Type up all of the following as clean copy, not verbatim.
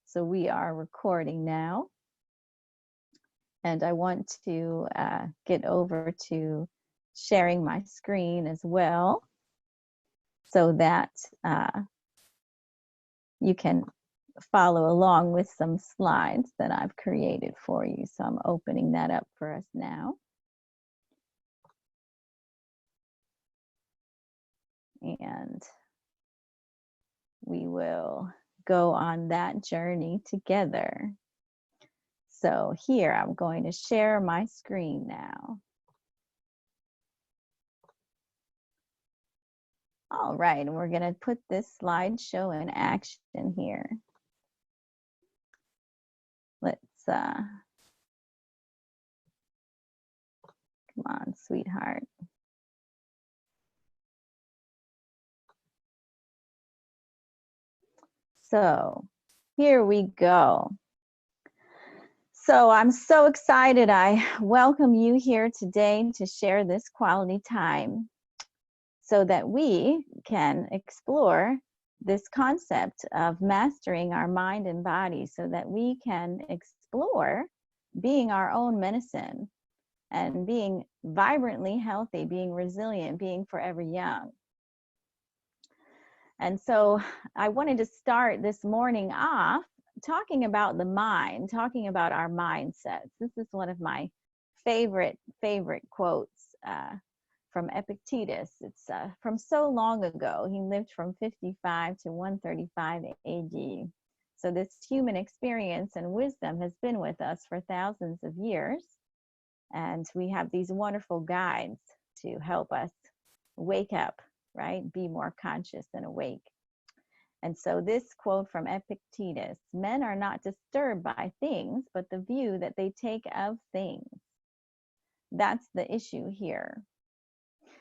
So we are recording now. And I want to get over to sharing my screen as well so that you can follow along with some slides that I've created for you. So I'm opening that up for us now. And we will go on that journey together. So here I'm going to share my screen now. All right, and we're going to put this slideshow in action here. Let's, come on, sweetheart. So here we go. So I'm so excited. I welcome you here today to share this quality time so that we can explore this concept of mastering our mind and body so that we can explore being our own medicine and being vibrantly healthy, being resilient, being forever young. And so I wanted to start this morning off talking about the mind, talking about our mindsets. This is one of my favorite quotes from Epictetus. It's from so long ago. He lived from 55 to 135 AD. So this human experience and wisdom has been with us for thousands of years. And we have these wonderful guides to help us wake up, right? Be more conscious and awake. And so this quote from Epictetus, men are not disturbed by things, but the view that they take of things. That's the issue here.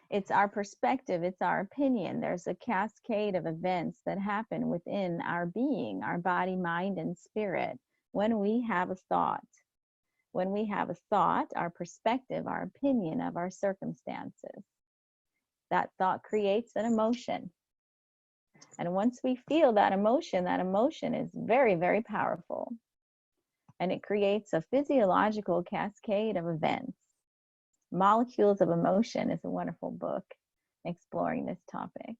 It's our perspective, it's our opinion. There's a cascade of events that happen within our being, our body, mind, and spirit when we have a thought. When we have a thought, our perspective, our opinion of our circumstances, that thought creates an emotion. And once we feel that emotion is very, very powerful. And it creates a physiological cascade of events. Molecules of Emotion is a wonderful book exploring this topic.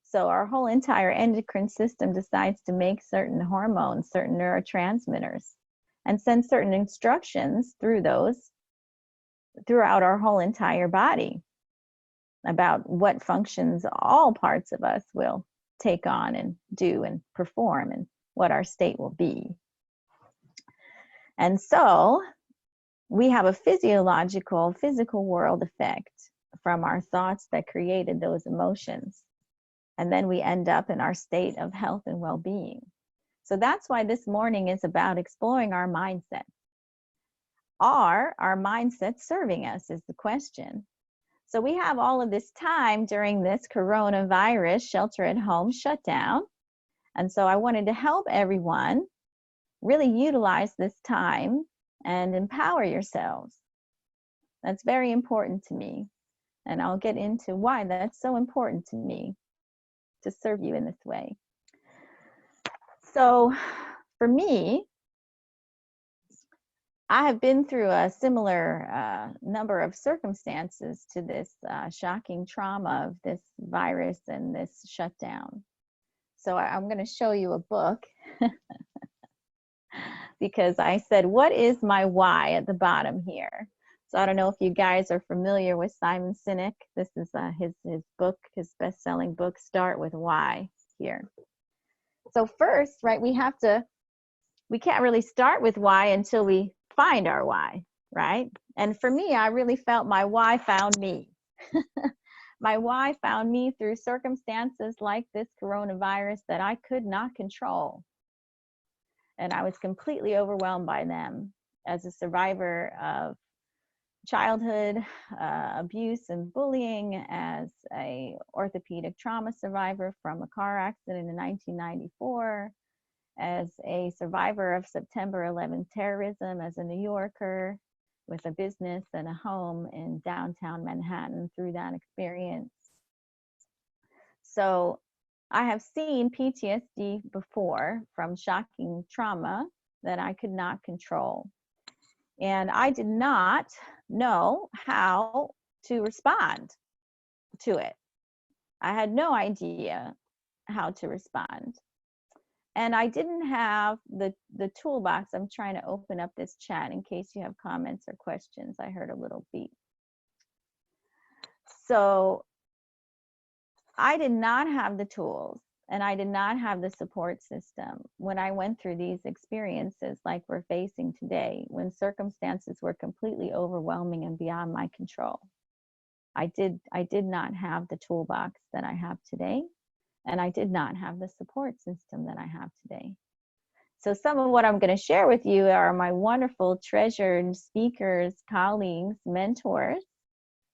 So our whole entire endocrine system decides to make certain hormones, certain neurotransmitters, and send certain instructions through those throughout our whole entire body about what functions all parts of us will take on and do and perform and what our state will be. And so we have a physiological, physical world effect from our thoughts that created those emotions. And then we end up in our state of health and well-being. So that's why this morning is about exploring our mindset. Are our mindsets serving us is the question. So we have all of this time during this coronavirus shelter at home shutdown. And so I wanted to help everyone really utilize this time and empower yourselves. That's very important to me. And I'll get into why that's so important to me to serve you in this way. So for me, I have been through a similar number of circumstances to this shocking trauma of this virus and this shutdown. So I'm going to show you a book because I said, what is my why at the bottom here? So I don't know if you guys are familiar with Simon Sinek. This is his book, his best-selling book, Start With Why here. So first, right, we can't really start with why until we find our why, right? And for me, I really felt my why found me. My why found me through circumstances like this coronavirus that I could not control. And I was completely overwhelmed by them. As a survivor of childhood abuse and bullying, as a orthopedic trauma survivor from a car accident in 1994, as a survivor of September 11th terrorism, as a New Yorker with a business and a home in downtown Manhattan through that experience. So I have seen PTSD before from shocking trauma that I could not control. And I did not know how to respond to it. I had no idea how to respond. And I didn't have the toolbox. I'm trying to open up this chat in case you have comments or questions. I heard a little beep. So I did not have the tools and I did not have the support system when I went through these experiences like we're facing today, when circumstances were completely overwhelming and beyond my control. I did not have the toolbox that I have today, and I did not have the support system that I have today. So some of what I'm going to share with you are my wonderful, treasured speakers, colleagues, mentors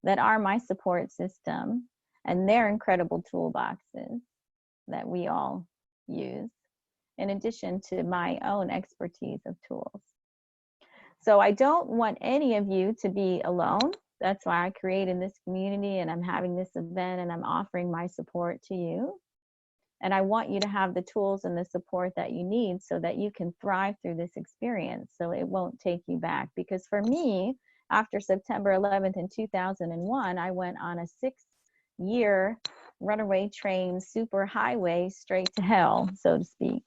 that are my support system, and their incredible toolboxes that we all use, in addition to my own expertise of tools. So I don't want any of you to be alone. That's why I created this community, and I'm having this event, and I'm offering my support to you. And I want you to have the tools and the support that you need so that you can thrive through this experience, so it won't take you back. Because for me, after September 11th in 2001, I went on a 6-year runaway train super highway straight to hell, so to speak.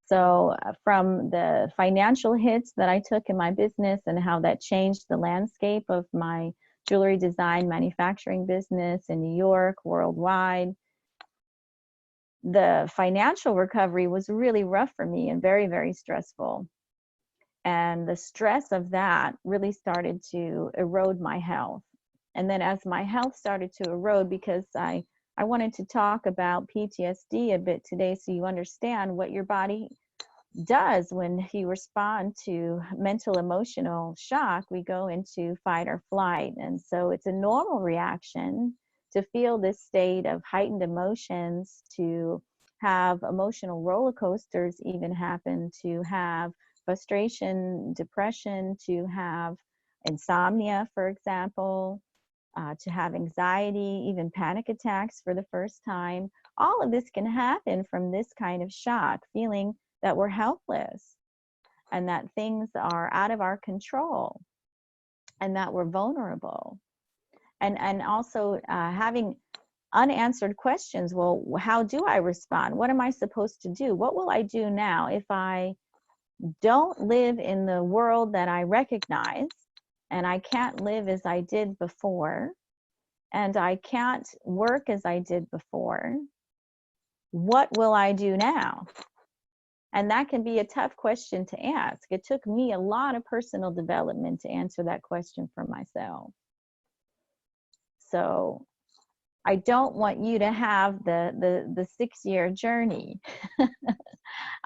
So from the financial hits that I took in my business and how that changed the landscape of my jewelry design manufacturing business in New York, worldwide, the financial recovery was really rough for me and very, very stressful. And the stress of that really started to erode my health. And then as my health started to erode, because I wanted to talk about PTSD a bit today so you understand what your body does when you respond to mental emotional shock. We go into fight or flight. And so it's a normal reaction to feel this state of heightened emotions, to have emotional roller coasters even happen, to have frustration, depression, to have insomnia, for example, to have anxiety, even panic attacks for the first time. All of this can happen from this kind of shock, feeling that we're helpless and that things are out of our control and that we're vulnerable. And also having unanswered questions. Well, how do I respond? What am I supposed to do? What will I do now if I don't live in the world that I recognize, and I can't live as I did before, and I can't work as I did before? What will I do now? And that can be a tough question to ask. It took me a lot of personal development to answer that question for myself. So I don't want you to have the 6-year journey.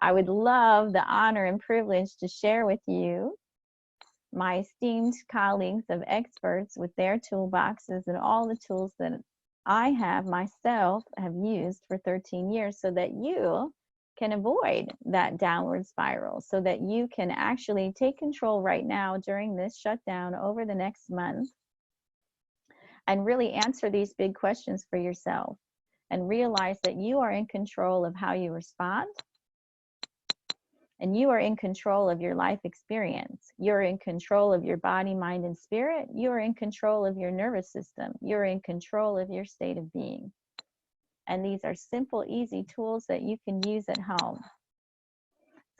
I would love the honor and privilege to share with you my esteemed colleagues of experts with their toolboxes and all the tools that I have myself have used for 13 years, so that you can avoid that downward spiral, so that you can actually take control right now during this shutdown over the next month and really answer these big questions for yourself and realize that you are in control of how you respond, and you are in control of your life experience. You're in control of your body, mind, and spirit. You're in control of your nervous system. You're in control of your state of being. And these are simple, easy tools that you can use at home.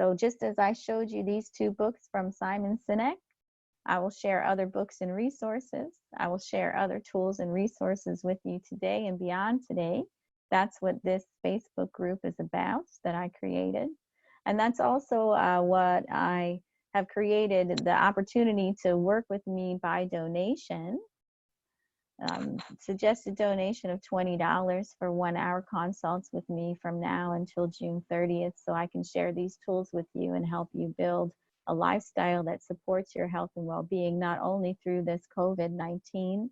So just as I showed you these 2 books from Simon Sinek, I will share other books and resources. I will share other tools and resources with you today and beyond today. That's what this Facebook group is about that I created. And that's also what I have created, the opportunity to work with me by donation. Suggested donation of $20 for 1-hour consults with me from now until June 30th, so I can share these tools with you and help you build a lifestyle that supports your health and well-being, not only through this COVID-19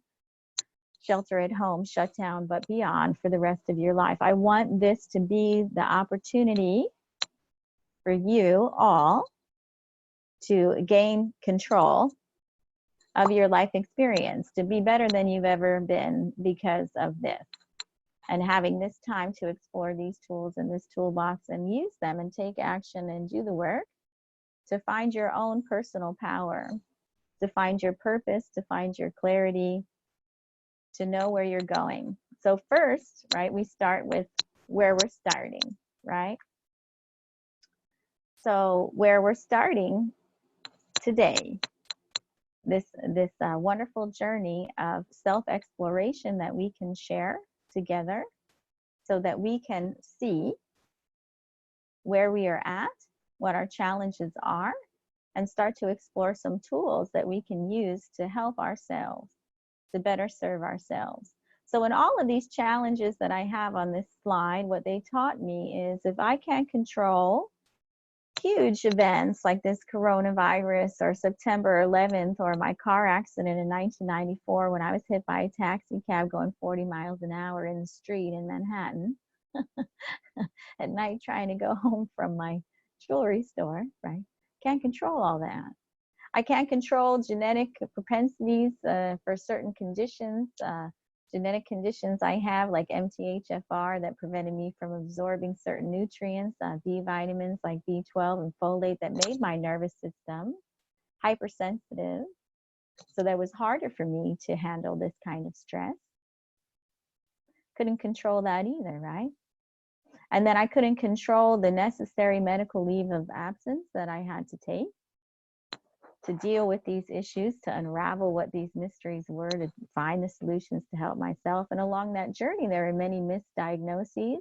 shelter at home shutdown, but beyond, for the rest of your life. I want this to be the opportunity for you all to gain control of your life experience, to be better than you've ever been because of this. and having this time to explore these tools in this toolbox and use them and take action and do the work to find your own personal power, to find your purpose, to find your clarity, to know where you're going. So first, right, we start with where we're starting, right? So where we're starting today, this wonderful journey of self-exploration that we can share together so that we can see where we are at, what our challenges are, and start to explore some tools that we can use to help ourselves, to better serve ourselves. So in all of these challenges that I have on this slide, what they taught me is if I can't control huge events like this coronavirus or September 11th or my car accident in 1994 when I was hit by a taxi cab going 40 miles an hour in the street in Manhattan at night trying to go home from my jewelry store, right? Can't control all that. I can't control genetic propensities for certain conditions, genetic conditions I have like MTHFR that prevented me from absorbing certain nutrients, B vitamins like B12 and folate that made my nervous system hypersensitive. So that was harder for me to handle this kind of stress. Couldn't control that either, right? And then I couldn't control the necessary medical leave of absence that I had to take to deal with these issues, to unravel what these mysteries were, to find the solutions to help myself. And along that journey, there are many misdiagnoses,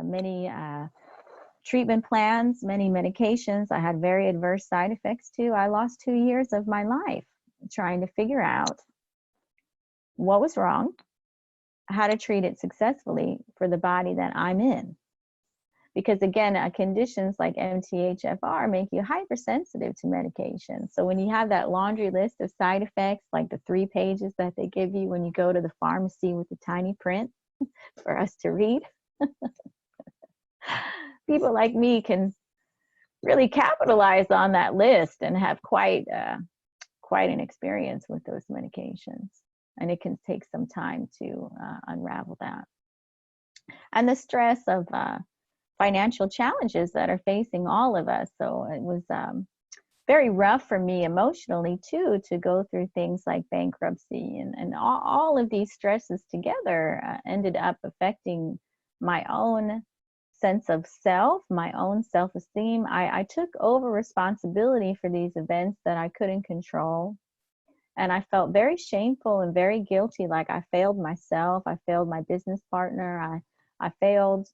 many treatment plans, many medications. I had very adverse side effects too. I lost 2 years of my life trying to figure out what was wrong, how to treat it successfully for the body that I'm in. Because again, conditions like MTHFR make you hypersensitive to medication. So when you have that laundry list of side effects, like the 3 pages that they give you when you go to the pharmacy with the tiny print for us to read, people like me can really capitalize on that list and have quite an experience with those medications. And it can take some time to unravel that. And the stress of financial challenges that are facing all of us. So it was very rough for me emotionally too, to go through things like bankruptcy and all of these stresses together ended up affecting my own sense of self, my own self-esteem. I took over responsibility for these events that I couldn't control. And I felt very shameful and very guilty, like I failed myself, I failed my business partner, I failed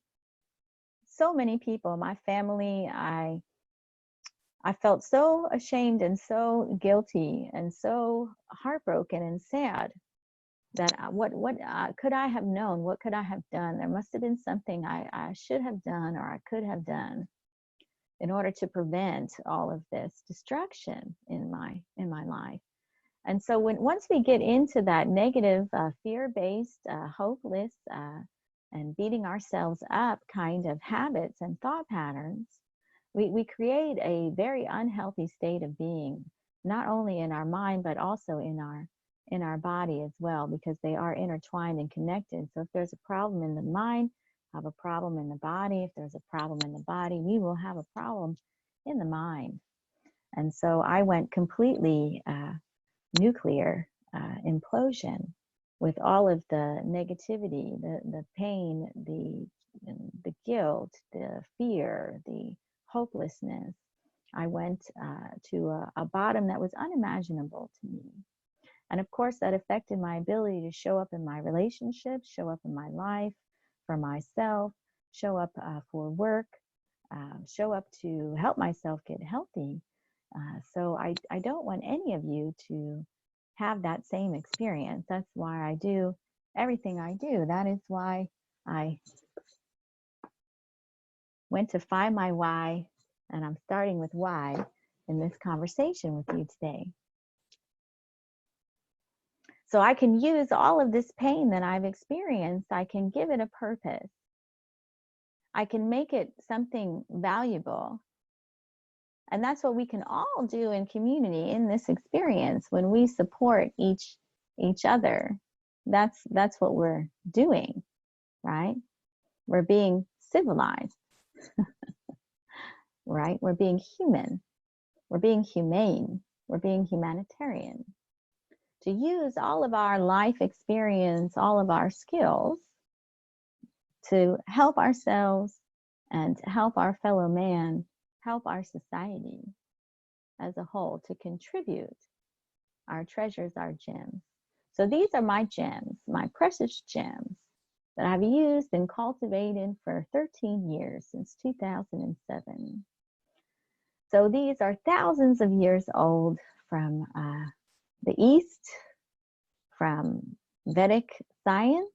so many people, my family. I felt so ashamed and so guilty and so heartbroken and sad that what could I have known? What could I have done? There must have been something I should have done or I could have done in order to prevent all of this destruction in my life. And so once we get into that negative, fear-based, hopeless, and beating ourselves up kind of habits and thought patterns, we create a very unhealthy state of being, not only in our mind, but also in our body as well, because they are intertwined and connected. So if there's a problem in the mind, have a problem in the body. If there's a problem in the body, we will have a problem in the mind. And so I went completely nuclear implosion with all of the negativity, the pain, the guilt, the fear, the hopelessness. I went to a bottom that was unimaginable to me. And of course, that affected my ability to show up in my relationships, show up in my life, for myself, show up for work, show up to help myself get healthy. So I don't want any of you to have that same experience. That's why I do everything I do. That is why I went to find my why, and I'm starting with why in this conversation with you today. So I can use all of this pain that I've experienced, I can give it a purpose. I can make it something valuable. And that's what we can all do in community in this experience when we support each other. That's what we're doing. right? We're being civilized, right? We're being human. We're being humane. We're being humanitarian. To use all of our life experience, all of our skills to help ourselves and to help our fellow man, help our society as a whole, to contribute our treasures, our gems. So these are my gems, my precious gems that I've used and cultivated for 13 years, since 2007. So these are thousands of years old, from the East, from Vedic science,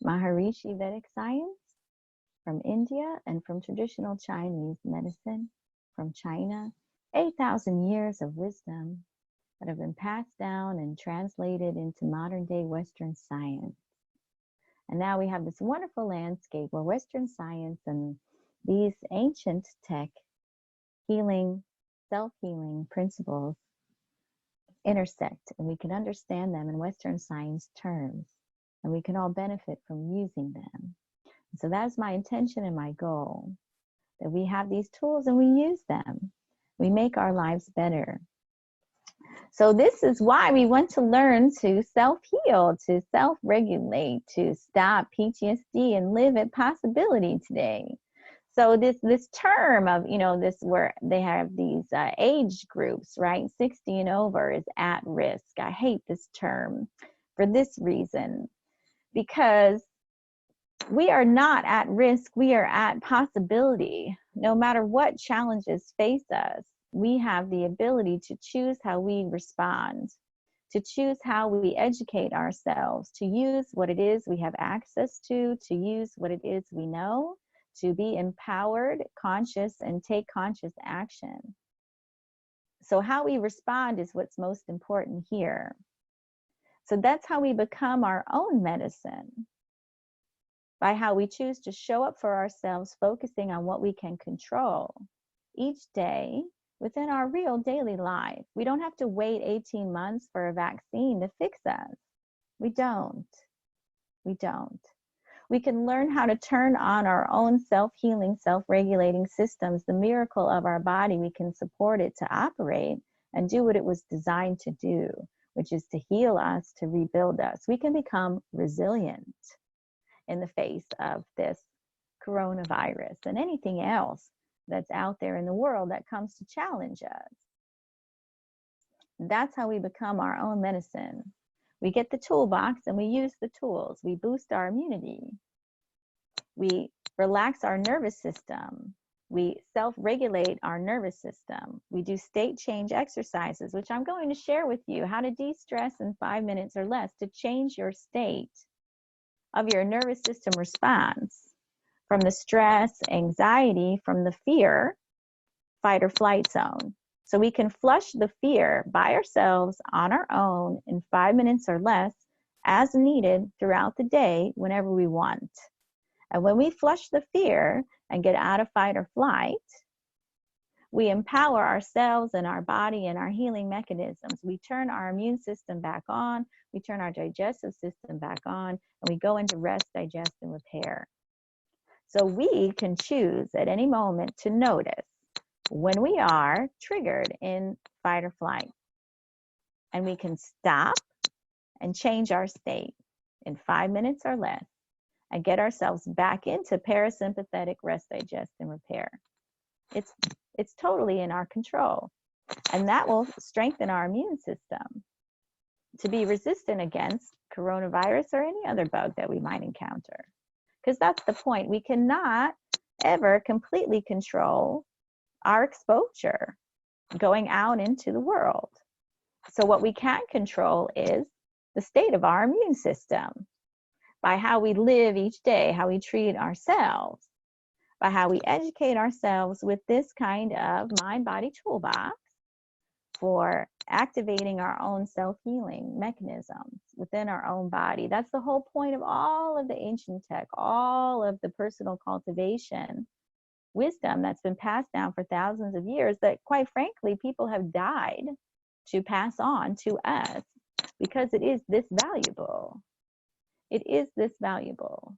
Maharishi Vedic science, from India, and from traditional Chinese medicine, from China. 8,000 years of wisdom that have been passed down and translated into modern day Western science. And now we have this wonderful landscape where Western science and these ancient tech healing, self-healing principles intersect, and we can understand them in Western science terms, and we can all benefit from using them. So that's my intention and my goal, that we have these tools and we use them. We make our lives better. So this is why we want to learn to self-heal, to self-regulate, to stop PTSD and live at possibility today. So this term of, this, where they have these age groups, right? 60 and over is at risk. I hate this term for this reason, because we are not at risk, we are at possibility. No matter what challenges face us, we have the ability to choose how we respond, to choose how we educate ourselves, to use what it is we have access to use what it is we know, to be empowered, conscious, and take conscious action. So how we respond is what's most important here. So that's how we become our own medicine, by how we choose to show up for ourselves, focusing on what we can control each day within our real daily life. We don't have to wait 18 months for a vaccine to fix us. We don't. We don't. We can learn how to turn on our own self-healing, self-regulating systems, the miracle of our body. We can support it to operate and do what it was designed to do, which is to heal us, to rebuild us. We can become resilient in the face of this coronavirus and anything else that's out there in the world that comes to challenge us. That's how we become our own medicine. We get the toolbox and we use the tools. We boost our immunity. We relax our nervous system. We self-regulate our nervous system. We do state change exercises, which I'm going to share with you, how to de-stress in 5 minutes or less to change your state of your nervous system response from the stress, anxiety, from the fear, fight or flight zone. So we can flush the fear by ourselves on our own in 5 minutes or less, as needed throughout the day, whenever we want. And when we flush the fear and get out of fight or flight, we empower ourselves and our body and our healing mechanisms. We turn our immune system back on, we turn our digestive system back on, and we go into rest, digest, and repair. So we can choose at any moment to notice when we are triggered in fight or flight. And we can stop and change our state in 5 minutes or less and get ourselves back into parasympathetic rest, digest, and repair. It's totally in our control. And that will strengthen our immune system to be resistant against coronavirus or any other bug that we might encounter. Because that's the point. We cannot ever completely control our exposure going out into the world. So what we can control is the state of our immune system, by how we live each day, how we treat ourselves, by how we educate ourselves with this kind of mind-body toolbox for activating our own self-healing mechanisms within our own body. That's the whole point of all of the ancient tech, all of the personal cultivation wisdom that's been passed down for thousands of years, that quite frankly, people have died to pass on to us, because it is this valuable. It is this valuable.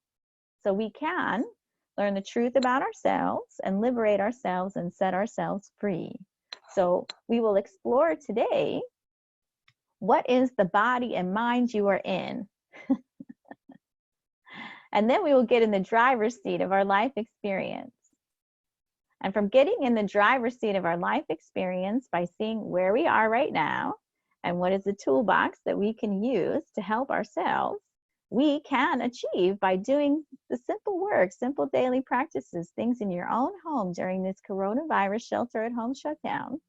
So we can learn the truth about ourselves and liberate ourselves and set ourselves free. So we will explore today, what is the body and mind you are in? And then we will get in the driver's seat of our life experience. And from getting in the driver's seat of our life experience by seeing where we are right now and what is the toolbox that we can use to help ourselves, we can achieve by doing the simple work, simple daily practices, things in your own home during this coronavirus shelter at home shutdown.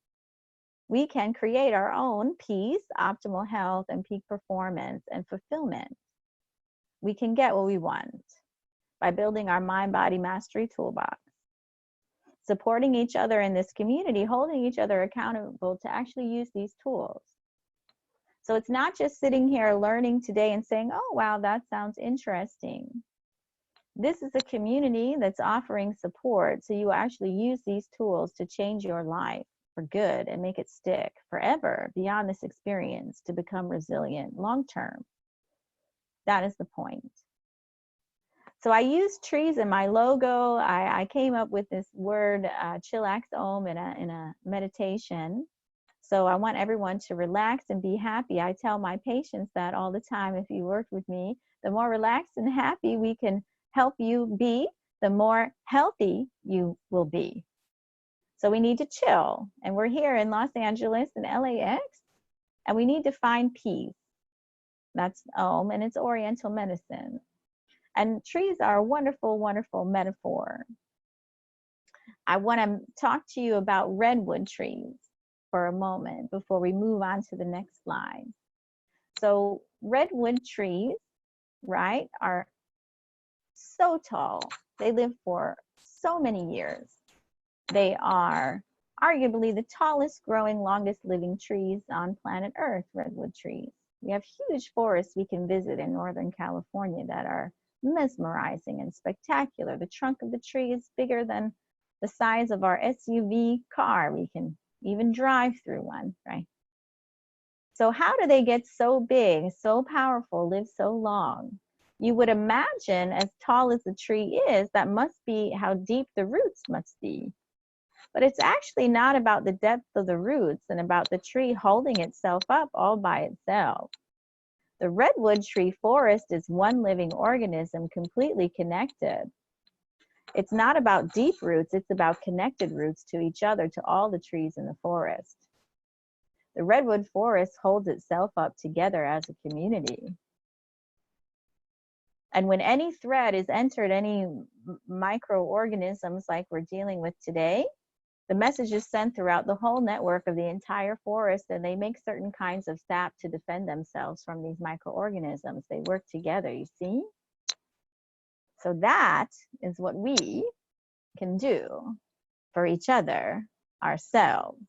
We can create our own peace, optimal health, and peak performance and fulfillment. We can get what we want by building our mind-body mastery toolbox, supporting each other in this community, holding each other accountable to actually use these tools. So it's not just sitting here learning today and saying, oh, wow, that sounds interesting. This is a community that's offering support, so you actually use these tools to change your life for good and make it stick forever beyond this experience to become resilient long-term. That is the point. So I used trees in my logo. I came up with this word, chillax om, in a meditation. So I want everyone to relax and be happy. I tell my patients that all the time. If you work with me, the more relaxed and happy we can help you be, the more healthy you will be. So we need to chill. And we're here in Los Angeles and LAX, and we need to find peace. That's Om, and it's Oriental medicine. And trees are a wonderful, wonderful metaphor. I want to talk to you about redwood trees for a moment before we move on to the next slide. So redwood trees, right, are so tall. They live for so many years. They are arguably the tallest growing, longest living trees on planet Earth, redwood trees. We have huge forests we can visit in Northern California that are mesmerizing and spectacular. The trunk of the tree is bigger than the size of our SUV car. We can even drive through one, right? So how do they get so big, so powerful, live so long? You would imagine, as tall as the tree is, that must be how deep the roots must be. But it's actually not about the depth of the roots and about the tree holding itself up all by itself. The redwood tree forest is one living organism completely connected. It's not about deep roots, it's about connected roots to each other, to all the trees in the forest. The redwood forest holds itself up together as a community. And when any threat is entered, any microorganisms like we're dealing with today, the message is sent throughout the whole network of the entire forest, and they make certain kinds of sap to defend themselves from these microorganisms. They work together, you see? So that is what we can do for each other, ourselves.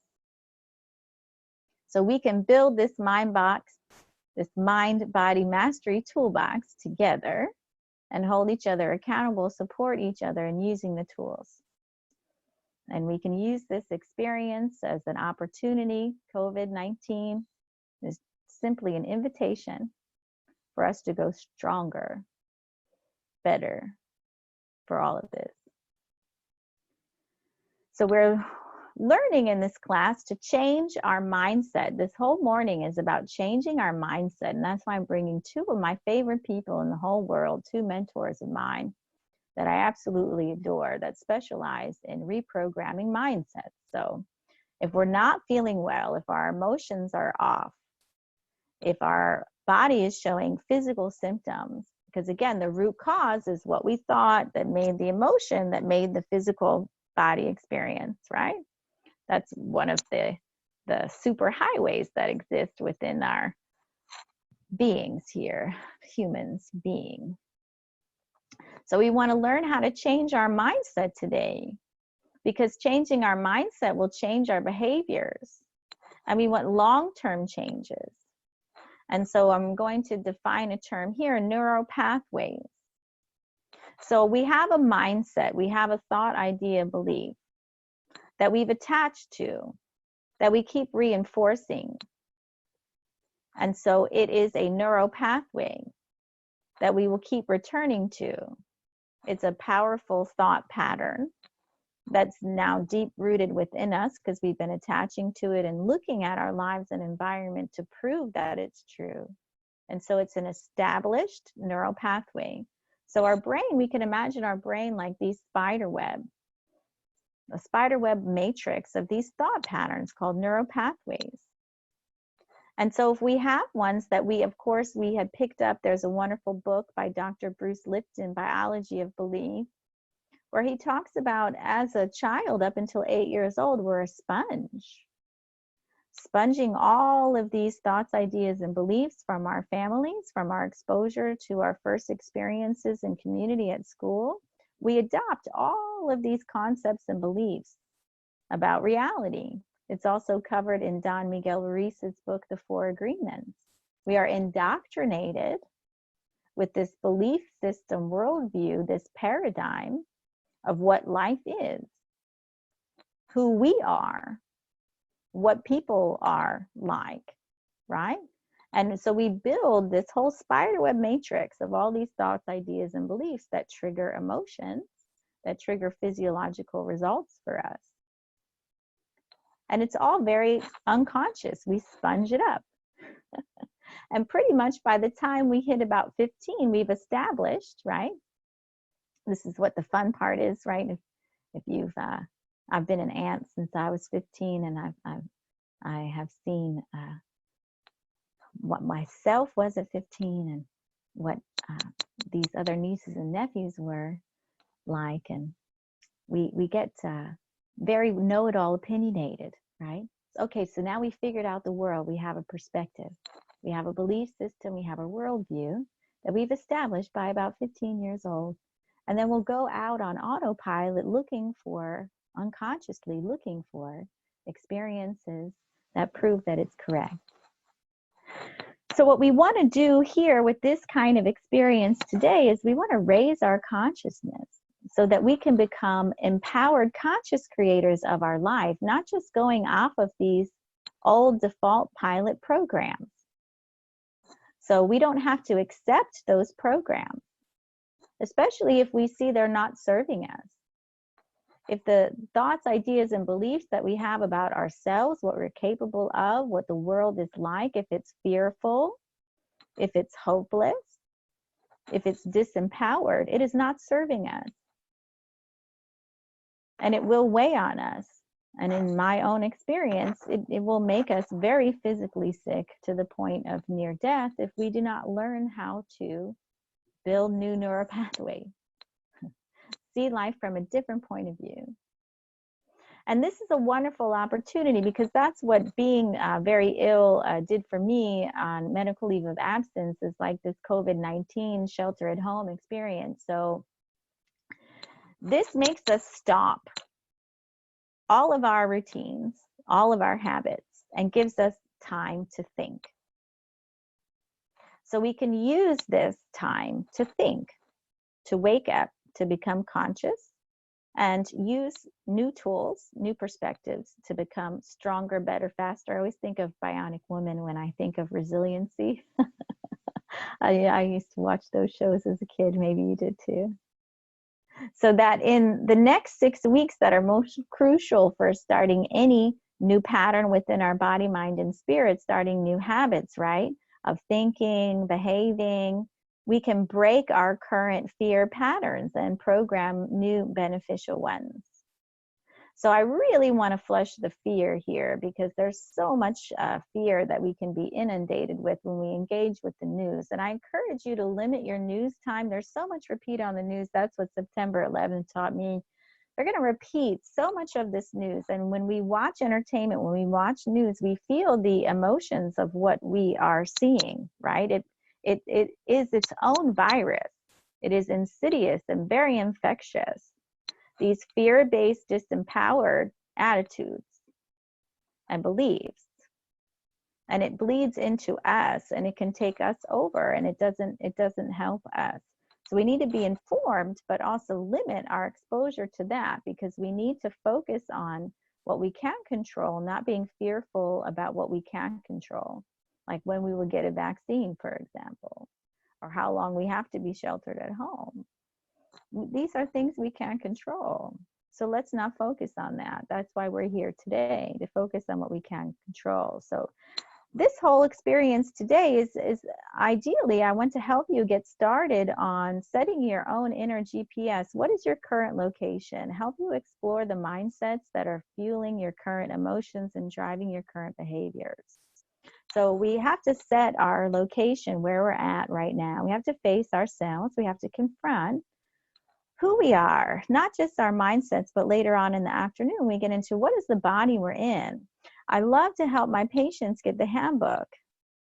So we can build this mind box, this mind-body mastery toolbox together and hold each other accountable, support each other in using the tools. And we can use this experience as an opportunity. COVID-19 is simply an invitation for us to go stronger, better for all of this. So we're learning in this class to change our mindset. This whole morning is about changing our mindset. And that's why I'm bringing two of my favorite people in the whole world, two mentors of mine that I absolutely adore, that specialize in reprogramming mindsets. So if we're not feeling well, if our emotions are off, if our body is showing physical symptoms, because again, the root cause is what we thought that made the emotion, that made the physical body experience, right? That's one of the super highways that exist within our beings here, humans being. So we want to learn how to change our mindset today, because changing our mindset will change our behaviors. And we want long-term changes. And so I'm going to define a term here, neuropathways. So we have a mindset, we have a thought, idea, belief that we've attached to, that we keep reinforcing. And so it is a neuropathway that we will keep returning to. It's a powerful thought pattern that's now deep rooted within us because we've been attaching to it and looking at our lives and environment to prove that it's true. And so it's an established neural pathway. So our brain, we can imagine our brain like these spider web, a spider web matrix of these thought patterns called neural pathways. And so if we have ones that we, of course, we had picked up, there's a wonderful book by Dr. Bruce Lipton, Biology of Belief, where he talks about as a child up until 8 years old, we're a sponge, sponging all of these thoughts, ideas, and beliefs from our families, from our exposure to our first experiences in community at school. We adopt all of these concepts and beliefs about reality. It's also covered in Don Miguel Ruiz's book, The Four Agreements. We are indoctrinated with this belief system worldview, this paradigm of what life is, who we are, what people are like, right? And so we build this whole spiderweb matrix of all these thoughts, ideas, and beliefs that trigger emotions, that trigger physiological results for us. And it's all very unconscious. We sponge it up. And pretty much by the time we hit about 15, we've established, right? This is what the fun part is, right? If you've, I've been an aunt since I was 15, and I have seen what myself was at 15 and what these other nieces and nephews were like, and we get very know-it-all, opinionated, right? Okay, so now we figured out the world. We have a perspective, we have a belief system, we have a worldview that we've established by about 15 years old, and then we'll go out on autopilot looking for, unconsciously looking for experiences that prove that it's correct. So what we want to do here with this kind of experience today is we want to raise our consciousness so that we can become empowered, conscious creators of our life, not just going off of these old default pilot programs. So we don't have to accept those programs, especially if we see they're not serving us. If the thoughts, ideas, and beliefs that we have about ourselves, what we're capable of, what the world is like, if it's fearful, if it's hopeless, if it's disempowered, it is not serving us. And it will weigh on us. And in my own experience, it will make us very physically sick to the point of near death if we do not learn how to build new neural pathways, see life from a different point of view. And this is a wonderful opportunity because that's what being very ill did for me on medical leave of absence, is like this COVID-19 shelter at home experience. So this makes us stop all of our routines, all of our habits, and gives us time to think. So we can use this time to think, to wake up, to become conscious, and use new tools, new perspectives to become stronger, better, faster. I always think of Bionic Woman when I think of resiliency. I used to watch those shows as a kid. Maybe you did too. So that in the next 6 weeks that are most crucial for starting any new pattern within our body, mind, and spirit, starting new habits, right, of thinking, behaving, we can break our current fear patterns and program new beneficial ones. So I really want to flush the fear here because there's so much fear that we can be inundated with when we engage with the news. And I encourage you to limit your news time. There's so much repeat on the news. That's what September 11th taught me. They're going to repeat so much of this news. And when we watch entertainment, when we watch news, we feel the emotions of what we are seeing, right? It is its own virus. It is insidious and very infectious. These fear-based, disempowered attitudes and beliefs, and it bleeds into us, and it can take us over, and it doesn't help us. So we need to be informed, but also limit our exposure to that, because we need to focus on what we can control, not being fearful about what we can't control, like when we will get a vaccine, for example, or how long we have to be sheltered at home. these are things we can't control. So let's not focus on that. That's why we're here today, to focus on what we can control. So this whole experience today is ideally, I want to help you get started on setting your own inner GPS. What is your current location? Help you explore the mindsets that are fueling your current emotions and driving your current behaviors. So we have to set our location where we're at right now. We have to face ourselves. We have to confront who we are, not just our mindsets, but later on in the afternoon, we get into what is the body we're in. I love to help my patients get the handbook,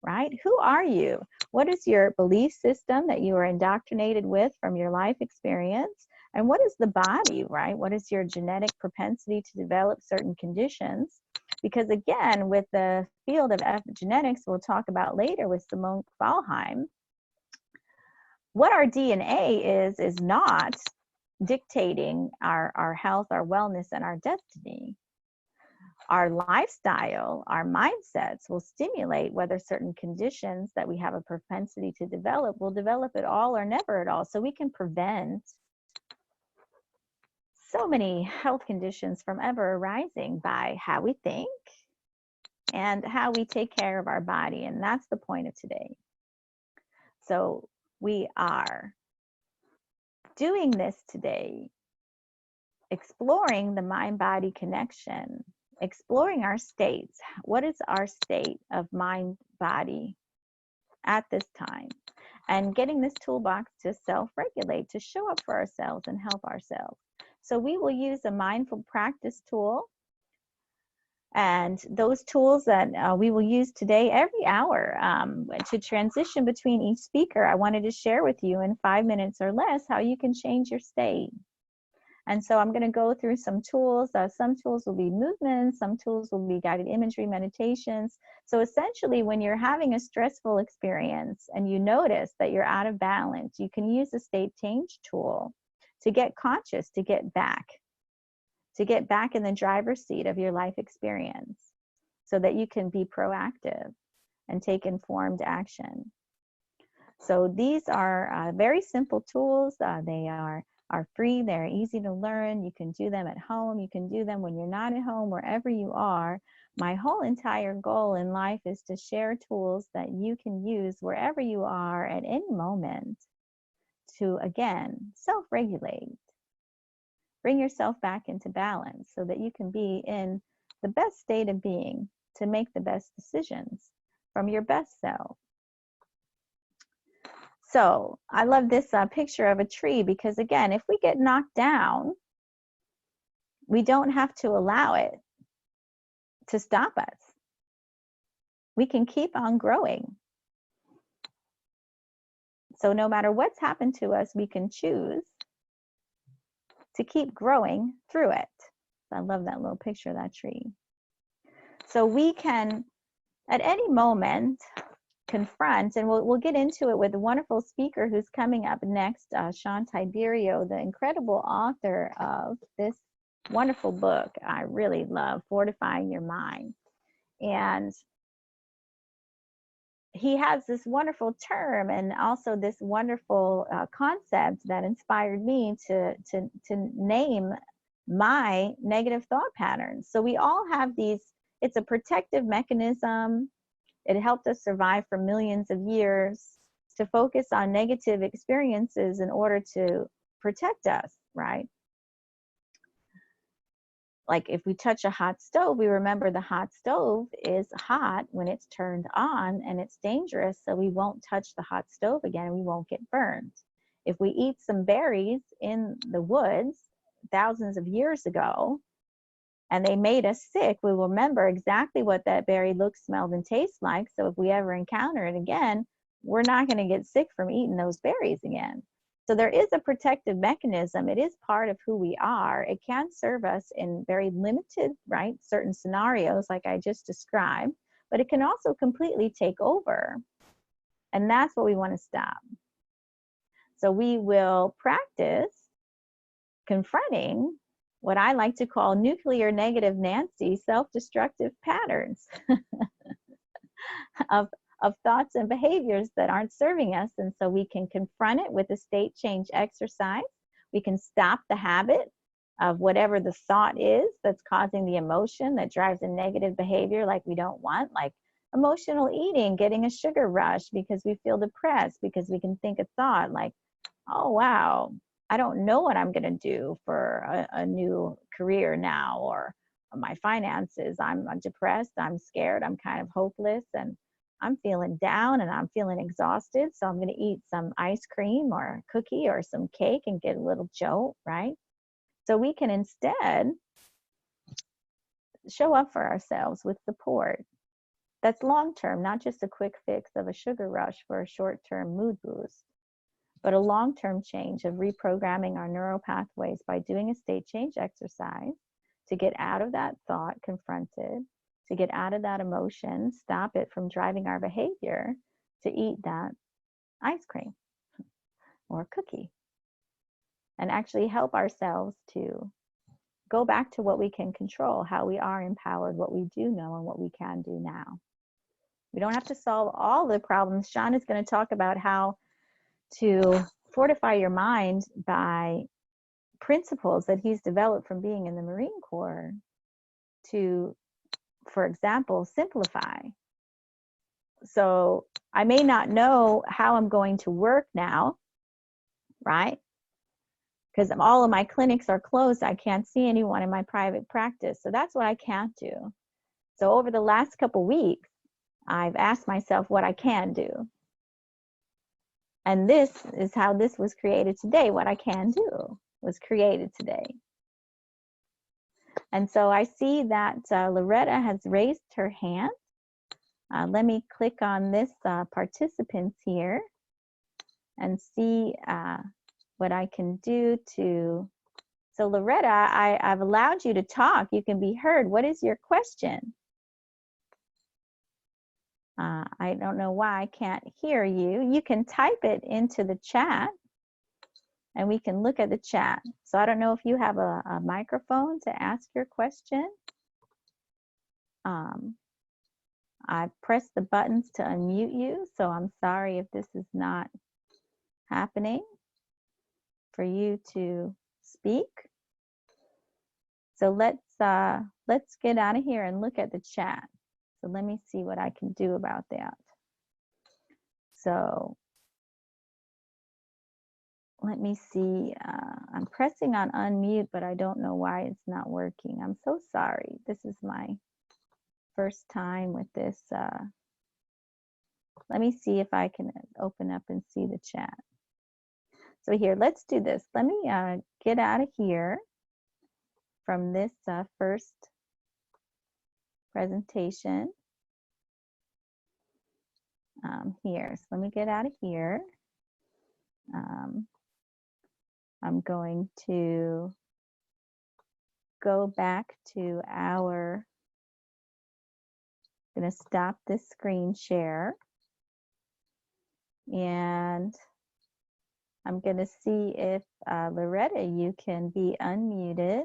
right? Who are you? What is your belief system that you are indoctrinated with from your life experience? And what is the body, right? What is your genetic propensity to develop certain conditions? Because again, with the field of epigenetics, we'll talk about later with Simone Kvalheim, what our DNA is not dictating our health, our wellness, and our destiny. Our lifestyle, our mindsets will stimulate whether certain conditions that we have a propensity to develop will develop at all or never at all. So we can prevent so many health conditions from ever arising by how we think and how we take care of our body. And that's the point of today. So we are doing this today, exploring the mind-body connection, exploring our states. What is our state of mind-body at this time? And getting this toolbox to self-regulate, to show up for ourselves and help ourselves. So we will use a mindful practice tool. And those tools that we will use today every hour to transition between each speaker, I wanted to share with you in 5 minutes or less how you can change your state. And so I'm going to go through some tools. Some tools will be movements, some tools will be guided imagery, meditations. So essentially, when you're having a stressful experience and you notice that you're out of balance, you can use the state change tool to get conscious, to get back in the driver's seat of your life experience so that you can be proactive and take informed action. So these are very simple tools. They are free. They're easy to learn. You can do them at home. You can do them when you're not at home, wherever you are. My whole entire goal in life is to share tools that you can use wherever you are at any moment to, again, self-regulate. Bring yourself back into balance so that you can be in the best state of being to make the best decisions from your best self. So I love this picture of a tree because, again, if we get knocked down, we don't have to allow it to stop us. We can keep on growing. So no matter what's happened to us, we can choose to keep growing through it. I love that little picture of that tree. So we can, at any moment, confront, and we'll get into it with a wonderful speaker who's coming up next, Shawn Tiberio, the incredible author of this wonderful book I really love, Fortifying Your Mind. And he has this wonderful term and also this wonderful concept that inspired me to name my negative thought patterns. So we all have these, it's a protective mechanism. It helped us survive for millions of years to focus on negative experiences in order to protect us, right? Like if we touch a hot stove, we remember the hot stove is hot when it's turned on and it's dangerous, so we won't touch the hot stove again and we won't get burned. If we eat some berries in the woods thousands of years ago, and they made us sick, we will remember exactly what that berry looks, smelled, and tastes like. So if we ever encounter it again, we're not going to get sick from eating those berries again. So there is a protective mechanism. It is part of who we are. It can serve us in very limited, right, certain scenarios like I just described, but it can also completely take over. And that's what we want to stop. So we will practice confronting what I like to call nuclear negative Nancy self-destructive patterns of thoughts and behaviors that aren't serving us. And so we can confront it with a state change exercise. We can stop the habit of whatever the thought is that's causing the emotion that drives a negative behavior like we don't want, like emotional eating, getting a sugar rush because we feel depressed, because we can think a thought like, oh, wow, I don't know what I'm going to do for a new career now, or my finances. I'm depressed, I'm scared, I'm kind of hopeless, and I'm feeling down and I'm feeling exhausted. So I'm going to eat some ice cream or a cookie or some cake and get a little jolt, right? So we can instead show up for ourselves with support that's long-term, not just a quick fix of a sugar rush for a short-term mood boost, but a long-term change of reprogramming our neural pathways by doing a state change exercise to get out of that thought, confronted, to get out of that emotion, stop it from driving our behavior to eat that ice cream or cookie, and actually help ourselves to go back to what we can control, how we are empowered, what we do know, and what we can do now. We don't have to solve all the problems. Shawn is going to talk about how to fortify your mind by principles that he's developed from being in the Marine Corps to, for example, simplify. So I may not know how I'm going to work now, right? Because all of my clinics are closed. I can't see anyone in my private practice. So that's what I can't do. So over the last couple weeks, I've asked myself what I can do. And this is how this was created today. What I can do was created today. And so I see that Loretta has raised her hand. Let me click on this participants here and see what I can do to. So Loretta, I've allowed you to talk. You can be heard. What is your question? I don't know why I can't hear you. You can type it into the chat and we can look at the chat. So I don't know if you have a microphone to ask your question. I pressed the buttons to unmute you, so I'm sorry if this is not happening for you to speak. So let's get out of here and look at the chat. So let me see what I can do about that. So let me see. I'm pressing on unmute, but I don't know why it's not working. I'm so sorry. This is my first time with this. Let me see if I can open up and see the chat. So here, let's do this. Let me get out of here from this first presentation here. So let me get out of here. I'm going to go back to our, I'm going to stop this screen share. And I'm going to see if Loretta, you can be unmuted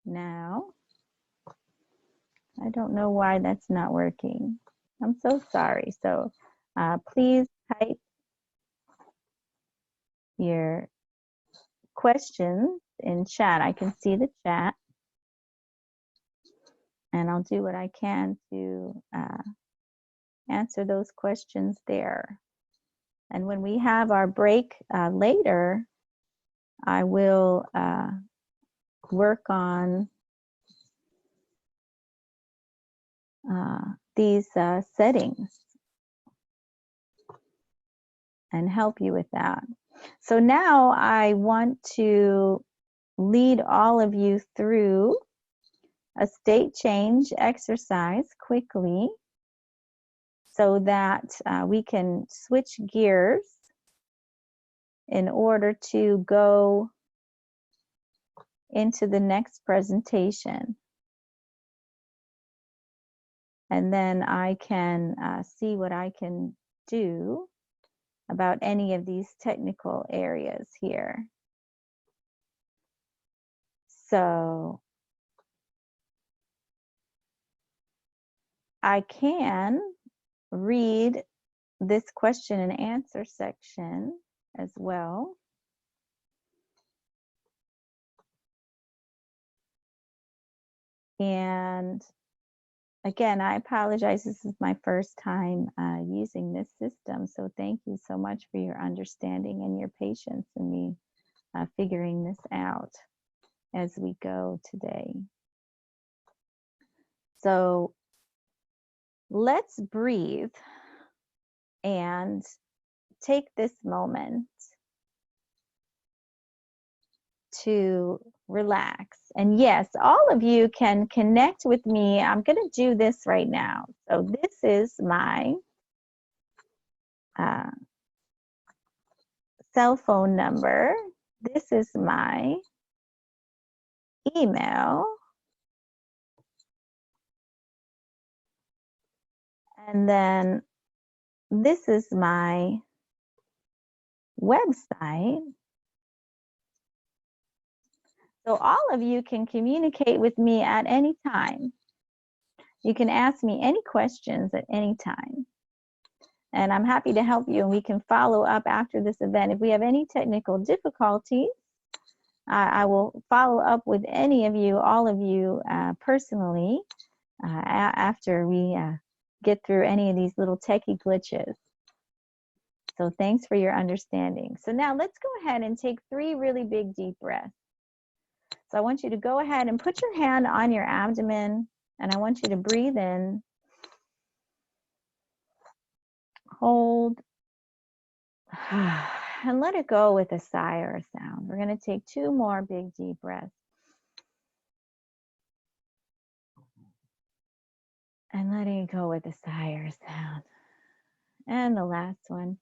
now. I don't know why that's not working. I'm so sorry. So please type your questions in chat. I can see the chat. And I'll do what I can to answer those questions there. And when we have our break later, I will work on these settings and help you with that. So now I want to lead all of you through a state change exercise quickly so that we can switch gears in order to go into the next presentation. And then I can see what I can do about any of these technical areas here. So I can read this question and answer section as well. And again, I apologize. This is my first time using this system. So thank you so much for your understanding and your patience in me figuring this out as we go today. So let's breathe and take this moment to relax. And yes, all of you can connect with me. I'm going to do this right now. So this is my cell phone number. This is my email. And then this is my website. So all of you can communicate with me at any time. You can ask me any questions at any time. And I'm happy to help you, and we can follow up after this event. If we have any technical difficulties, I will follow up with any of you, all of you personally after we get through any of these little techie glitches. So thanks for your understanding. So now let's go ahead and take 3 really big deep breaths. So I want you to go ahead and put your hand on your abdomen, and I want you to breathe in, hold, and let it go with a sigh or a sound. We're going to take 2 more big deep breaths. And letting it go with a sigh or a sound. And the last one.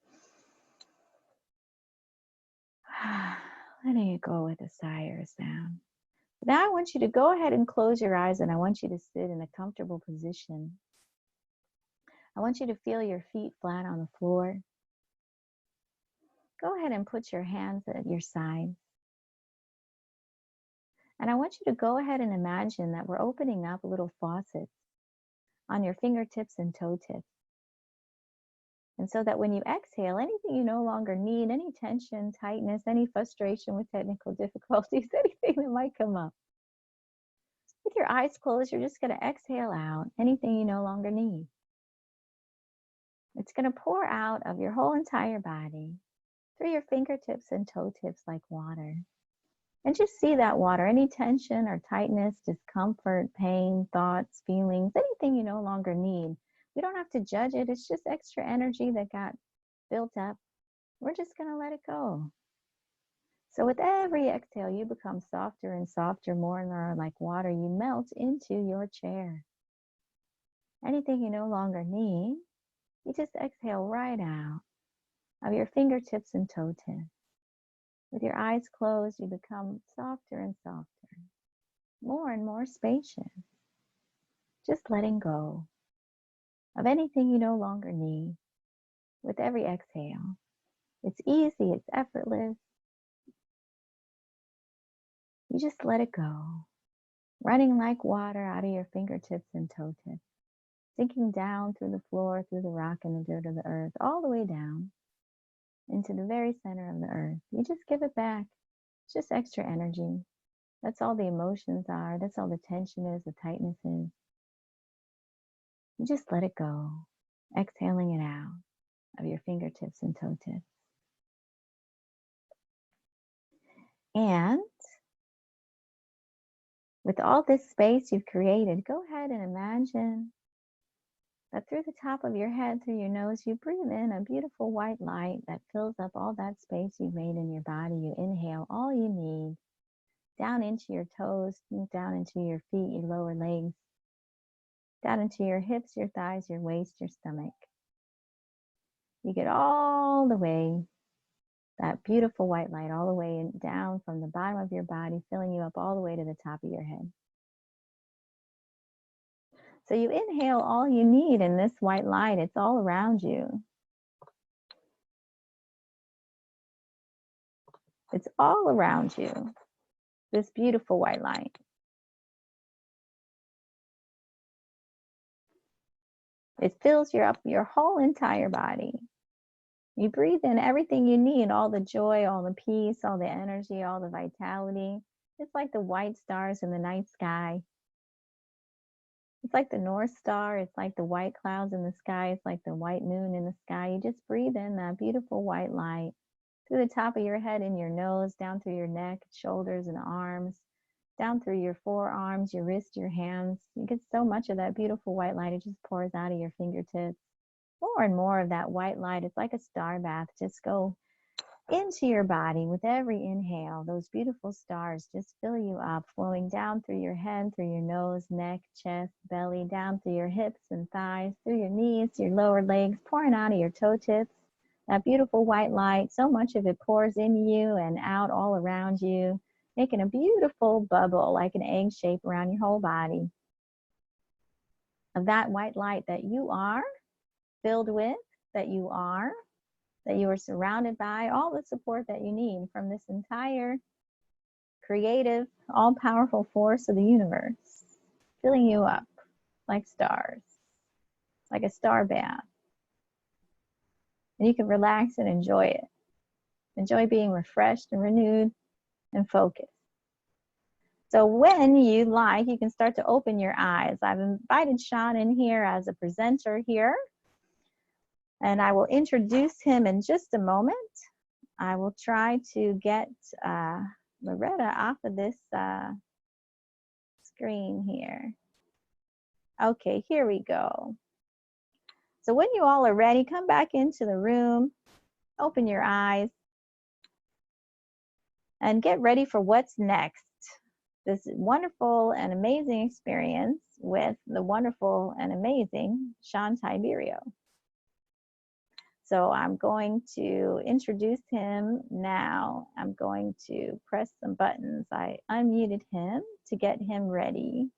Letting it go with a sigh or a sound. Now I want you to go ahead and close your eyes, and I want you to sit in a comfortable position. I want you to feel your feet flat on the floor. Go ahead and put your hands at your sides. And I want you to go ahead and imagine that we're opening up little faucets on your fingertips and toe tips. And so that when you exhale, anything you no longer need, any tension, tightness, any frustration with technical difficulties, anything that might come up, with your eyes closed, you're just going to exhale out anything you no longer need. It's going to pour out of your whole entire body through your fingertips and toe tips like water. And just see that water, any tension or tightness, discomfort, pain, thoughts, feelings, anything you no longer need. We don't have to judge it. It's just extra energy that got built up. We're just going to let it go. So with every exhale, you become softer and softer, more and more like water. You melt into your chair. Anything you no longer need, you just exhale right out of your fingertips and toe tips. With your eyes closed, you become softer and softer, more and more spacious. Just letting go of anything you no longer need with every exhale. It's easy, it's effortless. You just let it go, running like water out of your fingertips and toe tips, sinking down through the floor, through the rock and the dirt of the earth, all the way down into the very center of the earth. You just give it back. It's just extra energy. That's all the emotions are. That's all the tension is, the tightness is. You just let it go, exhaling it out of your fingertips and toe tips. And with all this space you've created, go ahead and imagine that through the top of your head, through your nose, you breathe in a beautiful white light that fills up all that space you've made in your body. You inhale all you need down into your toes, down into your feet, your lower legs, down into your hips, your thighs, your waist, your stomach. You get all the way, that beautiful white light, all the way down from the bottom of your body, filling you up all the way to the top of your head. So you inhale all you need in this white light. It's all around you. It's all around you, this beautiful white light. It fills your whole entire body. You breathe in everything you need, all the joy, all the peace, all the energy, all the vitality. It's like the white stars in the night sky. It's like the North Star. It's like the white clouds in the sky. It's like the white moon in the sky. You just breathe in that beautiful white light through the top of your head, in your nose, down through your neck, shoulders, and arms, down through your forearms, your wrists, your hands. You get so much of that beautiful white light. It just pours out of your fingertips. More and more of that white light. It's like a star bath. Just go into your body with every inhale. Those beautiful stars just fill you up, flowing down through your head, through your nose, neck, chest, belly, down through your hips and thighs, through your knees, your lower legs, pouring out of your toe tips. That beautiful white light, so much of it pours in you and out all around you, making a beautiful bubble like an egg shape around your whole body. Of that white light that you are filled with, that you are surrounded by, all the support that you need from this entire creative, all-powerful force of the universe, filling you up like stars, like a star bath. And you can relax and enjoy it. Enjoy being refreshed and renewed and focused. So when you like, you can start to open your eyes. I've invited Shawn in here as a presenter here, and I will introduce him in just a moment. I will try to get Loretta off of this screen here. Okay, here we go. So when you all are ready, come back into the room, open your eyes, and get ready for what's next. This wonderful and amazing experience with the wonderful and amazing Shawn Tiberio. So I'm going to introduce him now. I'm going to press some buttons. I unmuted him to get him ready.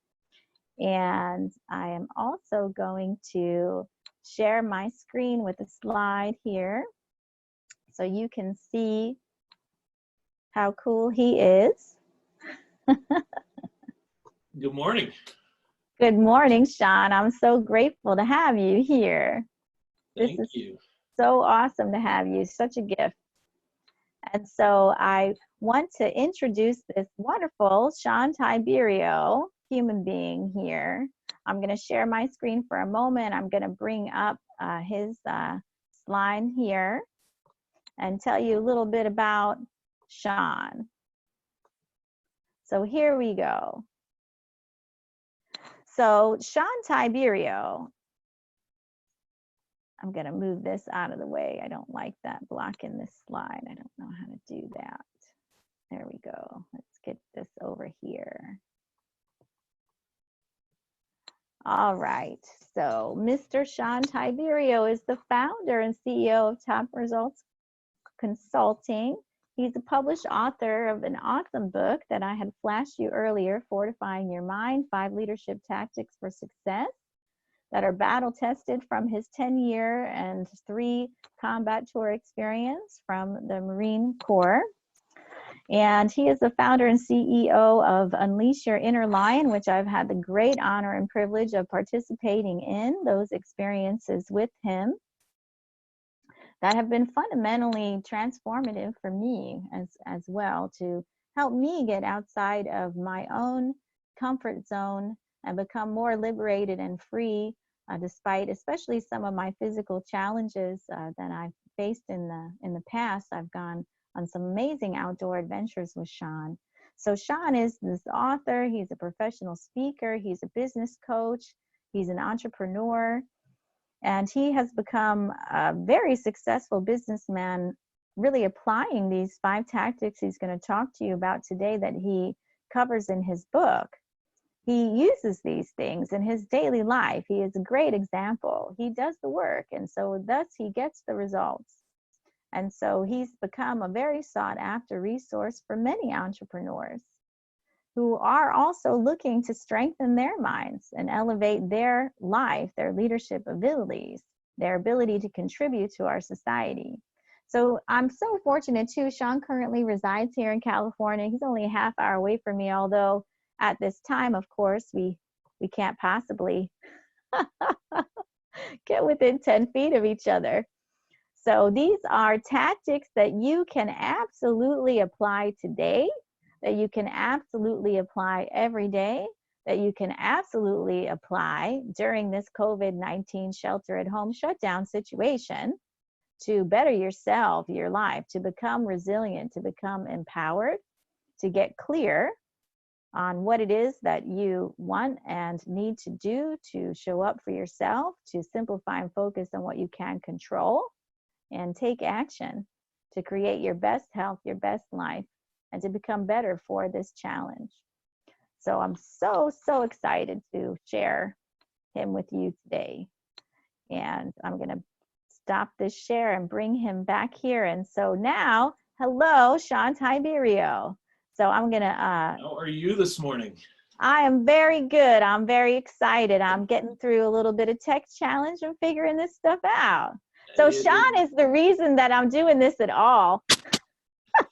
And I am also going to share my screen with a slide here so you can see how cool he is. Good morning. Good morning, Shawn. I'm so grateful to have you here. Thank you. So awesome to have you. Such a gift. And so I want to introduce this wonderful Shawn Tiberio human being here. I'm going to share my screen for a moment. I'm going to bring up his slide here and tell you a little bit about Shawn. So here we go. So Shawn Tiberio, I'm going to move this out of the way. I don't like that blocking this slide. I don't know how to do that. There we go. Let's get this over here. All right. So Mr. Shawn Tiberio is the founder and CEO of Top Results Consulting. He's a published author of an awesome book that I had flashed you earlier, Fortifying Your Mind, 5 Leadership Tactics for Success, that are battle tested from his 10-year and 3 combat tour experience from the Marine Corps. And he is the founder and CEO of Unleash Your Inner Lion, which I've had the great honor and privilege of participating in those experiences with him that have been fundamentally transformative for me as well, to help me get outside of my own comfort zone and become more liberated and free, despite especially some of my physical challenges that I've faced in the past. I've gone on some amazing outdoor adventures with Shawn. So Shawn is this author, he's a professional speaker, he's a business coach, he's an entrepreneur, and he has become a very successful businessman, really applying these 5 tactics he's going to talk to you about today that he covers in his book. He uses these things in his daily life. He is a great example. He does the work, and so thus he gets the results. And so he's become a very sought after resource for many entrepreneurs who are also looking to strengthen their minds and elevate their life, their leadership abilities, their ability to contribute to our society. So I'm so fortunate too. Shawn currently resides here in California. He's only a half hour away from me, although at this time, of course, we can't possibly get within 10 feet of each other. So these are tactics that you can absolutely apply today, that you can absolutely apply every day, that you can absolutely apply during this COVID-19 shelter at home shutdown situation to better yourself, your life, to become resilient, to become empowered, to get clear on what it is that you want and need to do to show up for yourself, to simplify and focus on what you can control, and take action to create your best health, your best life, and to become better for this challenge. So I'm so excited to share him with you today. And I'm going to stop this share and bring him back here. And so now, hello, Shawn Tiberio. So I'm going to... How are you this morning? I am very good. I'm very excited. I'm getting through a little bit of tech challenge and figuring this stuff out. So Shawn is the reason that I'm doing this at all.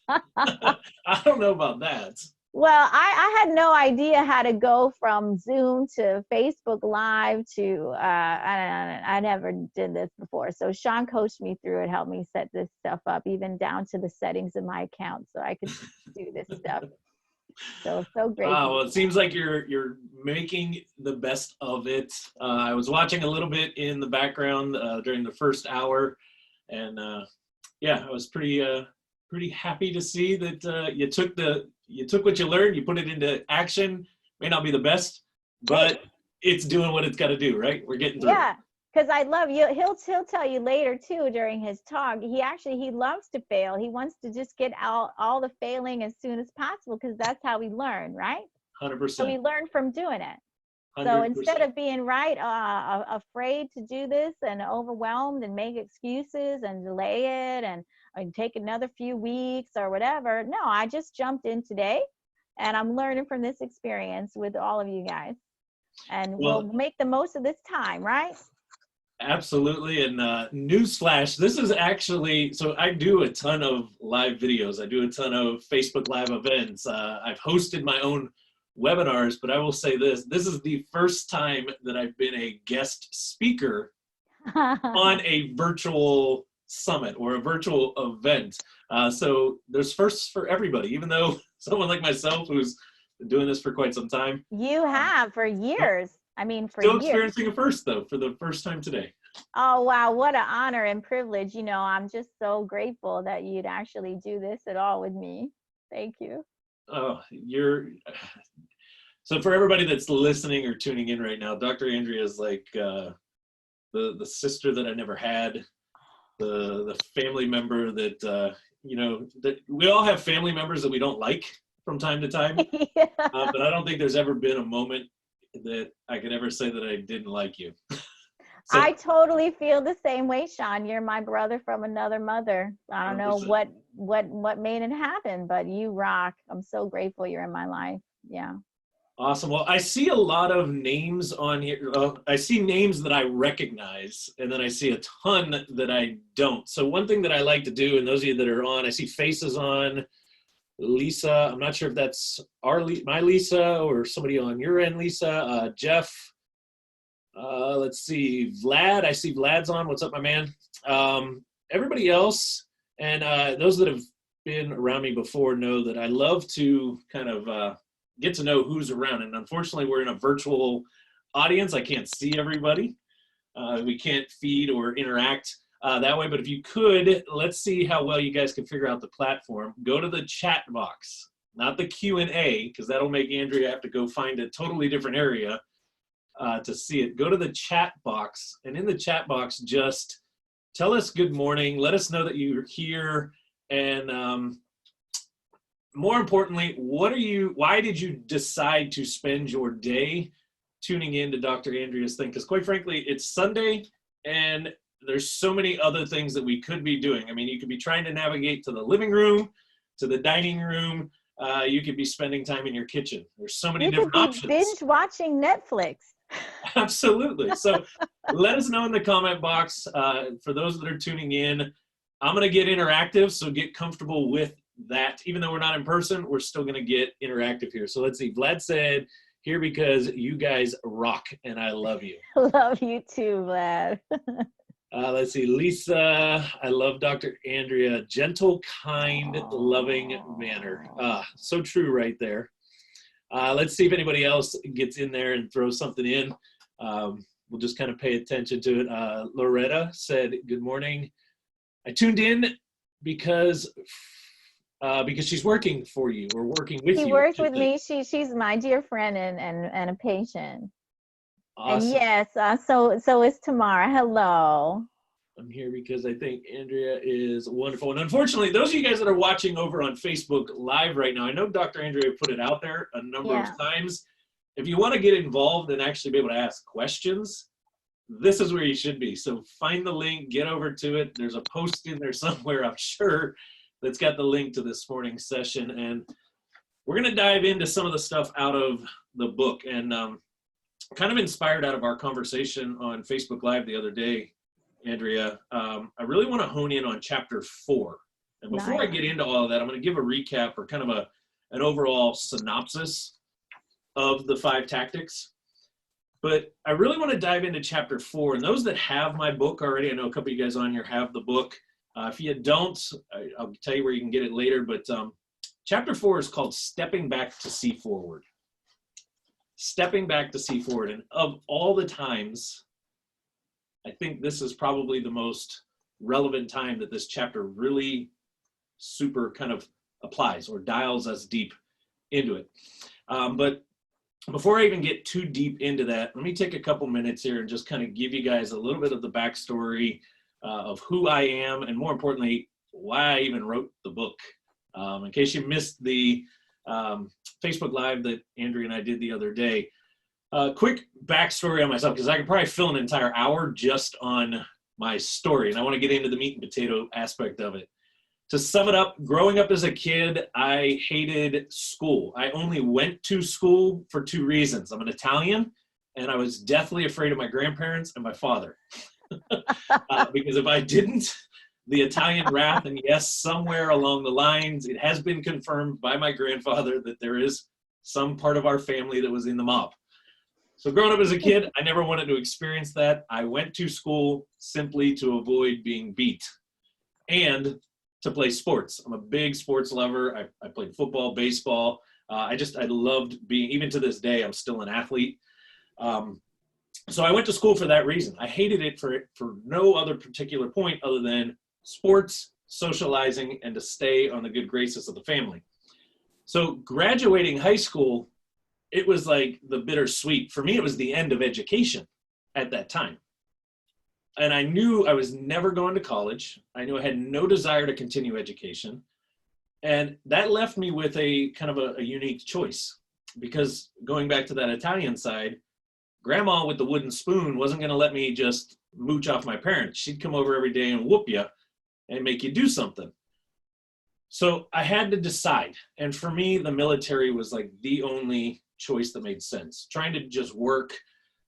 I don't know about that. Well, I had no idea how to go from Zoom to Facebook Live to, I never did this before. So Shawn coached me through it, helped me set this stuff up, even down to the settings of my account so I could do this stuff. So great. Well, it seems like you're making the best of it. I was watching a little bit in the background during the first hour, and yeah, I was pretty happy to see that you took what you learned, you put it into action. May not be the best, but it's doing what it's got to do, right? We're getting through. Yeah. Because I love you. He'll tell you later too during his talk. He loves to fail. He wants to just get out all the failing as soon as possible because that's how we learn, right? 100%. So we learn from doing it. 100%. So instead of being afraid to do this and overwhelmed and make excuses and delay it and take another few weeks or whatever, no, I just jumped in today and I'm learning from this experience with all of you guys. And we'll make the most of this time, right? Absolutely. And newsflash, this is actually, so I do a ton of live videos. I do a ton of Facebook Live events. I've hosted my own webinars, but I will say this is the first time that I've been a guest speaker on a virtual summit or a virtual event. So there's firsts for everybody, even though someone like myself who's been doing this for quite some time. You have for years. I mean, for still years. Experiencing a first though, for the first time today. Oh, wow. What an honor and privilege. You know, I'm just so grateful that you'd actually do this at all with me. Thank you. Oh, so for everybody that's listening or tuning in right now, Dr. Andrea is like the sister that I never had, the family member that, you know, that we all have family members that we don't like from time to time. Yeah. But I don't think there's ever been a moment that I could ever say that I didn't like you. So, I totally feel the same way, Shawn. You're my brother from another mother. I don't 100%. know what made it happen, but you rock. I'm so grateful you're in my life. Yeah. Awesome. Well, I see a lot of names on here. I see names that I recognize, and then I see a ton that I don't. So one thing that I like to do, and those of you that are on, I see faces on. Lisa, I'm not sure if that's my Lisa or somebody on your end, Lisa. Jeff. Let's see, Vlad. I see Vlad's on. What's up, my man? Everybody else, and those that have been around me before know that I love to kind of get to know who's around. And unfortunately, we're in a virtual audience. I can't see everybody. We can't feed or interact that way. But if you could, let's see how well you guys can figure out the platform. Go to the chat box, not the Q&A, because that'll make Andrea have to go find a totally different area to see it. Go to the chat box, and in the chat box, just tell us good morning. Let us know that you're here. And more importantly, why did you decide to spend your day tuning in to Dr. Andrea's thing? Because quite frankly, it's Sunday and there's so many other things that we could be doing. I mean, you could be trying to navigate to the living room, to the dining room. You could be spending time in your kitchen. There's so many different options. You could be binge watching Netflix. Absolutely. So let us know in the comment box. For those that are tuning in, I'm going to get interactive, so get comfortable with that. Even though we're not in person, we're still going to get interactive here. So let's see. Vlad said, here because you guys rock, and I love you. Love you too, Vlad. Let's see, Lisa, I love Dr. Andrea. Gentle, kind, loving manner. So true right there. Let's see if anybody else gets in there and throws something in. We'll just kind of pay attention to it. Loretta said, good morning. I tuned in because she's working for you or working with you. She worked with me. She's my dear friend and a patient. Awesome. And yes, so is Tamara. Hello. I'm here because I think Andrea is wonderful. And unfortunately, those of you guys that are watching over on Facebook Live right now, I know Dr. Andrea put it out there a number of times. If you want to get involved and actually be able to ask questions, this is where you should be. So find the link, get over to it. There's a post in there somewhere, I'm sure, that's got the link to this morning's session. And we're going to dive into some of the stuff out of the book. And kind of inspired out of our conversation on Facebook Live the other day, Andrea, I really want to hone in on chapter 4. And before I get into all of that, I'm going to give a recap or kind of an overall synopsis of the 5 tactics. But I really want to dive into chapter 4. And those that have my book already, I know a couple of you guys on here have the book. If you don't, I'll tell you where you can get it later. But chapter 4 is called Stepping Back to See Forward. Stepping back to see forward. And of all the times, I think this is probably the most relevant time that this chapter really super kind of applies or dials us deep into it. But before I even get too deep into that, let me take a couple minutes here and just kind of give you guys a little bit of the backstory of who I am, and more importantly, why I even wrote the book. In case you missed the Facebook Live that Andrea and I did the other day. Quick backstory on myself, because I could probably fill an entire hour just on my story, and I want to get into the meat and potato aspect of it. To sum it up, growing up as a kid, I hated school. I only went to school for 2 reasons. I'm an Italian, and I was deathly afraid of my grandparents and my father. Because if I didn't, the Italian wrath, and yes, somewhere along the lines, it has been confirmed by my grandfather that there is some part of our family that was in the mob. So growing up as a kid, I never wanted to experience that. I went to school simply to avoid being beat and to play sports. I'm a big sports lover. I played football, baseball. I loved being, even to this day, I'm still an athlete. So I went to school for that reason. I hated it for no other particular point other than sports, socializing, and to stay on the good graces of the family. So graduating high school, it was like the bittersweet. For me, it was the end of education at that time. And I knew I was never going to college. I knew I had no desire to continue education. And that left me with a kind of a unique choice, because going back to that Italian side, grandma with the wooden spoon wasn't going to let me just mooch off my parents. She'd come over every day and whoop you and make you do something. So I had to decide. And for me, the military was like the only choice that made sense. Trying to just work,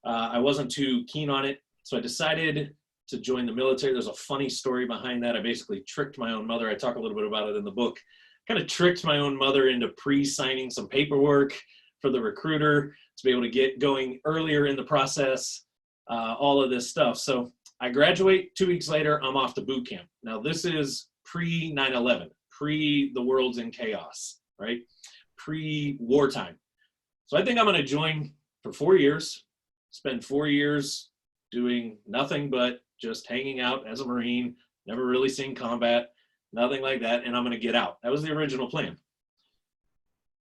I wasn't too keen on it. So I decided to join the military. There's a funny story behind that. I basically tricked my own mother. I talk a little bit about it in the book. Kind of tricked my own mother into pre-signing some paperwork for the recruiter to be able to get going earlier in the process, all of this stuff. So I graduate. 2 weeks later, I'm off to boot camp. Now this is pre 9/11, pre the world's in chaos, right? Pre-wartime. So I think I'm going to join for 4 years, spend 4 years doing nothing but just hanging out as a Marine, never really seeing combat, nothing like that, and I'm going to get out. That was the original plan.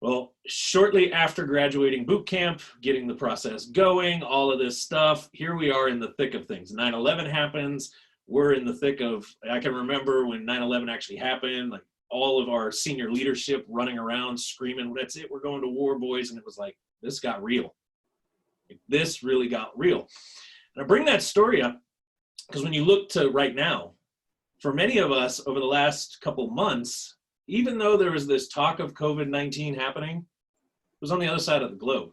Well, shortly after graduating boot camp, getting the process going, all of this stuff, here we are in the thick of things. 9/11 happens. We're in the thick of, I can remember when 9/11 actually happened, like all of our senior leadership running around screaming, that's it, we're going to war, boys. And it was like, this got real. This really got real. And I bring that story up because when you look to right now, for many of us over the last couple months, even though there was this talk of COVID-19 happening, it was on the other side of the globe.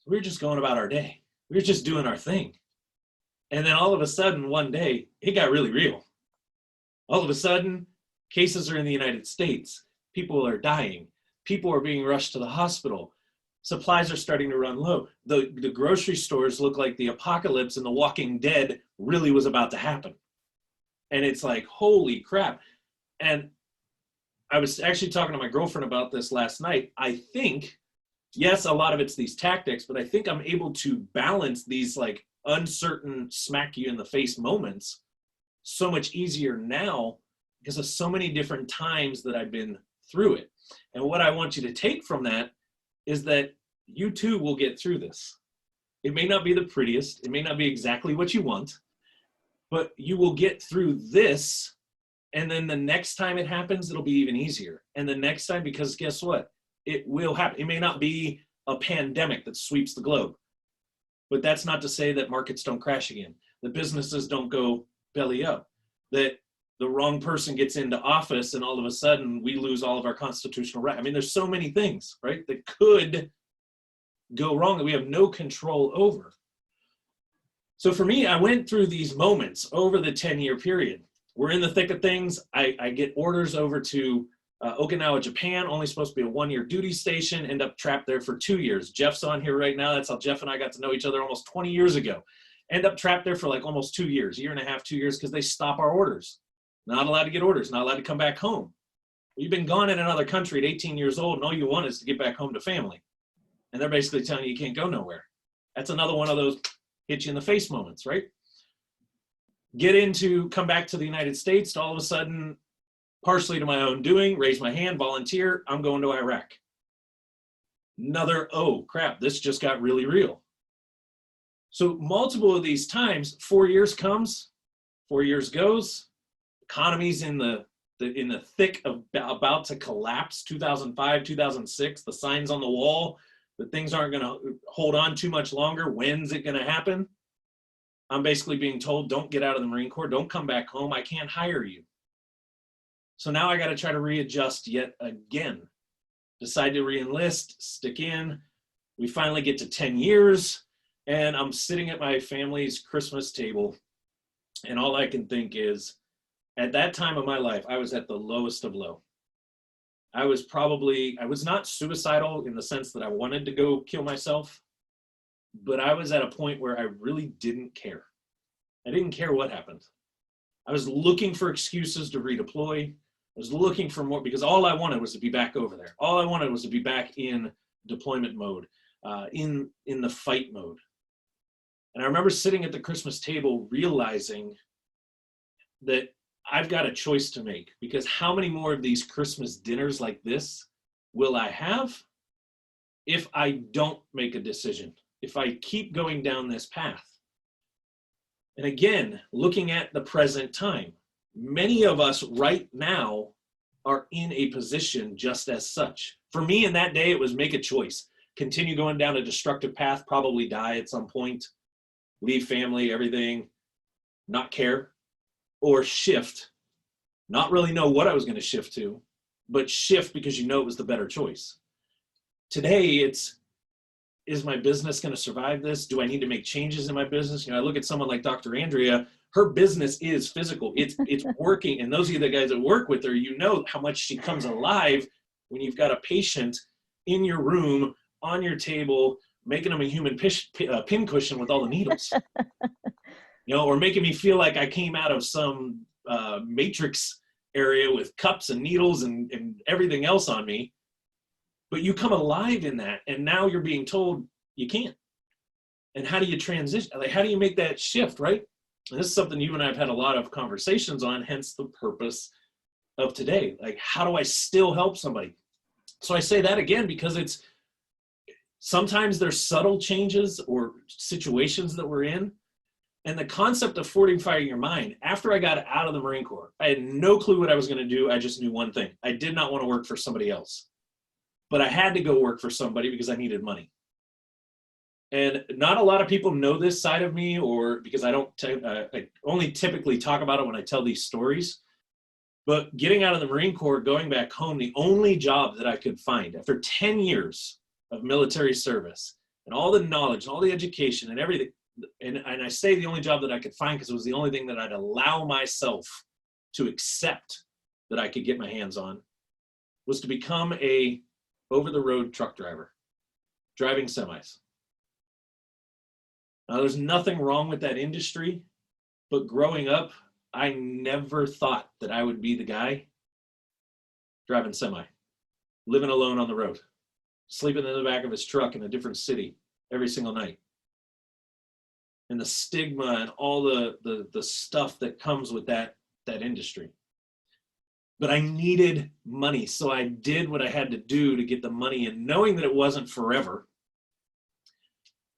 We were just going about our day. We were just doing our thing. And then all of a sudden, one day, it got really real. All of a sudden, cases are in the United States. People are dying. People are being rushed to the hospital. Supplies are starting to run low. The grocery stores look like the apocalypse and The Walking Dead really was about to happen. And it's like, holy crap. And I was actually talking to my girlfriend about this last night. I think, yes, a lot of it's these tactics, but I think I'm able to balance these like uncertain smack you in the face moments so much easier now because of so many different times that I've been through it. And what I want you to take from that is that you too will get through this. It may not be the prettiest, it may not be exactly what you want, but you will get through this. And then the next time it happens, it'll be even easier. And the next time, because guess what? It will happen. It may not be a pandemic that sweeps the globe, but that's not to say that markets don't crash again, that businesses don't go belly up, that the wrong person gets into office and all of a sudden we lose all of our constitutional rights. I mean, there's so many things, right, that could go wrong that we have no control over. So for me, I went through these moments over the 10-year period. We're in the thick of things. I get orders over to Okinawa, Japan, only supposed to be a 1-year duty station, end up trapped there for 2 years. Jeff's on here right now. That's how Jeff and I got to know each other almost 20 years ago. End up trapped there for like almost 2 years, 1.5 years, 2 years, because they stop our orders. Not allowed to get orders, not allowed to come back home. You've been gone in another country at 18 years old, and all you want is to get back home to family. And they're basically telling you can't go nowhere. That's another one of those hit you in the face moments, right? Come back to the United States, all of a sudden, partially to my own doing, raise my hand, volunteer, I'm going to Iraq. Another, oh crap, this just got really real. So multiple of these times, 4 years comes, 4 years goes, economy's in the thick of about to collapse, 2005, 2006, the signs on the wall that things aren't going to hold on too much longer. When's it going to happen? I'm basically being told, don't get out of the Marine Corps, don't come back home, I can't hire you. So now I got to try to readjust yet again. Decide to re-enlist, stick in. We finally get to 10 years, and I'm sitting at my family's Christmas table, and all I can think is, at that time of my life, I was at the lowest of low. I was not suicidal in the sense that I wanted to go kill myself, but I was at a point where I really didn't care. I didn't care what happened. I was looking for excuses to redeploy. I was looking for more, because all I wanted was to be back over there. All I wanted was to be back in deployment mode, in the fight mode. And I remember sitting at the Christmas table realizing that I've got a choice to make, because how many more of these Christmas dinners like this will I have if I don't make a decision, if I keep going down this path? And again, looking at the present time, many of us right now are in a position just as such. For me in that day, it was make a choice. Continue going down a destructive path, probably die at some point, leave family, everything, not care, or shift, not really know what I was going to shift to, but shift because you know it was the better choice. Today, is my business going to survive this? Do I need to make changes in my business? I look at someone like Dr. Andrea, her business is physical. It's working. And those of you the guys that work with her, you know how much she comes alive when you've got a patient in your room, on your table, making them a human pin cushion with all the needles. Or making me feel like I came out of some matrix area with cups and needles and everything else on me. But you come alive in that, and now you're being told you can't. And how do you transition? Like, how do you make that shift, right? And this is something you and I have had a lot of conversations on, hence the purpose of today. Like, how do I still help somebody? So I say that again because sometimes there's subtle changes or situations that we're in. And the concept of fortifying your mind, after I got out of the Marine Corps, I had no clue what I was going to do. I just knew one thing. I did not want to work for somebody else. But I had to go work for somebody because I needed money. And not a lot of people know this side of me, or because I only typically talk about it when I tell these stories. But getting out of the Marine Corps, going back home, the only job that I could find after 10 years of military service and all the knowledge and all the education and everything, and I say the only job that I could find because it was the only thing that I'd allow myself to accept that I could get my hands on, was to become a over-the-road truck driver. driving semis. Now, there's nothing wrong with that industry, but growing up, I never thought that I would be the guy driving semi, living alone on the road, sleeping in the back of his truck in a different city every single night. And the stigma and all the stuff that comes with that industry. But I needed money, so I did what I had to do to get the money in, knowing that it wasn't forever.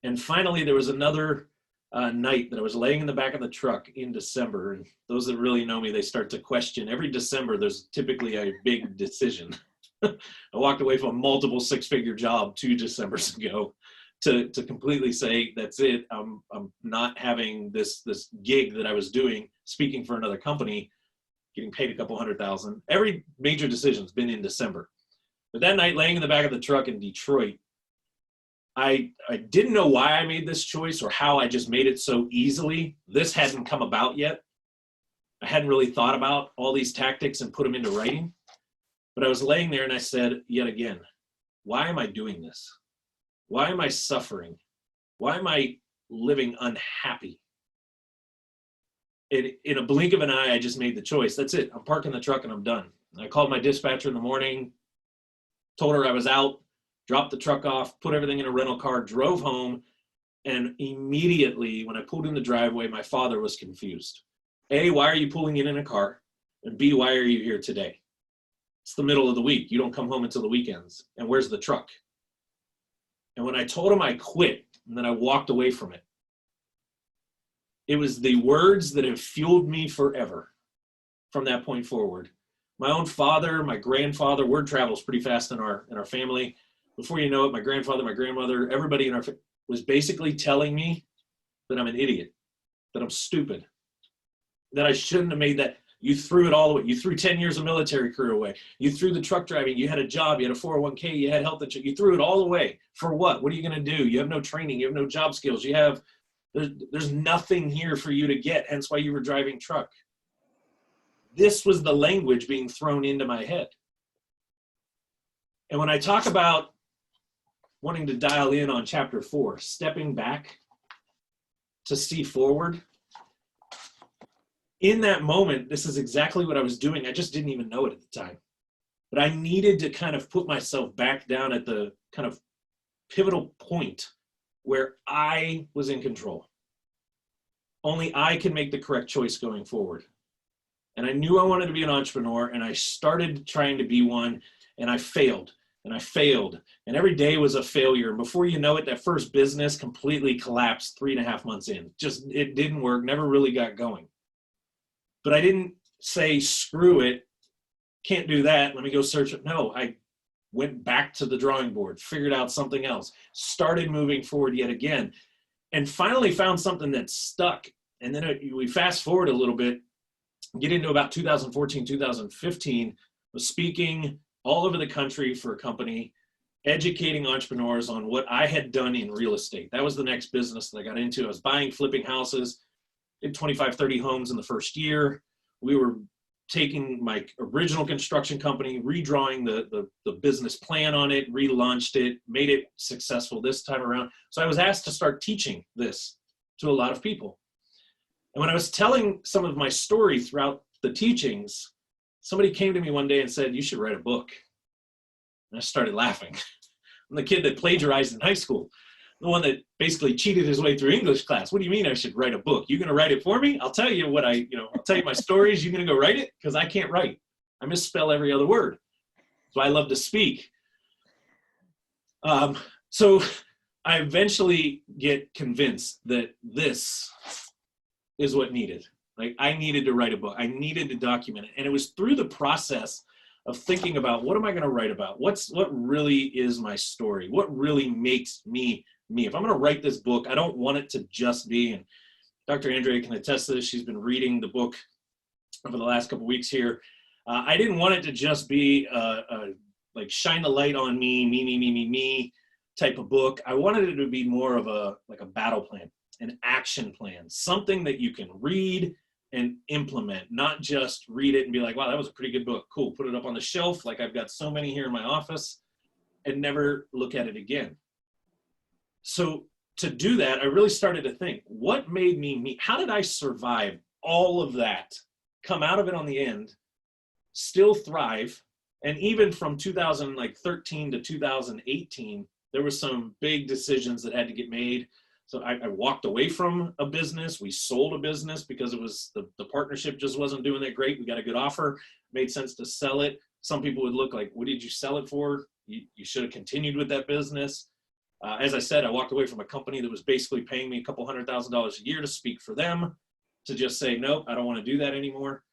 And finally, there was another night that I was laying in the back of the truck in December. And those that really know me, they start to question. Every December, there's typically a big decision. I walked away from a multiple six-figure job 2 Decembers ago to completely say, that's it. I'm not having this gig that I was doing, speaking for another company, getting paid a couple $100,000. Every major decision's been in December. But that night, laying in the back of the truck in Detroit, I didn't know why I made this choice or how I just made it so easily. This hadn't come about yet. I hadn't really thought about all these tactics and put them into writing. But I was laying there and I said, yet again, why am I doing this? Why am I suffering? Why am I living unhappy? In a blink of an eye, I just made the choice. That's it. I'm parking the truck and I'm done. I called my dispatcher in the morning, told her I was out, dropped the truck off, put everything in a rental car, drove home, and immediately when I pulled in the driveway, my father was confused. A, why are you pulling it in a car? And B, why are you here today? It's the middle of the week. You don't come home until the weekends. And where's the truck? And when I told him I quit and then I walked away from it, it was the words that have fueled me forever from that point forward. My own father, my grandfather, word travels pretty fast in our family. Before you know it, my grandfather, my grandmother, everybody in our family was basically telling me that I'm an idiot, that I'm stupid, that I shouldn't have made that. You threw it all away. You threw 10 years of military career away. You threw the truck driving. You had a job. You had a 401k. You had health insurance. You threw it all away. For what? What are you going to do? You have no training. You have no job skills. There's nothing here for you to get. Hence why you were driving truck. This was the language being thrown into my head. And when I talk about wanting to dial in on chapter 4, stepping back to see forward, in that moment, this is exactly what I was doing. I just didn't even know it at the time. But I needed to kind of put myself back down at the kind of pivotal point where I was in control. Only I can make the correct choice going forward. And I knew I wanted to be an entrepreneur, and I started trying to be one, and I failed, and I failed. And every day was a failure. And before you know it, that first business completely collapsed 3.5 months in. Just, it didn't work, never really got going. But I didn't say, screw it, can't do that, let me go search it. No, I went back to the drawing board, figured out something else, started moving forward yet again, and finally found something that stuck. And then we fast forward a little bit, get into about 2014, 2015, was speaking all over the country for a company, educating entrepreneurs on what I had done in real estate. That was the next business that I got into. I was buying, flipping houses, did 25, 30 homes in the first year. We were taking my original construction company, redrawing the business plan on it, relaunched it, made it successful this time around. So I was asked to start teaching this to a lot of people. And when I was telling some of my story throughout the teachings, somebody came to me one day and said, you should write a book. And I started laughing. I'm the kid that plagiarized in high school, the one that basically cheated his way through English class. What do you mean I should write a book? You going to write it for me? I'll tell you what I'll tell you my stories. You going to go write it? Because I can't write. I misspell every other word. So I love to speak. So I eventually get convinced that this is what needed. Like, I needed to write a book. I needed to document it. And it was through the process of thinking about, what am I going to write about? What really is my story? What really makes me me? If I'm going to write this book, I don't want it to just be, and Dr. Andrea can attest to this, she's been reading the book over the last couple of weeks here. I didn't want it to just be like shine the light on me type of book. I wanted it to be more of a battle plan, an action plan, something that you can read and implement, not just read it and be like, wow, that was a pretty good book. Cool. Put it up on the shelf. Like I've got so many here in my office, and never look at it again. So to do that, I really started to think, what made me, how did I survive all of that, come out of it on the end, still thrive? And even from 2013 to 2018, there were some big decisions that had to get made. So I walked away from a business. We sold a business because it was the partnership just wasn't doing that great. We got a good offer, made sense to sell it. Some people would look like, what did you sell it for? You should have continued with that business. As I said, I walked away from a company that was basically paying me a couple $100,000 a year to speak for them, to just say, nope, I don't want to do that anymore.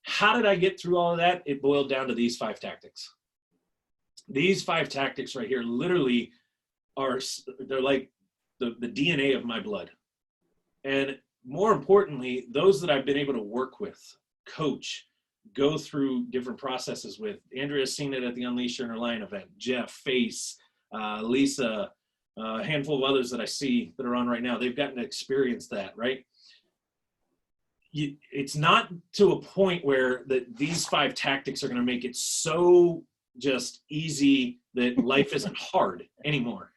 How did I get through all of that? It boiled down to these 5 tactics. These 5 tactics right here literally they're like the DNA of my blood. And more importantly, those that I've been able to work with, coach, go through different processes with. Andrea's seen it at the Unleash Your Inner Lion event. Jeff, Face, Lisa, a handful of others that I see that are on right now. They've gotten to experience that, right? It's not to a point where these 5 tactics are going to make it so just easy that life isn't hard anymore.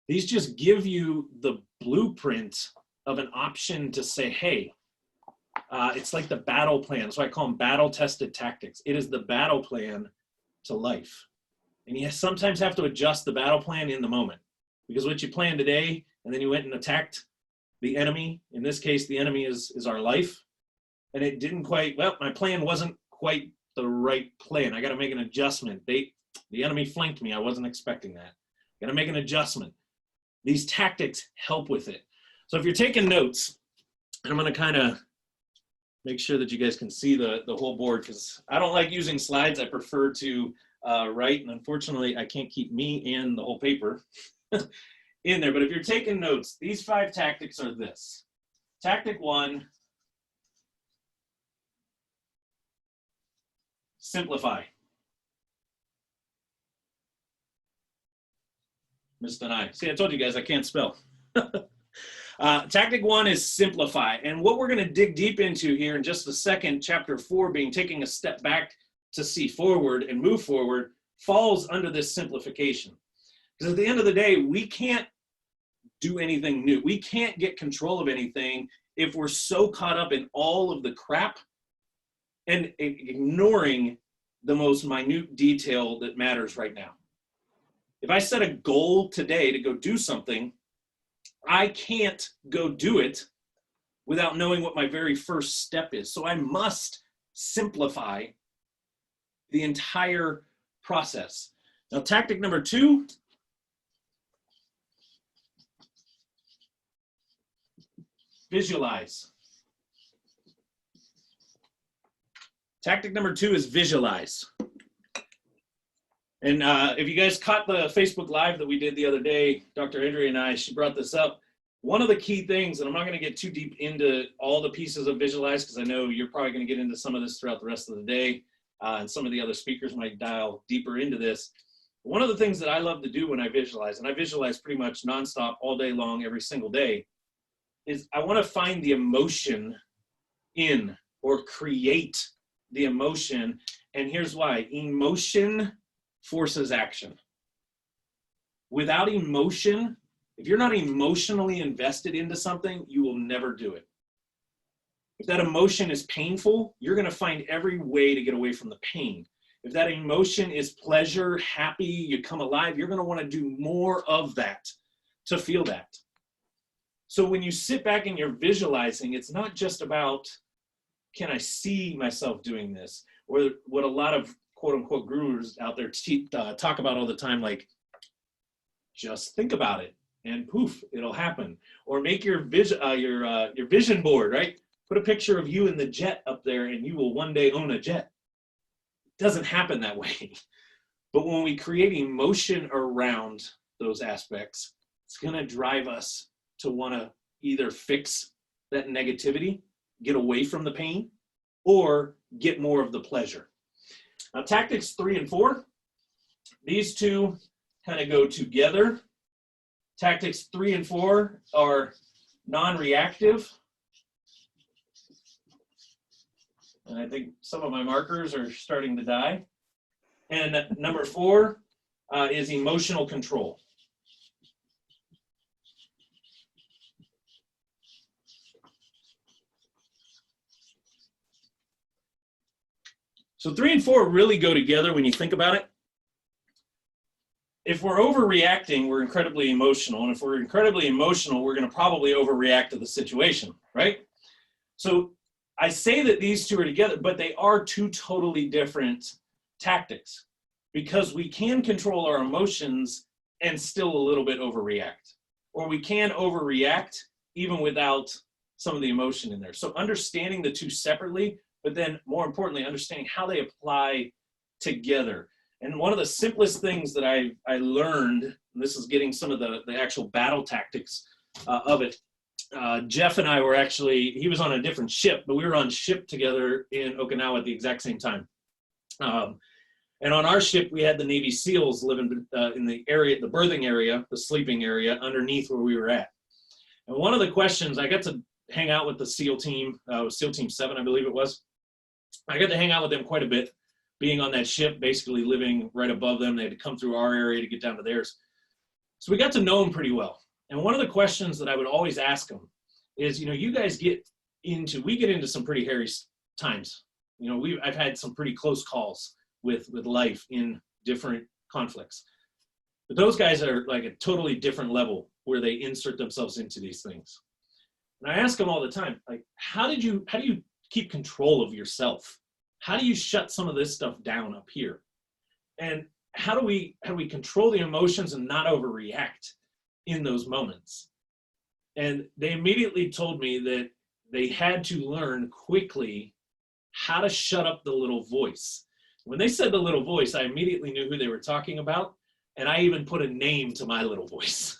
These just give you the blueprint of an option to say, hey, it's like the battle plan. That's why I call them battle-tested tactics. It is the battle plan to life. And you sometimes have to adjust the battle plan in the moment, because what you planned today, and then you went and attacked the enemy. In this case, the enemy is our life. And it didn't quite, well, my plan wasn't quite the right plan. I got to make an adjustment. The enemy flanked me. I wasn't expecting that. Got to make an adjustment. These tactics help with it. So if you're taking notes, and I'm going to kind of make sure that you guys can see the whole board, because I don't like using slides. I prefer to write, and unfortunately, I can't keep me and the whole paper in there. But if you're taking notes, these 5 tactics are this. Tactic 1, simplify. Missed an I. See, I told you guys I can't spell. Tactic 1 is simplify. And what we're going to dig deep into here in just a second, chapter 4 being taking a step back to see forward and move forward, falls under this simplification. Because at the end of the day, we can't do anything new. We can't get control of anything if we're so caught up in all of the crap and ignoring the most minute detail that matters right now. If I set a goal today to go do something, I can't go do it without knowing what my very first step is. So I must simplify the entire process. Now, tactic number 2, visualize. Tactic number 2 is visualize. And if you guys caught the Facebook Live that we did the other day, Dr. Andrea and I, she brought this up. One of the key things, and I'm not going to get too deep into all the pieces of visualize, because I know you're probably going to get into some of this throughout the rest of the day, and some of the other speakers might dial deeper into this. One of the things that I love to do when I visualize, and I visualize pretty much nonstop all day long, every single day, is I want to find the emotion in, or create the emotion. And here's why. Emotion forces action. Without emotion, if you're not emotionally invested into something, you will never do it. If that emotion is painful, you're going to find every way to get away from the pain. If that emotion is pleasure, happy, you come alive, you're going to want to do more of that to feel that. So when you sit back and you're visualizing, it's not just about, can I see myself doing this? Or what a lot of quote unquote gurus out there talk about all the time, like, just think about it and poof, it'll happen. Or make your vision board, right? Put a picture of you in the jet up there and you will one day own a jet. It doesn't happen that way. But when we create emotion around those aspects, it's going to drive us to want to either fix that negativity, get away from the pain, or get more of the pleasure. Now, tactics 3 and 4, these two kind of go together. Tactics 3 and 4 are non-reactive. And I think some of my markers are starting to die. And number 4 is emotional control. So 3 and 4 really go together when you think about it. If we're overreacting, we're incredibly emotional. And if we're incredibly emotional, we're going to probably overreact to the situation, right? So I say that these two are together, but they are two totally different tactics, because we can control our emotions and still a little bit overreact, or we can overreact even without some of the emotion in there. So understanding the two separately, but then more importantly, understanding how they apply together. And one of the simplest things that I learned, and this is getting some of the actual battle tactics of it. Jeff and I were actually, he was on a different ship, but we were on ship together in Okinawa at the exact same time. And on our ship, we had the Navy SEALs living in the area, the berthing area, the sleeping area underneath where we were at. And one of the questions, I got to hang out with the SEAL team, SEAL Team 7, I believe it was. I got to hang out with them quite a bit, being on that ship, basically living right above them. They had to come through our area to get down to theirs. So we got to know them pretty well. And one of the questions that I would always ask them is, you guys we get into some pretty hairy times. I've had some pretty close calls with life in different conflicts. But those guys are like a totally different level where they insert themselves into these things. And I ask them all the time, like, how do you keep control of yourself? How do you shut some of this stuff down up here? And how do we control the emotions and not overreact in those moments? And they immediately told me that they had to learn quickly how to shut up the little voice. When they said the little voice, I immediately knew who they were talking about. And I even put a name to my little voice.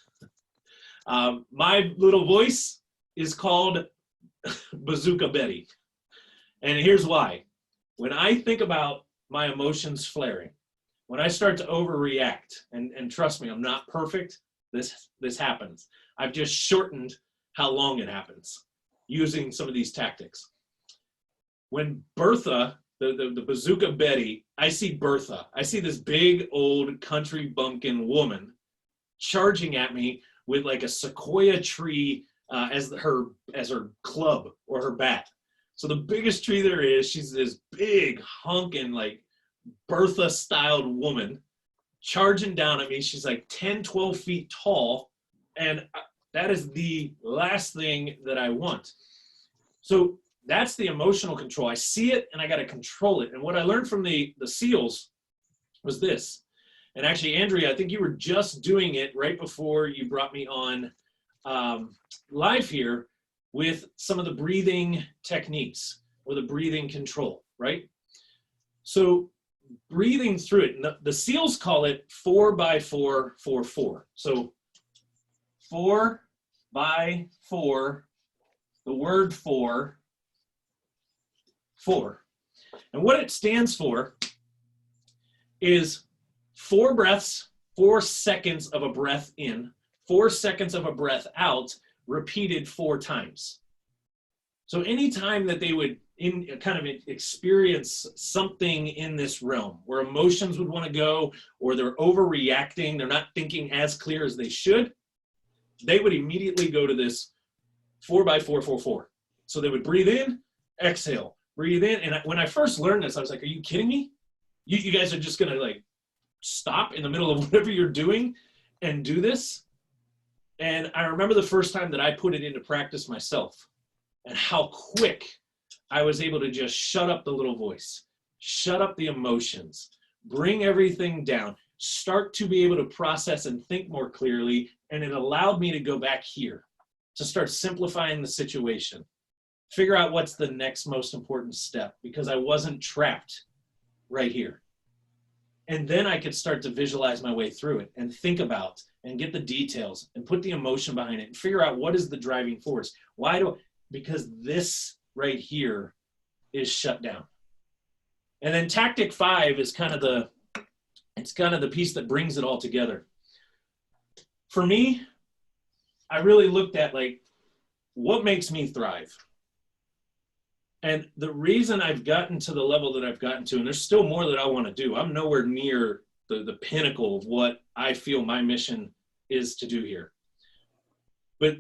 My little voice is called Bazooka Betty. And here's why. When I think about my emotions flaring, when I start to overreact, and trust me, I'm not perfect, this happens. I've just shortened how long it happens using some of these tactics. When Bertha, the Bazooka Betty, I see Bertha. I see this big old country bumpkin woman charging at me with like a sequoia tree as her club or her bat. So the biggest tree there is, she's this big hunkin' like Bertha styled woman charging down at me. She's like 10, 12 feet tall. And that is the last thing that I want. So that's the emotional control. I see it and I got to control it. And what I learned from the SEALs was this. And actually, Andrea, I think you were just doing it right before you brought me on live here with some of the breathing techniques or the breathing control, right? So breathing through it, and the SEALs call it 4x4-4-4. So 4x4, the word 4. And what it stands for is 4 breaths, 4 seconds of a breath in, 4 seconds of a breath out, repeated 4 times. So anytime that they would kind of experience something in this realm where emotions would want to go, or they're overreacting, they're not thinking as clear as they should, they would immediately go to this 4x4-4-4. So they would breathe in, exhale, breathe in. And when I first learned this, I was like, are you kidding me? You guys are just going to like stop in the middle of whatever you're doing and do this? And I remember the first time that I put it into practice myself and how quick I was able to just shut up the little voice, shut up the emotions, bring everything down, start to be able to process and think more clearly. And it allowed me to go back here to start simplifying the situation, figure out what's the next most important step, because I wasn't trapped right here. And then I could start to visualize my way through it and think about and get the details and put the emotion behind it and figure out what is the driving force. Because this right here is shut down. And then tactic 5 is kind of the piece that brings it all together. For me, I really looked at like, what makes me thrive? And the reason I've gotten to the level that I've gotten to, and there's still more that I want to do. I'm nowhere near the pinnacle of what I feel my mission is to do here. But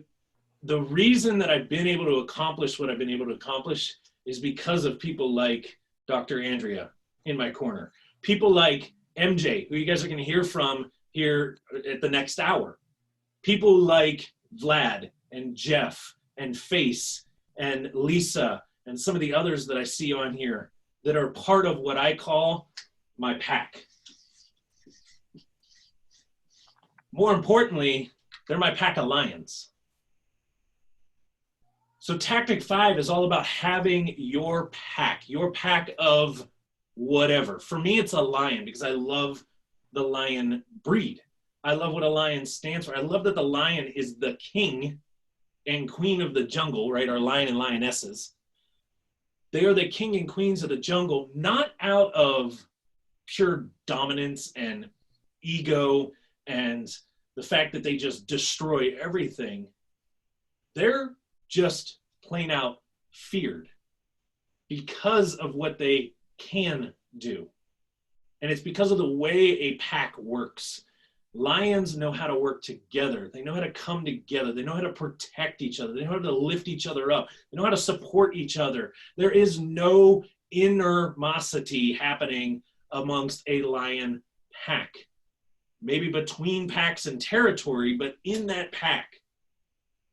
the reason that I've been able to accomplish what I've been able to accomplish is because of people like Dr. Andrea, in my corner. People like MJ, who you guys are going to hear from here at the next hour. People like Vlad and Jeff and Face and Lisa and some of the others that I see on here that are part of what I call my pack. More importantly, they're my pack of lions. So Tactic 5 is all about having your pack of whatever. For me, it's a lion because I love the lion breed. I love what a lion stands for. I love that the lion is the king and queen of the jungle, right? Our lion and lionesses. They are the king and queens of the jungle, not out of pure dominance and ego and the fact that they just destroy everything. They're just plain out feared because of what they can do. And it's because of the way a pack works. Lions know how to work together. They know how to come together. They know how to protect each other. They know how to lift each other up. They know how to support each other. There is no innermosity happening amongst a lion pack. Maybe between packs and territory, but in that pack,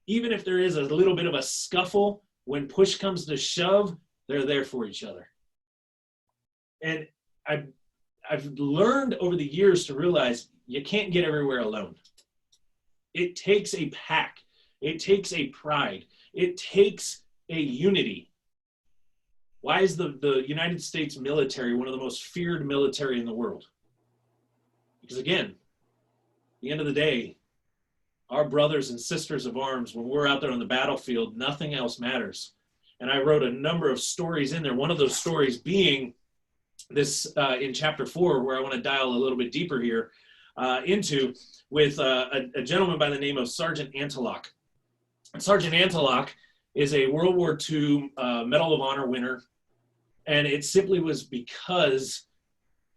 even if there is a little bit of a scuffle, when push comes to shove, they're there for each other. And I've learned over the years to realize you can't get everywhere alone. It takes a pack. It takes a pride. It takes a unity. Why is the United States military one of the most feared military in the world? Because again, at the end of the day, our brothers and sisters of arms, when we're out there on the battlefield, nothing else matters. And I wrote a number of stories in there. One of those stories being this in chapter 4, where I want to dial a little bit deeper here into, with a gentleman by the name of Sergeant Antelock. And Sergeant Antelock is a World War II Medal of Honor winner. And it simply was because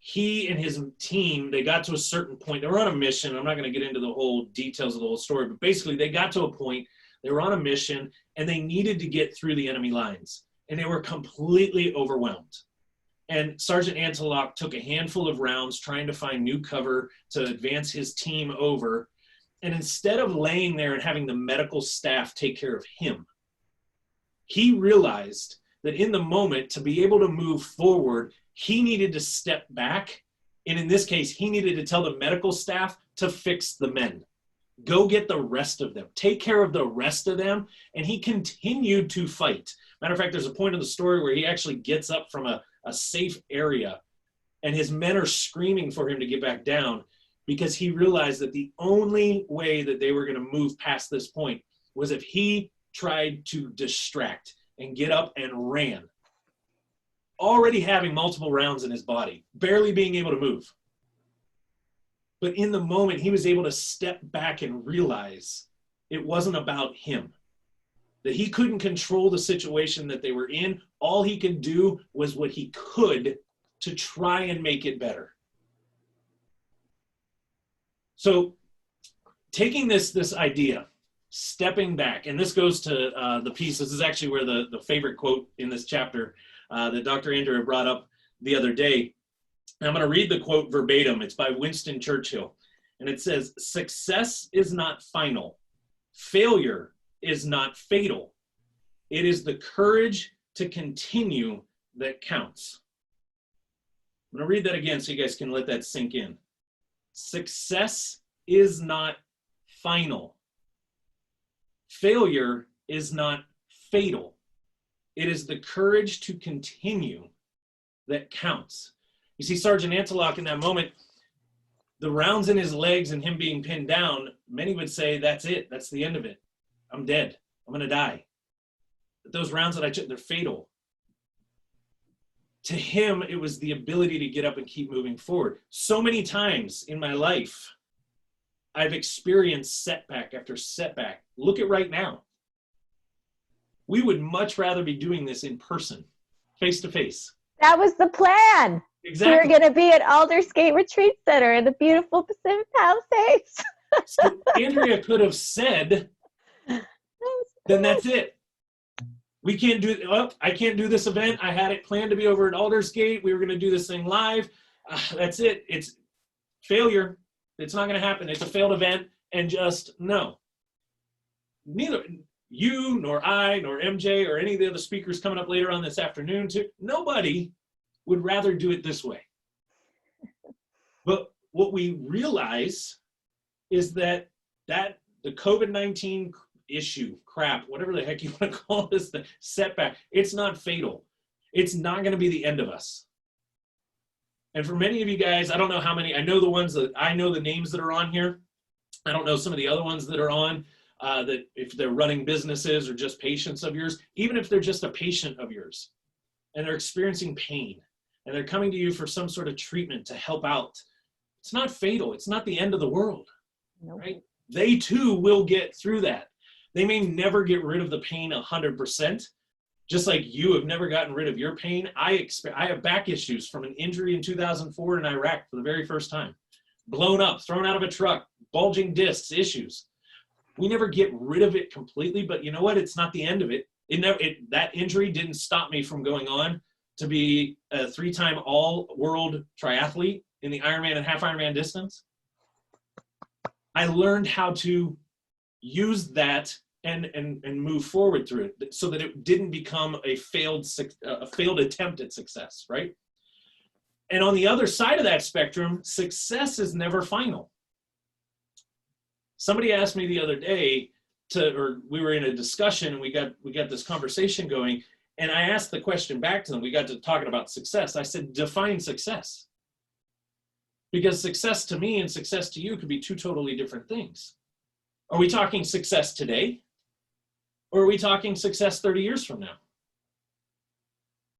he and his team, they got to a certain point. They were on a mission. I'm not going to get into the whole details of the whole story, but basically they got to a point, they were on a mission, and they needed to get through the enemy lines. And they were completely overwhelmed. And Sergeant Antelock took a handful of rounds trying to find new cover to advance his team over. And instead of laying there and having the medical staff take care of him, he realized that in the moment, to be able to move forward, he needed to step back. And in this case, he needed to tell the medical staff to fix the men. Go get the rest of them. Take care of the rest of them. And he continued to fight. Matter of fact, there's a point in the story where he actually gets up from a safe area and his men are screaming for him to get back down, because he realized that the only way that they were going to move past this point was if he tried to distract and get up and ran, already having multiple rounds in his body, barely being able to move. But in the moment, he was able to step back and realize it wasn't about him, that he couldn't control the situation that they were in. All he could do was what he could to try and make it better. So taking this idea, stepping back, and this goes to the piece, this is actually where the favorite quote in this chapter that Dr. Andrea brought up the other day. And I'm going to read the quote verbatim. It's by Winston Churchill. And it says, "Success is not final. Failure is not fatal. It is the courage to continue that counts." I'm going to read that again so you guys can let that sink in. Success is not final. Failure is not fatal. It is the courage to continue that counts. You see, Sergeant Antelock in that moment, the rounds in his legs and him being pinned down, many would say, that's it. That's the end of it. I'm dead. I'm going to die. But those rounds that I took, they're fatal. To him, it was the ability to get up and keep moving forward. So many times in my life, I've experienced setback after setback. Look at right now. We would much rather be doing this in person, face to face. That was the plan. Exactly. We're going to be at Aldersgate Retreat Center in the beautiful Pacific Palisades. So Andrea could have said, then that's it. We can't do, well, I can't do this event. I had it planned to be over at Aldersgate. We were going to do this thing live. That's it. It's failure. It's not going to happen. It's a failed event. And just no. Neither you, nor I, nor MJ, or any of the other speakers coming up later on this afternoon, nobody would rather do it this way. But what we realize is that the COVID-19 issue, crap, whatever the heck you want to call this, the setback, it's not fatal. It's not going to be the end of us. And for many of you guys, I don't know how many, I know the names that are on here. I don't know some of the other ones that are on, that if they're running businesses or just patients of yours, even if they're just a patient of yours and they're experiencing pain and they're coming to you for some sort of treatment to help out, it's not fatal. It's not the end of the world, Nope. right? They too will get through that. They may never get rid of the pain 100%, just like you have never gotten rid of your pain. I have back issues from an injury in 2004 in Iraq for the very first time. Blown up, thrown out of a truck, bulging discs, issues. We never get rid of it completely, but you know what? It's not the end of it. That injury didn't stop me from going on to be a 3-time all-world triathlete in the Ironman and half Ironman distance. I learned how to use that and move forward through it so that it didn't become a failed attempt at success, right? And on the other side of that spectrum, success is never final. Somebody asked me the other day, we were in a discussion and we got this conversation going, and I asked the question back to them. We got to talking about success. I said, define success. Because success to me and success to you could be two totally different things. Are we talking success today? Or are we talking success 30 years from now?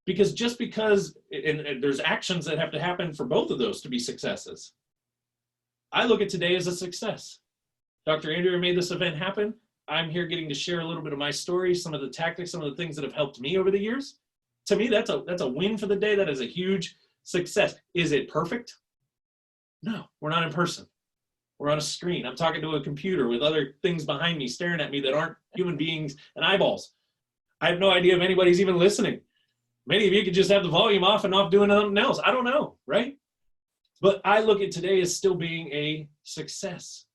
Because just because, and there's actions that have to happen for both of those to be successes. I look at today as a success. Dr. Andrea made this event happen. I'm here getting to share a little bit of my story, some of the tactics, some of the things that have helped me over the years. To me, that's a win for the day. That is a huge success. Is it perfect? No, we're not in person. We're on a screen. I'm talking to a computer with other things behind me staring at me that aren't human beings and eyeballs. I have no idea if anybody's even listening. Many of you could just have the volume off and off doing something else. I don't know, right? But I look at today as still being a success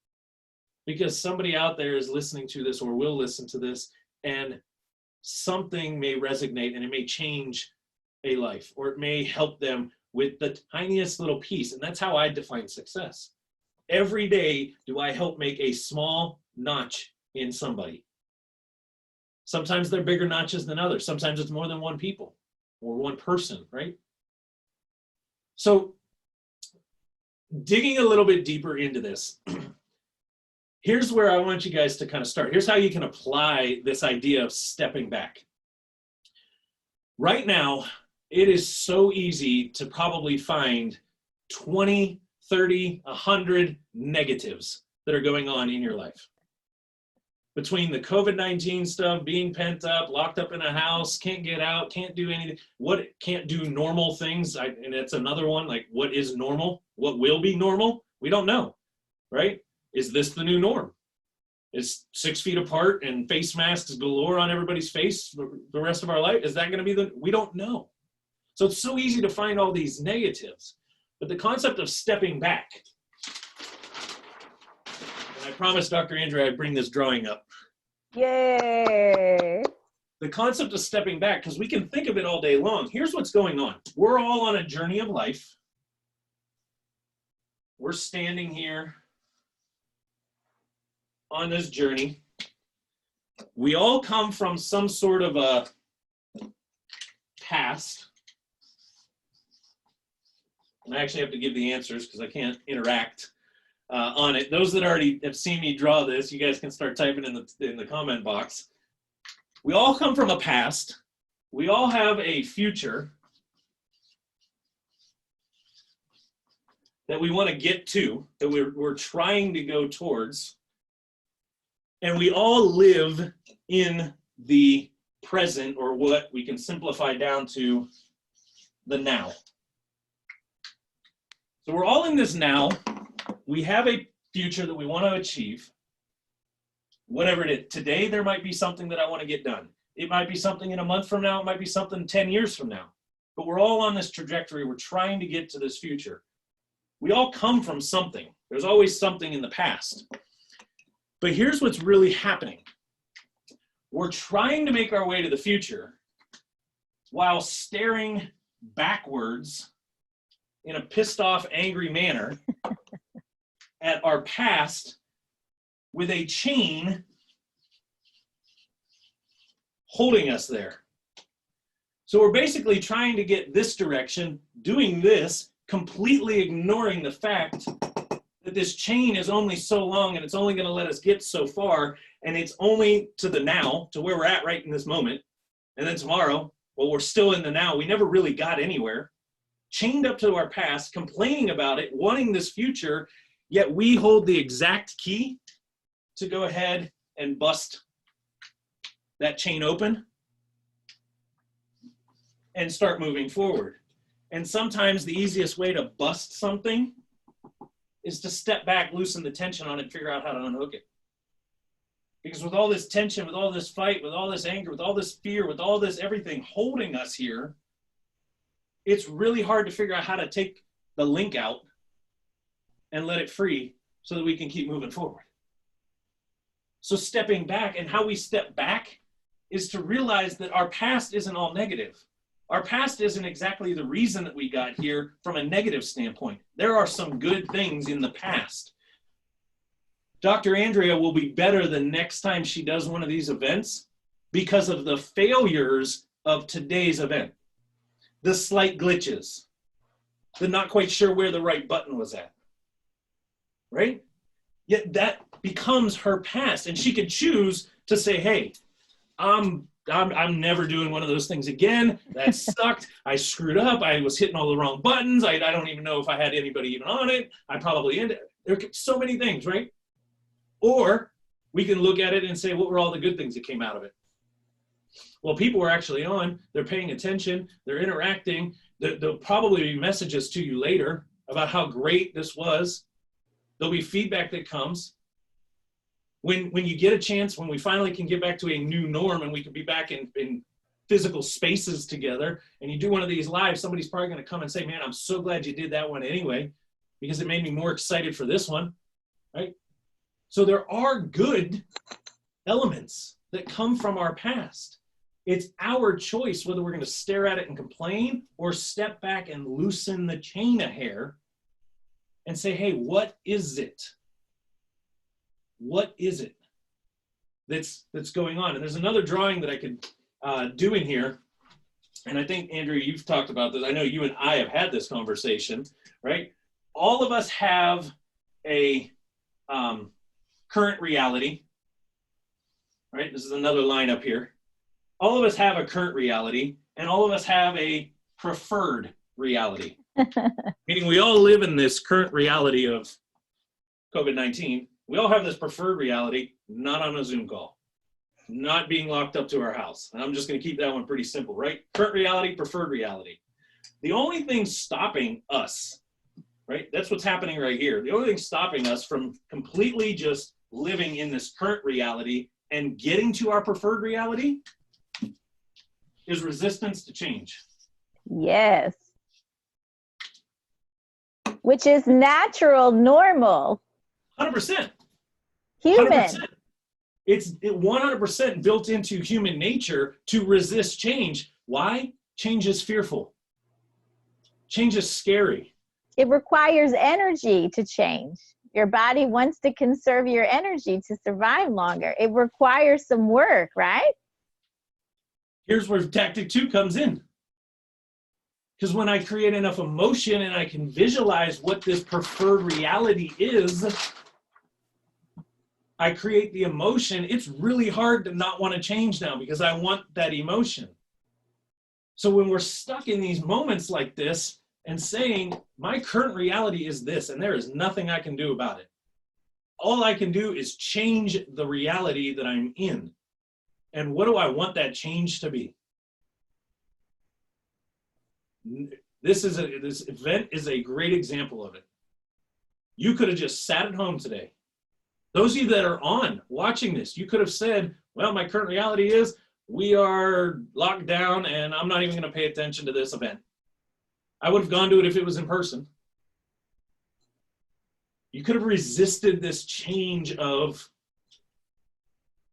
because somebody out there is listening to this or will listen to this, and something may resonate and it may change a life, or it may help them with the tiniest little piece. And that's how I define success. Every day, do I help make a small notch in somebody? Sometimes they're bigger notches than others. Sometimes it's more than one people or one person, right? So digging a little bit deeper into this, here's where I want you guys to kind of start. Here's how you can apply this idea of stepping back. Right now, it is so easy to probably find 20, 30, 100 negatives that are going on in your life. Between the COVID-19 stuff, being pent up, locked up in a house, can't get out, can't do anything, can't do normal things, and it's another one, like what is normal? What will be normal? We don't know, right? Is this the new norm? Is 6 feet apart and face masks galore on everybody's face the rest of our life? Is that going to be we don't know. So it's so easy to find all these negatives. But the concept of stepping back, and I promised Dr. Andrea I'd bring this drawing up. Yay! The concept of stepping back, because we can think of it all day long. Here's what's going on. We're all on a journey of life. We're standing here on this journey. We all come from some sort of a past. And I actually have to give the answers because I can't interact on it. Those that already have seen me draw this, you guys can start typing in the comment box. We all come from a past. We all have a future that we want to get to, that we're trying to go towards. And we all live in the present, or what we can simplify down to the now. So we're all in this now. We have a future that we want to achieve. Whatever it is. Today, there might be something that I want to get done. It might be something in a month from now. It might be something 10 years from now. But we're all on this trajectory. We're trying to get to this future. We all come from something. There's always something in the past. But here's what's really happening. We're trying to make our way to the future while staring backwards in a pissed off, angry manner at our past with a chain holding us there. So we're basically trying to get this direction, doing this, completely ignoring the fact that this chain is only so long and it's only going to let us get so far, and it's only to the now, to where we're at right in this moment. And then tomorrow, well, we're still in the now. We never really got anywhere. Chained up to our past, complaining about it, wanting this future, yet we hold the exact key to go ahead and bust that chain open and start moving forward. And sometimes the easiest way to bust something is to step back, loosen the tension on it, and figure out how to unhook it. Because with all this tension, with all this fight, with all this anger, with all this fear, with all this everything holding us here, it's really hard to figure out how to take the link out and let it free so that we can keep moving forward. So stepping back, and how we step back is to realize that our past isn't all negative. Our past isn't exactly the reason that we got here from a negative standpoint. There are some good things in the past. Dr. Andrea will be better the next time she does one of these events because of the failures of today's event. The slight glitches, the not quite sure where the right button was at, right? Yet that becomes her past, and she could choose to say, hey, I'm never doing one of those things again. That sucked. I screwed up. I was hitting all the wrong buttons. I don't even know if I had anybody even on it. I probably ended. There are so many things, right? Or we can look at it and say, what were all the good things that came out of it? Well, people are actually on. They're paying attention. They're interacting. There'll probably be messages to you later about how great this was. There'll be feedback that comes. When you get a chance, when we finally can get back to a new norm and we can be back in physical spaces together, and you do one of these live, somebody's probably going to come and say, man, I'm so glad you did that one anyway, because it made me more excited for this one, right? So there are good elements that come from our past. It's our choice whether we're going to stare at it and complain or step back and loosen the chain a hair and say, hey, what is it? What is it that's going on? And there's another drawing that I could do in here. And I think, Andrew, you've talked about this. I know you and I have had this conversation, right? All of us have a current reality, right? This is another line up here. All of us have a current reality, and all of us have a preferred reality. Meaning we all live in this current reality of COVID-19. We all have this preferred reality, not on a Zoom call, not being locked up to our house. And I'm just going to keep that one pretty simple, right? Current reality, preferred reality. The only thing stopping us, right? That's what's happening right here. The only thing stopping us from completely just living in this current reality and getting to our preferred reality is resistance to change. Yes. Which is natural, normal. 100%. Human. 100%. It's 100% built into human nature to resist change. Why? Change is fearful. Change is scary. It requires energy to change. Your body wants to conserve your energy to survive longer. It requires some work, right? Here's where tactic 2 comes in. Because when I create enough emotion and I can visualize what this preferred reality is, I create the emotion. It's really hard to not want to change now because I want that emotion. So when we're stuck in these moments like this and saying, my current reality is this, and there is nothing I can do about it. All I can do is change the reality that I'm in. And what do I want that change to be? This event is a great example of it. You could have just sat at home today. Those of you that are on watching this, you could have said, well, my current reality is we are locked down and I'm not even going to pay attention to this event. I would have gone to it if it was in person. You could have resisted this change of,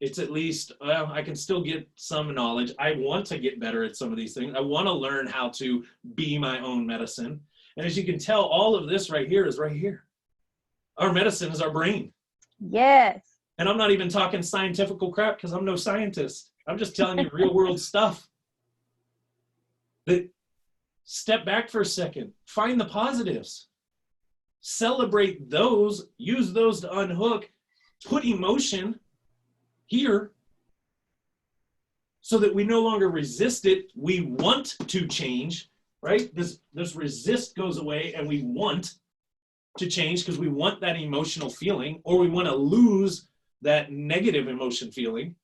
it's at least, well, I can still get some knowledge. I want to get better at some of these things. I want to learn how to be my own medicine. And as you can tell, all of this right here is right here. Our medicine is our brain. Yes. And I'm not even talking scientific crap because I'm no scientist. I'm just telling you real world stuff. But step back for a second. Find the positives. Celebrate those. Use those to unhook. Put emotion here so that we no longer resist it. We want to change, right? This resist goes away and we want to change because we want that emotional feeling, or we want to lose that negative emotion feeling,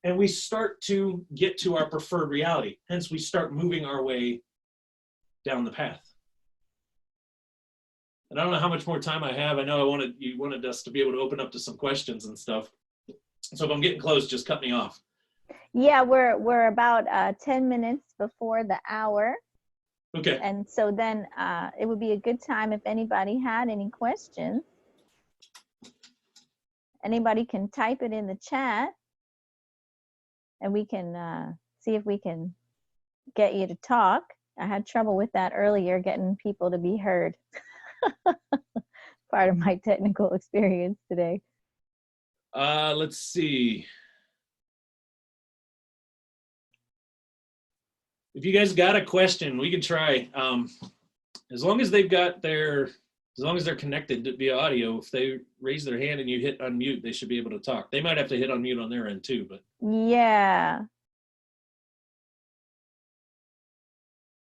and we start to get to our preferred reality. Hence, we start moving our way down the path. And I don't know how much more time I have. I know you wanted us to be able to open up to some questions and stuff. So if I'm getting close, just cut me off. Yeah, we're about 10 minutes before the hour. Okay. And so then it would be a good time if anybody had any questions. Anybody can type it in the chat and we can see if we can get you to talk. I had trouble with that earlier, getting people to be heard. Part of my technical experience today. Let's see. If you guys got a question, we can try. As long as they're connected via audio, if they raise their hand and you hit unmute, they should be able to talk. They might have to hit unmute on their end too, but. Yeah.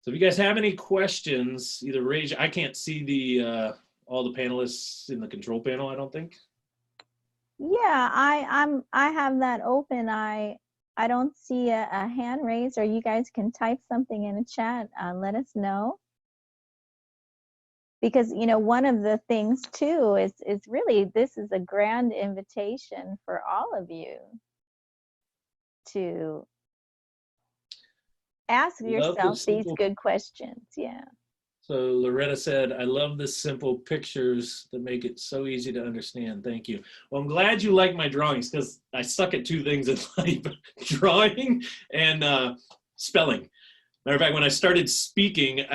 So if you guys have any questions, either raise. I can't see the all the panelists in the control panel, I don't think. Yeah, I have that open. I don't see a hand raised, or you guys can type something in the chat. Let us know. Because, you know, one of the things too is really, this is a grand invitation for all of you to ask yourself these good questions. Yeah. So Loretta said, I love the simple pictures that make it so easy to understand. Thank you. Well, I'm glad you like my drawings because I suck at two things in life, drawing and spelling. Matter of fact, when I started speaking,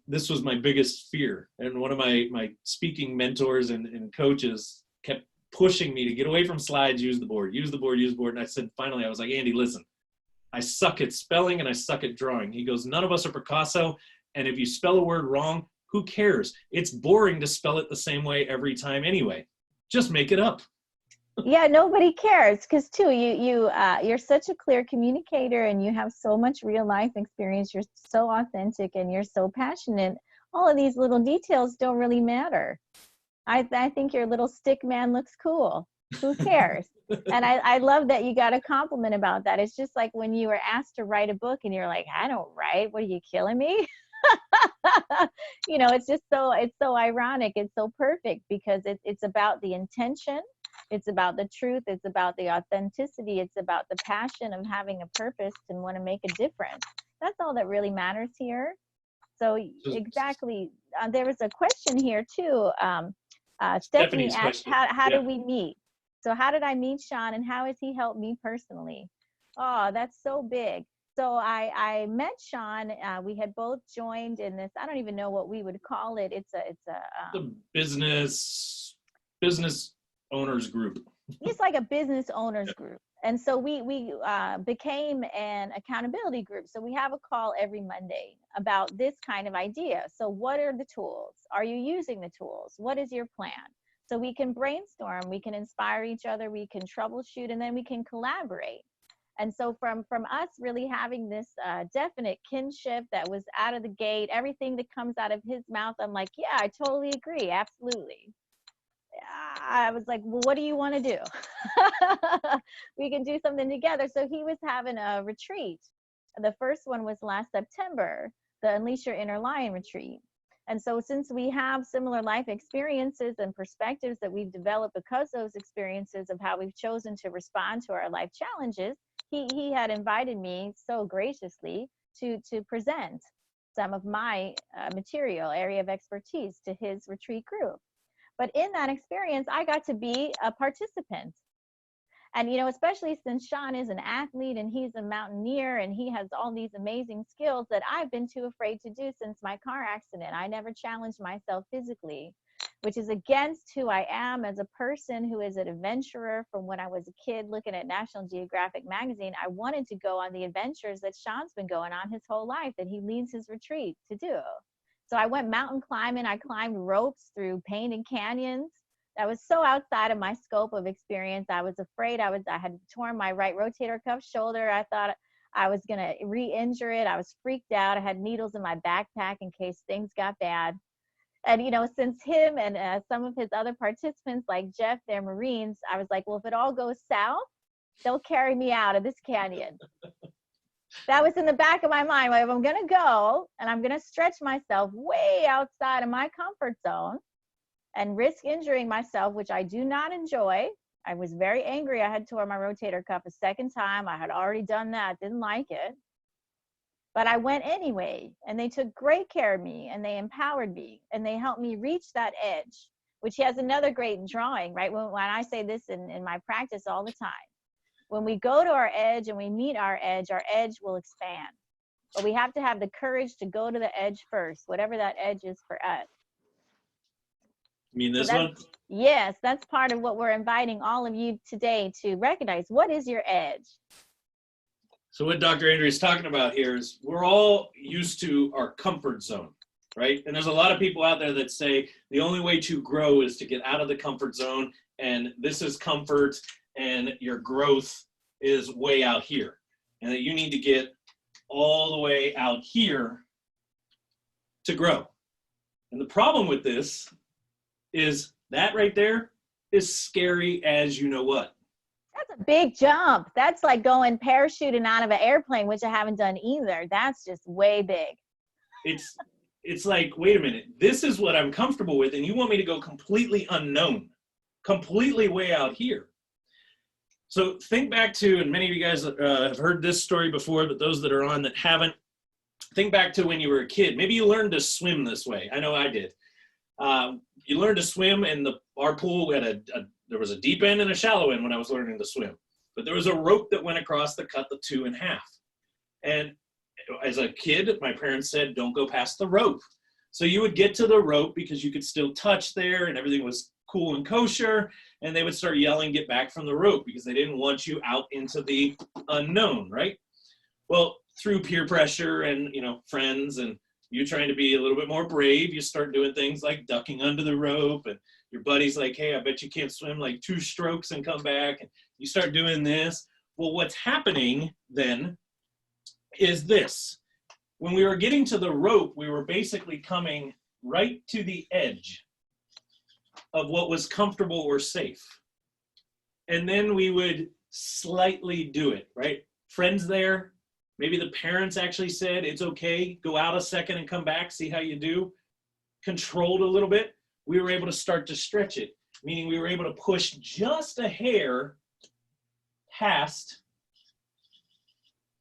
this was my biggest fear. And one of my speaking mentors and coaches kept pushing me to get away from slides, use the board, use the board, use the board. And I said, finally, I was like, Andy, listen, I suck at spelling and I suck at drawing. He goes, none of us are Picasso. And if you spell a word wrong, who cares? It's boring to spell it the same way every time anyway. Just make it up. Yeah, nobody cares because too, you're such a clear communicator and you have so much real life experience. You're so authentic and you're so passionate. All of these little details don't really matter. I think your little stick man looks cool. Who cares? And I love that you got a compliment about that. It's just like when you were asked to write a book and you're like, I don't write. What, are you killing me? You know, it's so ironic. It's so perfect because it's about the intention. It's about the truth. It's about the authenticity. It's about the passion of having a purpose and want to make a difference. That's all that really matters here. So exactly. There was a question here too. Stephanie asked, how did we meet? So how did I meet Shawn and how has he helped me personally? Oh, that's so big. So I met Shawn. We had both joined in this, I don't even know what we would call it. It's a business owners group. It's like a business owners group. And so we became an accountability group. So we have a call every Monday about this kind of idea. So what are the tools? Are you using the tools? What is your plan? So we can brainstorm, we can inspire each other, we can troubleshoot, and then we can collaborate. And so from us really having this definite kinship that was out of the gate, everything that comes out of his mouth, I'm like, yeah, I totally agree. Absolutely. I was like, well, what do you want to do? We can do something together. So he was having a retreat. The first one was last September, the Unleash Your Inner Lion retreat. And so since we have similar life experiences and perspectives that we've developed because those experiences of how we've chosen to respond to our life challenges, he had invited me so graciously to present some of my material, area of expertise, to his retreat group. But in that experience, I got to be a participant. And, you know, especially since Shawn is an athlete and he's a mountaineer and he has all these amazing skills that I've been too afraid to do since my car accident. I never challenged myself physically, which is against who I am as a person who is an adventurer. From when I was a kid looking at National Geographic magazine, I wanted to go on the adventures that Shawn's been going on his whole life, that he leads his retreat to do. So I went mountain climbing. I climbed ropes through painted canyons. That was so outside of my scope of experience. I was afraid I had torn my right rotator cuff shoulder. I thought I was going to re-injure it. I was freaked out. I had needles in my backpack in case things got bad. And, you know, since him and some of his other participants like Jeff, they're Marines, I was like, well, if it all goes south, they'll carry me out of this canyon. That was in the back of my mind. Well, if I'm going to go and I'm going to stretch myself way outside of my comfort zone and risk injuring myself, which I do not enjoy. I was very angry. I had tore my rotator cuff a second time. I had already done that, didn't like it. But I went anyway, and they took great care of me, and they empowered me, and they helped me reach that edge, which he has another great drawing, right? When I say this in my practice all the time, when we go to our edge and we meet our edge will expand. But we have to have the courage to go to the edge first, whatever that edge is for us. You mean this one? Yes, that's part of what we're inviting all of you today to recognize. What is your edge? So what Dr. Andrea is talking about here is we're all used to our comfort zone, right? And there's a lot of people out there that say the only way to grow is to get out of the comfort zone, and this is comfort, and your growth is way out here, and that you need to get all the way out here to grow. And the problem with this is that right there is scary as you know what. That's a big jump. That's like going parachuting out of an airplane, which I haven't done either. That's just way big. It's like, wait a minute, this is what I'm comfortable with, and you want me to go completely unknown, completely way out here. So think back to, and many of you guys have heard this story before, but those that are on that haven't, think back to when you were a kid. Maybe you learned to swim this way. I know I did. You learned to swim, and our pool had there was a deep end and a shallow end when I was learning to swim. But there was a rope that went across that cut the two in half. And as a kid, my parents said, don't go past the rope. So you would get to the rope because you could still touch there and everything was cool and kosher. And they would start yelling, get back from the rope, because they didn't want you out into the unknown, right? Well, through peer pressure and, you know, friends and you trying to be a little bit more brave, you start doing things like ducking under the rope, and your buddy's like, hey, I bet you can't swim like 2 strokes and come back. And you start doing this. Well, what's happening then is this. When we were getting to the rope, we were basically coming right to the edge of what was comfortable or safe. And then we would slightly do it, right? Friends there, maybe the parents actually said, it's okay, go out a second and come back, see how you do. Controlled a little bit. We were able to start to stretch it, meaning we were able to push just a hair past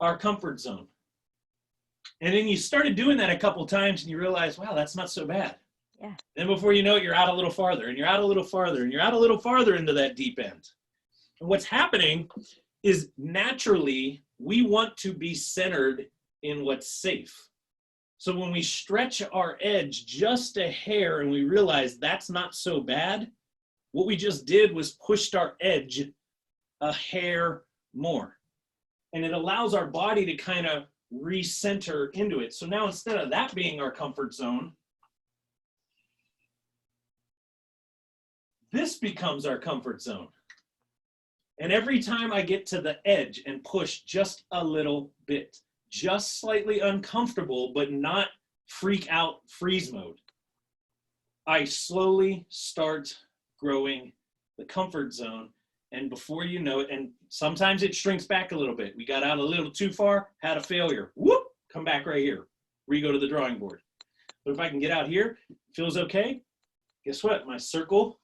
our comfort zone. And then you started doing that a couple times and you realize, wow, that's not so bad. Yeah. Then before you know it, you're out a little farther and you're out a little farther and you're out a little farther into that deep end. And what's happening is naturally we want to be centered in what's safe. So when we stretch our edge just a hair and we realize that's not so bad, what we just did was pushed our edge a hair more. And it allows our body to kind of recenter into it. So now instead of that being our comfort zone, this becomes our comfort zone. And every time I get to the edge and push just a little bit, just slightly uncomfortable, but not freak out freeze mode, I slowly start growing the comfort zone. And before you know it, and sometimes it shrinks back a little bit. We got out a little too far, had a failure. Whoop, come back right here. Re-go to the drawing board. But if I can get out here, feels okay. Guess what? My circle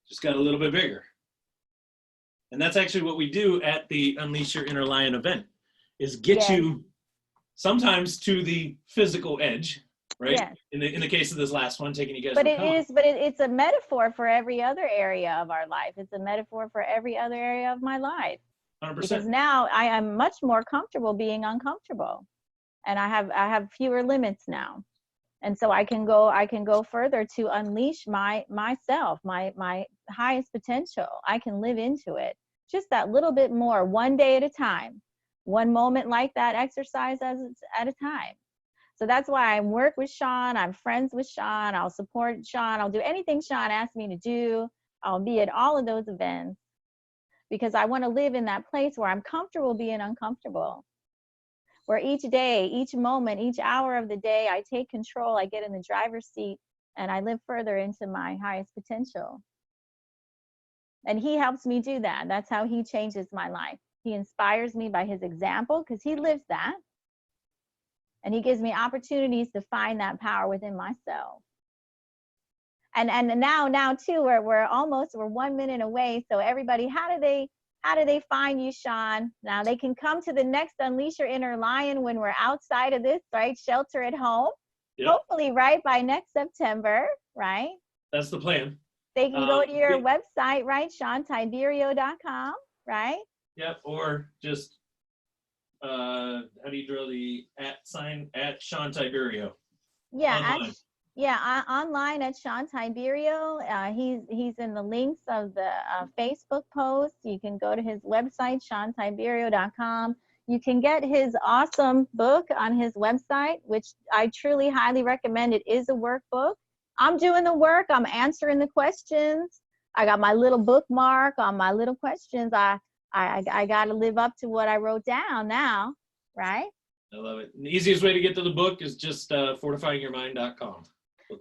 just got a little bit bigger. And that's actually what we do at the Unleash Your Inner Lion event, is get Yes. you sometimes to the physical edge, right? Yes. In the case of this last one, taking you guys But for a it pound. is, but it's a metaphor for every other area of our life. It's a metaphor for every other area of my life. 100%. Because now I am much more comfortable being uncomfortable. And I have fewer limits now. And so I can go further to unleash myself, my highest potential. I can live into it. Just that little bit more, one day at a time. One moment like that exercise at a time. So that's why I work with Shawn. I'm friends with Shawn. I'll support Shawn. I'll do anything Shawn asks me to do. I'll be at all of those events because I want to live in that place where I'm comfortable being uncomfortable. Where each day, each moment, each hour of the day, I take control, I get in the driver's seat, and I live further into my highest potential. And he helps me do that. That's how he changes my life. He inspires me by his example because he lives that. And he gives me opportunities to find that power within myself. And now too, we're 1 minute away. So everybody, how do they find you, Shawn? Now they can come to the next Unleash Your Inner Lion when we're outside of this, right? Shelter at home. Yep. Hopefully, right, by next September, right? That's the plan. They can go to your website, right? ShawnTiberio.com, right? Yep, or just, how do you draw the @ at Shawn Tiberio? Yeah, online at Shawn Tiberio. He's in the links of the Facebook post. You can go to his website, ShawnTiberio.com. You can get his awesome book on his website, which I truly highly recommend. It is a workbook. I'm doing the work. I'm answering the questions. I got my little bookmark on my little questions. I got to live up to what I wrote down now, right? I love it. And the easiest way to get to the book is just fortifyingyourmind.com.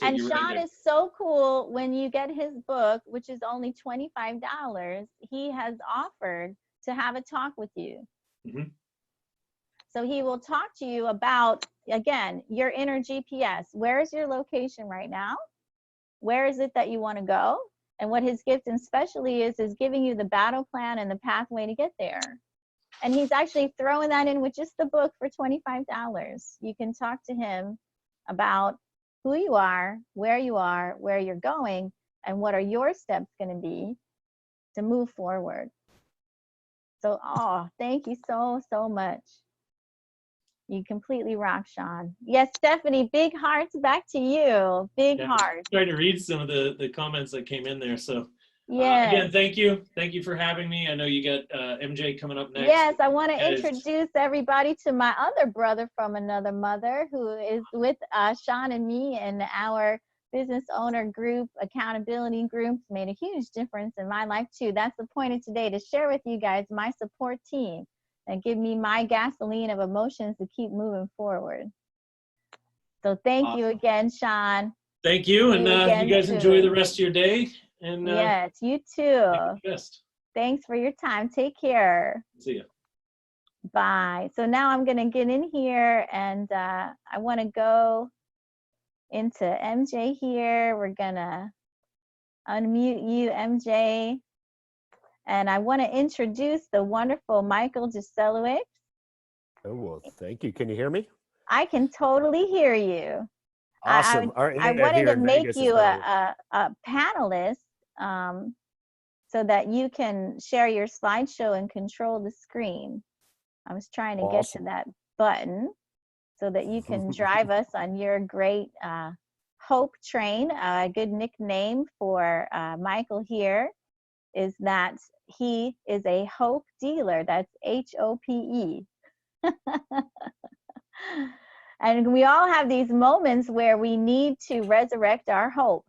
And Shawn is so cool. When you get his book, which is only $25, he has offered to have a talk with you. Mm-hmm. So he will talk to you about, again, your inner GPS. Where is your location right now? Where is it that you want to go? And what his gift and specialty is giving you the battle plan and the pathway to get there. And he's actually throwing that in with just the book for $25. You can talk to him about who you are, where you're going, and what are your steps going to be to move forward. So, thank you so much. You completely rock, Shawn. Yes, Stephanie, big hearts back to you. Big hearts. I'm trying to read some of the comments that came in there. So, yes. Again, thank you. Thank you for having me. I know you got MJ coming up next. Yes, I want to introduce everybody to my other brother from another mother who is with Shawn and me in our business owner group, accountability groups. Made a huge difference in my life too. That's the point of today, to share with you guys my support team and give me my gasoline of emotions to keep moving forward. So thank you again, Shawn. Thank you. And you guys enjoy the rest of your day. And yes, you too. Thanks for your time. Take care. See ya. Bye. So now I'm going to get in here and I want to go into MJ here. We're going to unmute you, MJ. And I want to introduce the wonderful Michael Jaselowicz. Oh, well, thank you. Can you hear me? I can totally hear you. Awesome. I wanted to make you a panelist so that you can share your slideshow and control the screen. I was trying to get to that button so that you can drive us on your great hope train. A good nickname for Michael here is that he is a hope dealer. That's HOPE. And we all have these moments where we need to resurrect our hope.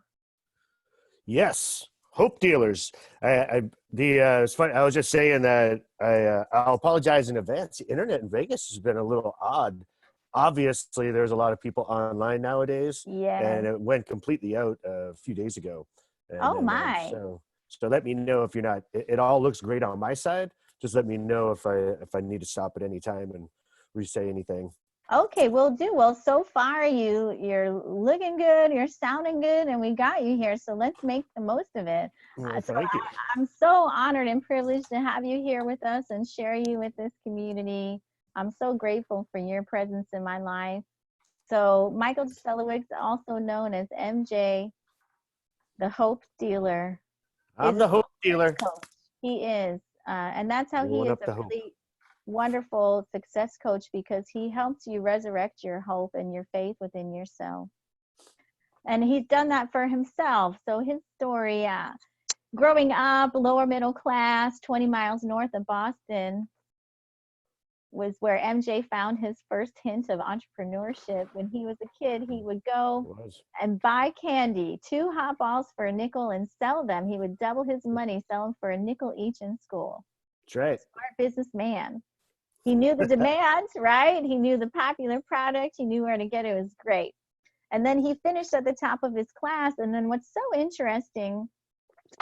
Yes, hope dealers. It's funny. I was just saying that I'll apologize in advance. The internet in Vegas has been a little odd. Obviously, there's a lot of people online nowadays. Yeah. And it went completely out a few days ago. And, my. So let me know if you're not. It all looks great on my side. Just let me know if I need to stop at any time and re-say anything. Okay, we'll do. Well, so far you're looking good, you're sounding good, and we got you here. So let's make the most of it. Well, So thank you. I'm so honored and privileged to have you here with us and share you with this community. I'm so grateful for your presence in my life. So Michael Selowicz, also known as MJ, the Hope Dealer, I'm is a the hope success dealer. coach. He is, and that's how he Rolling is up a the hope. really wonderful success coach, because he helps you resurrect your hope and your faith within yourself. And he's done that for himself. So his story, growing up lower middle class, 20 miles north of Boston, was where MJ found his first hint of entrepreneurship. When he was a kid, he would go Was. and buy candy, 2 hot balls for a nickel, and sell them. He would double his money, sell them for a nickel each in school. That's right. Smart businessman. He knew the demand, right? He knew the popular product. He knew where to get it. It was great. And then he finished at the top of his class. And then what's so interesting,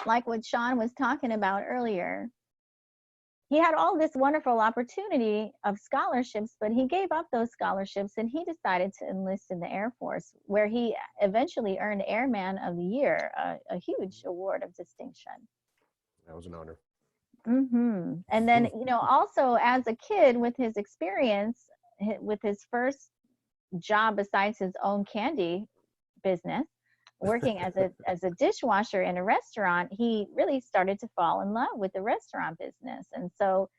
like what Shawn was talking about earlier, he had all this wonderful opportunity of scholarships, but he gave up those scholarships and he decided to enlist in the Air Force, where he eventually earned Airman of the Year, a huge award of distinction. That was an honor. And then, also as a kid, with his experience, with his first job besides his own candy business, working as a dishwasher in a restaurant, he really started to fall in love with the restaurant business. And so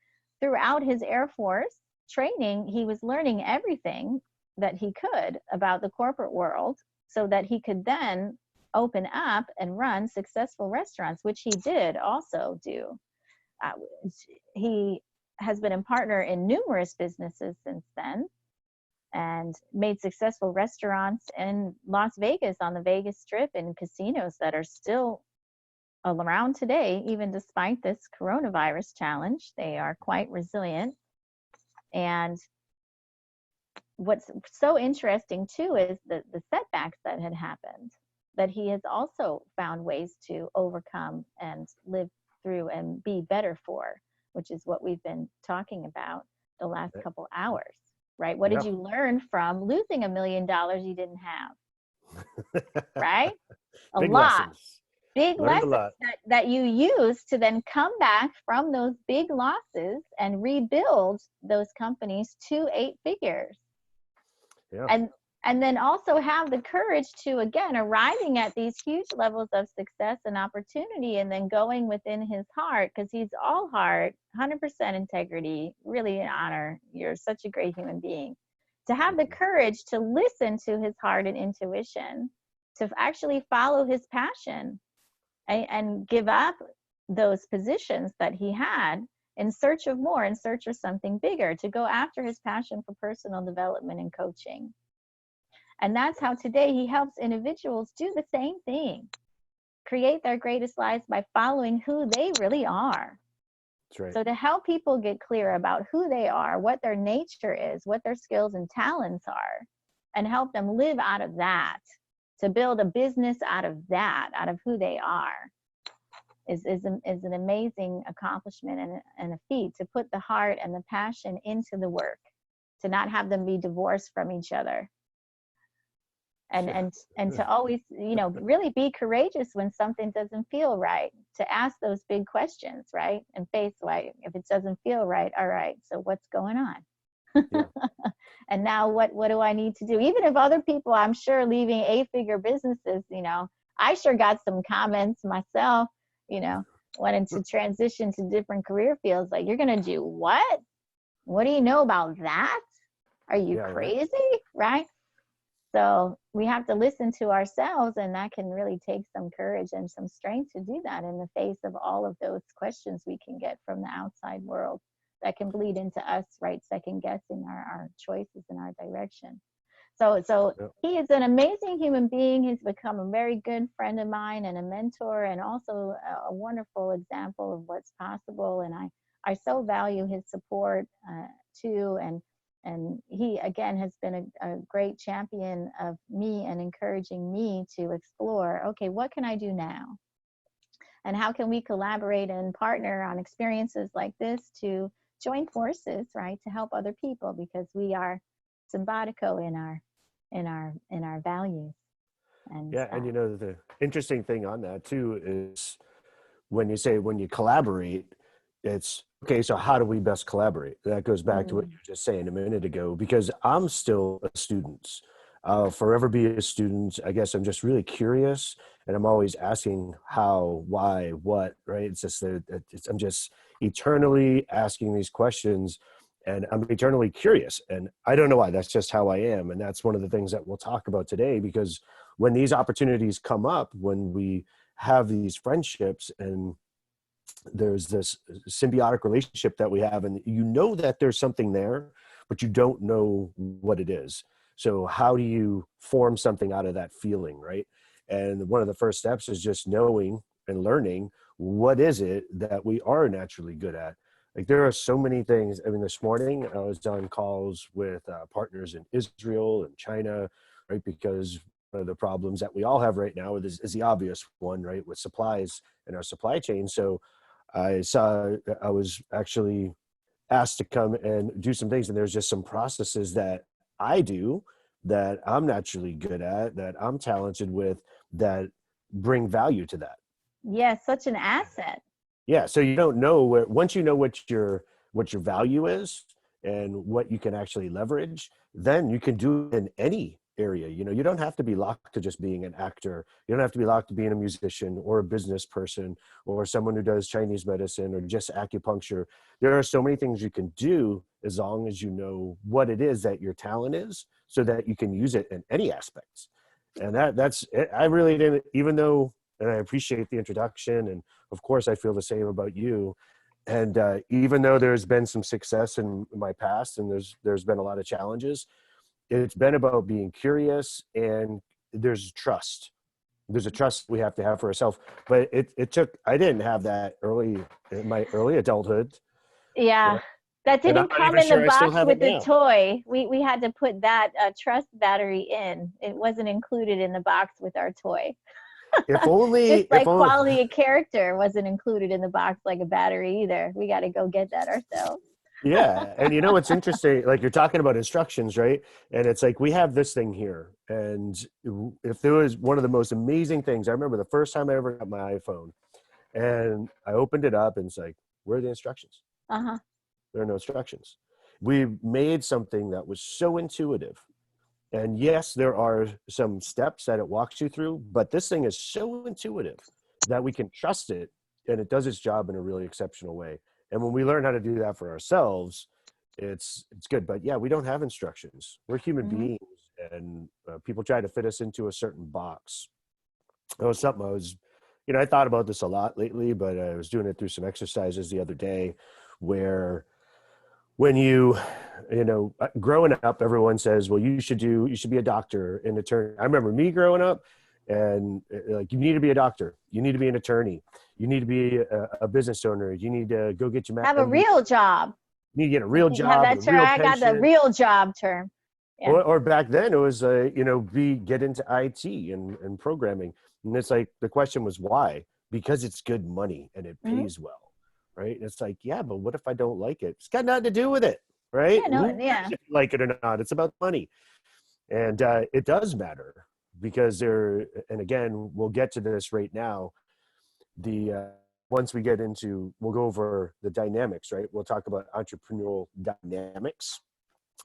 throughout his Air Force training, he was learning everything that he could about the corporate world so that he could then open up and run successful restaurants, which he did also do. He has been a partner in numerous businesses since then, and made successful restaurants in Las Vegas, on the Vegas Strip, and casinos that are still around today, even despite this coronavirus challenge. They are quite resilient. And what's so interesting too is the setbacks that had happened, that he has also found ways to overcome and live through and be better for, which is what we've been talking about the last couple hours. Right? What did you learn from losing $1 million you didn't have? Right? A Big lot. lessons. Big Learned lessons a lot. that you use to then come back from those big losses and rebuild those companies to 8 figures. Yeah. And then also have the courage to, again, arriving at these huge levels of success and opportunity, and then going within his heart, because he's all heart, 100% integrity, really an honor. You're such a great human being. To have the courage to listen to his heart and intuition, to actually follow his passion, and give up those positions that he had in search of more, in search of something bigger, to go after his passion for personal development and coaching. And that's how today he helps individuals do the same thing, create their greatest lives by following who they really are. That's right. So to help people get clear about who they are, what their nature is, what their skills and talents are, and help them live out of that, to build a business out of that, out of who they are, is an amazing accomplishment and a feat, to put the heart and the passion into the work, to not have them be divorced from each other. And to always, really be courageous when something doesn't feel right, to ask those big questions, right? And face, like, if it doesn't feel right, all right, so what's going on? Yeah. And now what do I need to do? Even if other people, I'm sure, leaving 8-figure businesses, I sure got some comments myself, wanting to transition to different career fields. Like, you're going to do what? What do you know about that? Are you crazy? Right? So we have to listen to ourselves, and that can really take some courage and some strength to do that in the face of all of those questions we can get from the outside world that can bleed into us, right? Second guessing our choices and our direction. So he is an amazing human being. He's become a very good friend of mine and a mentor, and also a wonderful example of what's possible. And I so value his support too. And he, again, has been a great champion of me and encouraging me to explore, okay, what can I do now? And how can we collaborate and partner on experiences like this to join forces, right, to help other people? Because we are simpatico in our values. And Yeah, and the interesting thing on that too is when you collaborate, it's okay. So how do we best collaborate? That goes back to what you were just saying a minute ago. Because I'm still a student, I'll forever be a student. I guess I'm just really curious, and I'm always asking how, why, what. Right? It's just that I'm just eternally asking these questions, and I'm eternally curious. And I don't know why. That's just how I am, and that's one of the things that we'll talk about today. Because when these opportunities come up, when we have these friendships and there's this symbiotic relationship that we have, and that there's something there, but you don't know what it is. So how do you form something out of that feeling, right? And one of the first steps is just knowing and learning what is it that we are naturally good at. Like there are so many things. I mean, this morning I was on calls with partners in Israel and China, right? Because one of the problems that we all have right now is the obvious one, right? With supplies in our supply chain. So I was actually asked to come and do some things, and there's just some processes that I do that I'm naturally good at, that I'm talented with, that bring value to that. yes, such an asset. Yeah. So you don't know once you know what your value is and what you can actually leverage, then you can do it in any area. You don't have to be locked to just being an actor. You don't have to be locked to being a musician or a business person or someone who does Chinese medicine or just acupuncture. There are so many things you can do as long as you know what it is that your talent is, so that you can use it in any aspects. And that's it. I really didn't, even though, and I appreciate the introduction, and of course I feel the same about you. And even though there's been some success in my past, and there's been a lot of challenges, it's been about being curious, and there's trust. There's a trust we have to have for ourselves. But I didn't have that in my early adulthood. Yeah. That And I'm didn't not come even in the sure I still box have it with the now. toy. We had to put that trust battery in. It wasn't included in the box with our toy. If only, Just like quality of character wasn't included in the box like a battery either. We got to go get that ourselves. yeah. And what's interesting, like you're talking about instructions, right? And it's like, we have this thing here. And if there was one of the most amazing things, I remember the first time I ever got my iPhone, and I opened it up, and it's like, where are the instructions? Uh-huh. There are no instructions. We made something that was so intuitive. And yes, there are some steps that it walks you through, but this thing is so intuitive that we can trust it, and it does its job in a really exceptional way. And when we learn how to do that for ourselves, it's good. But yeah, we don't have instructions. We're human Mm-hmm. beings, and people try to fit us into a certain box. That was something I thought about this a lot lately, but I was doing it through some exercises the other day, where when growing up, everyone says, well, you should be a doctor, an attorney. I remember me growing up, and like, you need to be a doctor, you need to be an attorney, you need to be a business owner, you need to go get your Have a MBA, real job. you need to get a real You have job and that a term. real I got the pension. real job term. Yeah. Or back then it was, get into IT and programming. And it's like, the question was why? Because it's good money and it Mm-hmm. pays well, right? And it's like, yeah, but what if I don't like it? It's got nothing to do with it, right? Yeah, no, Who yeah. cares if you like it or not? It's about money. And it does matter, because and again, we'll get to this right now. Once we get into, we'll go over the dynamics, right? We'll talk about entrepreneurial dynamics,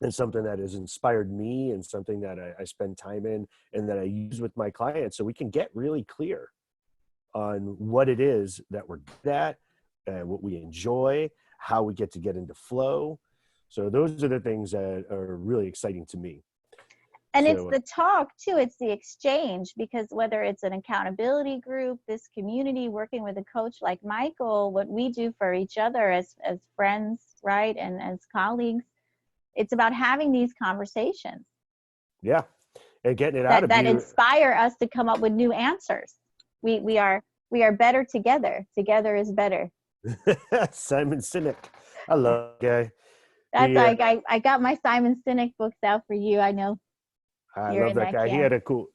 and something that has inspired me, and something that I spend time in, and that I use with my clients, so we can get really clear on what it is that we're good at, and what we enjoy, how we get into flow. So those are the things that are really exciting to me. And it's the talk too, it's the exchange, because whether it's an accountability group, this community, working with a coach like Michael, what we do for each other as friends, right, and as colleagues, it's about having these conversations. Yeah, and getting it out of that you. Inspire us to come up with new answers. We are better together. Together is better. Simon Sinek, I love that guy. That's like I got my Simon Sinek books out for you. I know. I love that guy. Camp.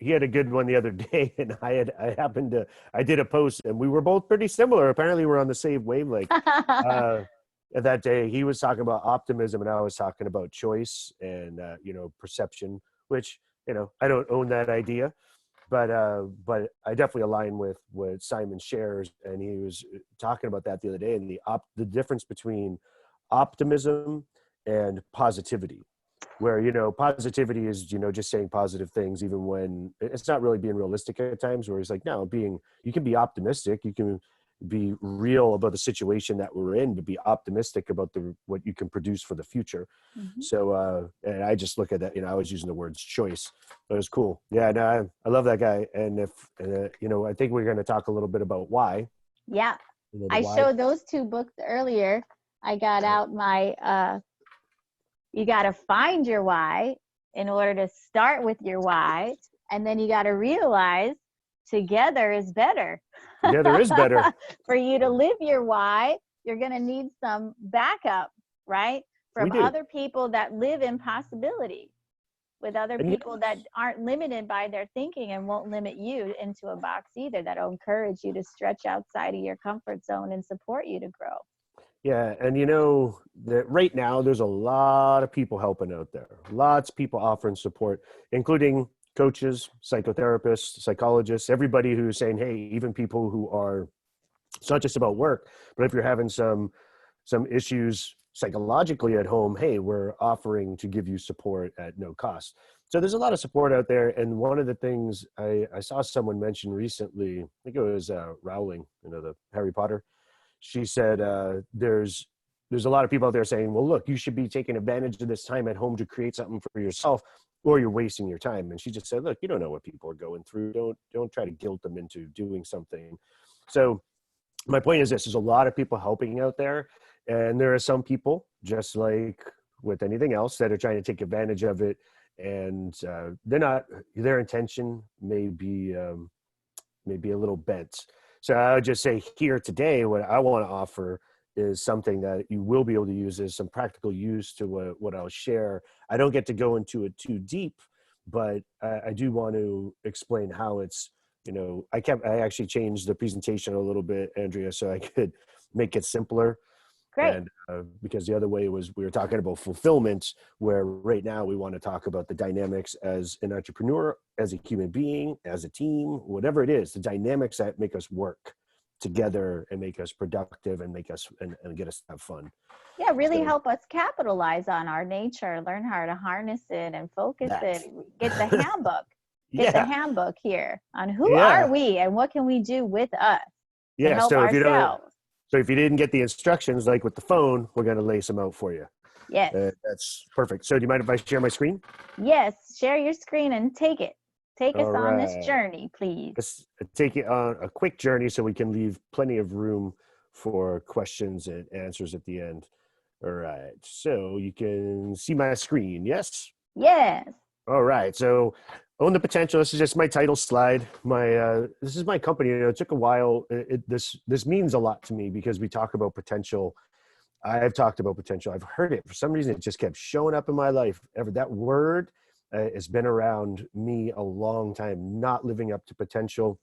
He had a good one the other day, and I did a post, and we were both pretty similar. Apparently we're on the same wavelength. that day he was talking about optimism and I was talking about choice and, perception, which, I don't own that idea, but I definitely align with what Simon shares. And he was talking about that the other day, and the difference between optimism and positivity, where, positivity is, just saying positive things, even when it's not really being realistic at times, where he's like, no, you can be optimistic. You can be real about the situation that we're in, but be optimistic about what you can produce for the future. Mhm. So, and I just look at that, I was using the words choice. That was cool. Yeah, no, I love that guy. And I think we're going to talk a little bit about why. Yeah. The I why. showed those two books earlier. I got out my, you got to find your why in order to start with your why. And then you got to realize together is better. Together is better. For you to live your why, you're going to need some backup, right? From other people that live in possibility, with other people that aren't limited by their thinking and won't limit you into a box either, that'll encourage you to stretch outside of your comfort zone and support you to grow. Yeah, and that right now there's a lot of people helping out there. Lots of people offering support, including coaches, psychotherapists, psychologists, everybody who's saying, hey, even people who are, it's not just about work, but if you're having some issues psychologically at home, hey, we're offering to give you support at no cost. So there's a lot of support out there. And one of the things I saw someone mention recently, I think it was Rowling, the Harry Potter. She said there's a lot of people out there saying, well, look, you should be taking advantage of this time at home to create something for yourself, or you're wasting your time. And she just said, look, you don't know what people are going through. Don't try to guilt them into doing something. So my point is this, there's a lot of people helping out there. And there are some people, just like with anything else, that are trying to take advantage of it. And their intention may be a little bent. So I would just say here today, what I want to offer is something that you will be able to use as some practical use to what I'll share. I don't get to go into it too deep, but I do want to explain how it's, I actually changed the presentation a little bit, Andrea, so I could make it simpler. Great. And because the other way was we were talking about fulfillment, where right now we want to talk about the dynamics as an entrepreneur, as a human being, as a team, whatever it is, the dynamics that make us work together and make us productive and make us and get us to have fun. Yeah, really help us capitalize on our nature, learn how to harness it and focus it. Get the handbook. Get the handbook here on who are we and what can we do with us to help ourselves. So if you didn't get the instructions, like with the phone, we're going to lay some out for you. Yes. That's perfect. So do you mind if I share my screen? Yes. Share your screen and take it. Take us on this journey, please. Let's take it on a quick journey so we can leave plenty of room for questions and answers at the end. All right. So you can see my screen. Yes? Yes. All right. So Own the Potential. This is just my title slide. This is my company. It took a while. This means a lot to me because we talk about potential. I've talked about potential. I've heard it. For some reason, it just kept showing up in my life. That word has been around me a long time, not living up to potential.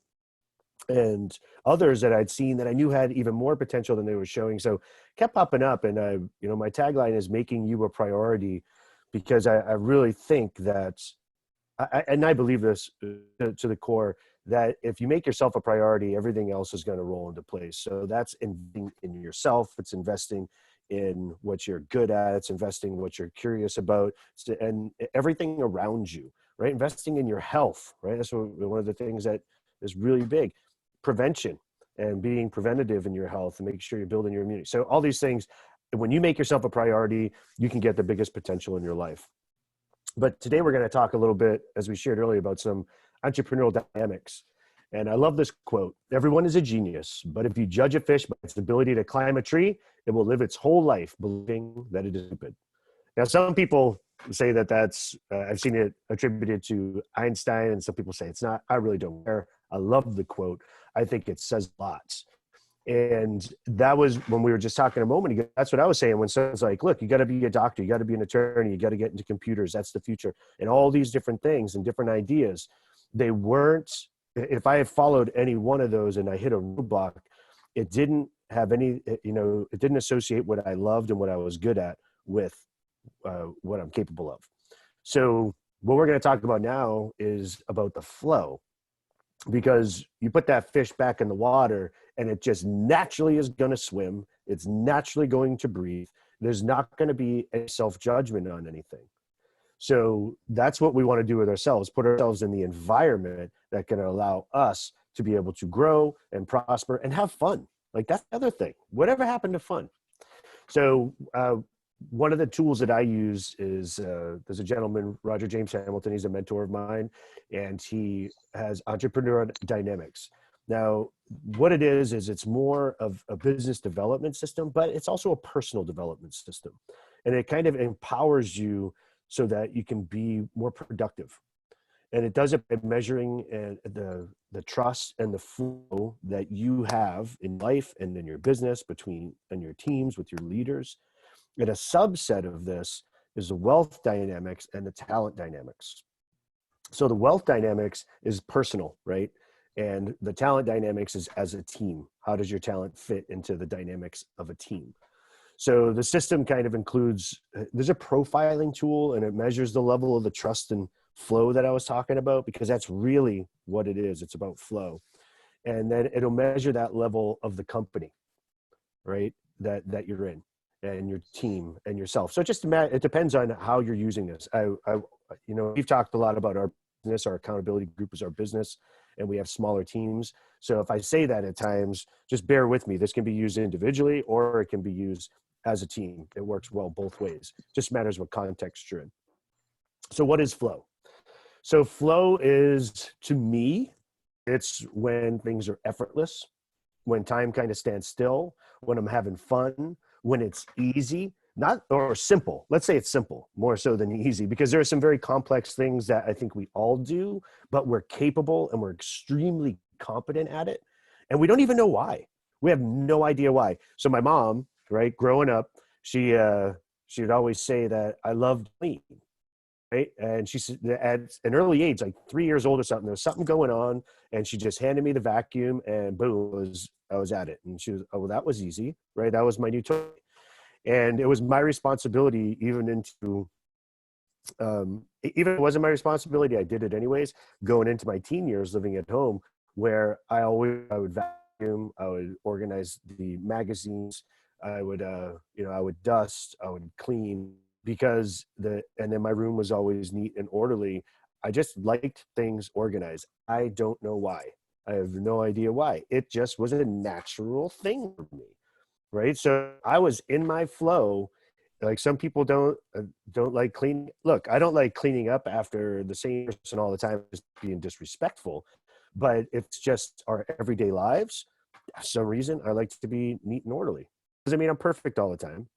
And others that I'd seen that I knew had even more potential than they were showing. So kept popping up. And my tagline is making you a priority, because I really think that, and I believe this to the core, that if you make yourself a priority, everything else is going to roll into place. So that's investing in yourself. It's investing in what you're good at. It's investing in what you're curious about, and everything around you, right? Investing in your health, right? That's one of the things that is really big. Prevention and being preventative in your health and making sure you're building your immunity. So all these things, when you make yourself a priority, you can get the biggest potential in your life. But today we're going to talk a little bit, as we shared earlier, about some entrepreneurial dynamics. And I love this quote: everyone is a genius, but if you judge a fish by its ability to climb a tree, it will live its whole life believing that it is stupid. Now, some people say that that's, I've seen it attributed to Einstein, and some people say it's not. I really don't care. I love the quote. I think it says lots. And that was when we were just talking a moment ago. That's what I was saying when someone's like, look, you got to be a doctor, you got to be an attorney, you got to get into computers. That's the future. And all these different things and different ideas, they weren't, if I had followed any one of those and I hit a roadblock, it didn't have any, it didn't associate what I loved and what I was good at with what I'm capable of. So what we're going to talk about now is about the flow, because you put that fish back in the water and it just naturally is going to swim. It's naturally going to breathe. There's not going to be a self-judgment on anything. So that's what we want to do with ourselves, put ourselves in the environment that can allow us to be able to grow and prosper and have fun. Like, that's the other thing. Whatever happened to fun? So one of the tools that I use is there's a gentleman, Roger James Hamilton. He's a mentor of mine, and he has entrepreneur dynamics. Now, what it is it's more of a business development system, but it's also a personal development system. And it kind of empowers you so that you can be more productive. And it does it by measuring the trust and the flow that you have in life and in your business, between and your teams, with your leaders. And a subset of this is the wealth dynamics and the talent dynamics. So the wealth dynamics is personal, right? And the talent dynamics is as a team. How does your talent fit into the dynamics of a team? So the system kind of includes, there's a profiling tool, and it measures the level of the trust and flow that I was talking about, because that's really what it is. It's about flow. And then it'll measure that level of the company, right? That you're in, and your team and yourself. So it depends on how you're using this. We've talked a lot about our business. Our accountability group is our business, and we have smaller teams. So if I say that at times, just bear with me. This can be used individually, or it can be used as a team. It works well both ways. Just matters what context you're in. So what is flow? So flow is, to me, it's when things are effortless, when time kind of stands still, when I'm having fun, when it's easy, or simple. Let's say it's simple, more so than easy, because there are some very complex things that I think we all do, but we're capable and we're extremely competent at it. And we don't even know why. We have no idea why. So my mom, right, growing up, she'd always say that I loved clean. Right. And she said at an early age, like 3 years old or something, there was something going on, and she just handed me the vacuum, and boom, I was at it. And she was, oh, well, that was easy, right? That was my new toy. And it was my responsibility, even if it wasn't my responsibility, I did it anyways, going into my teen years living at home, where I would vacuum, I would organize the magazines, I would dust, I would clean, and then my room was always neat and orderly. I just liked things organized. I don't know why. I have no idea why. It just was a natural thing for me, right? So I was in my flow. Like, some people don't like cleaning. Look, I don't like cleaning up after the same person all the time, just being disrespectful. But it's just our everyday lives. For some reason, I like to be neat and orderly. Doesn't mean I'm perfect all the time,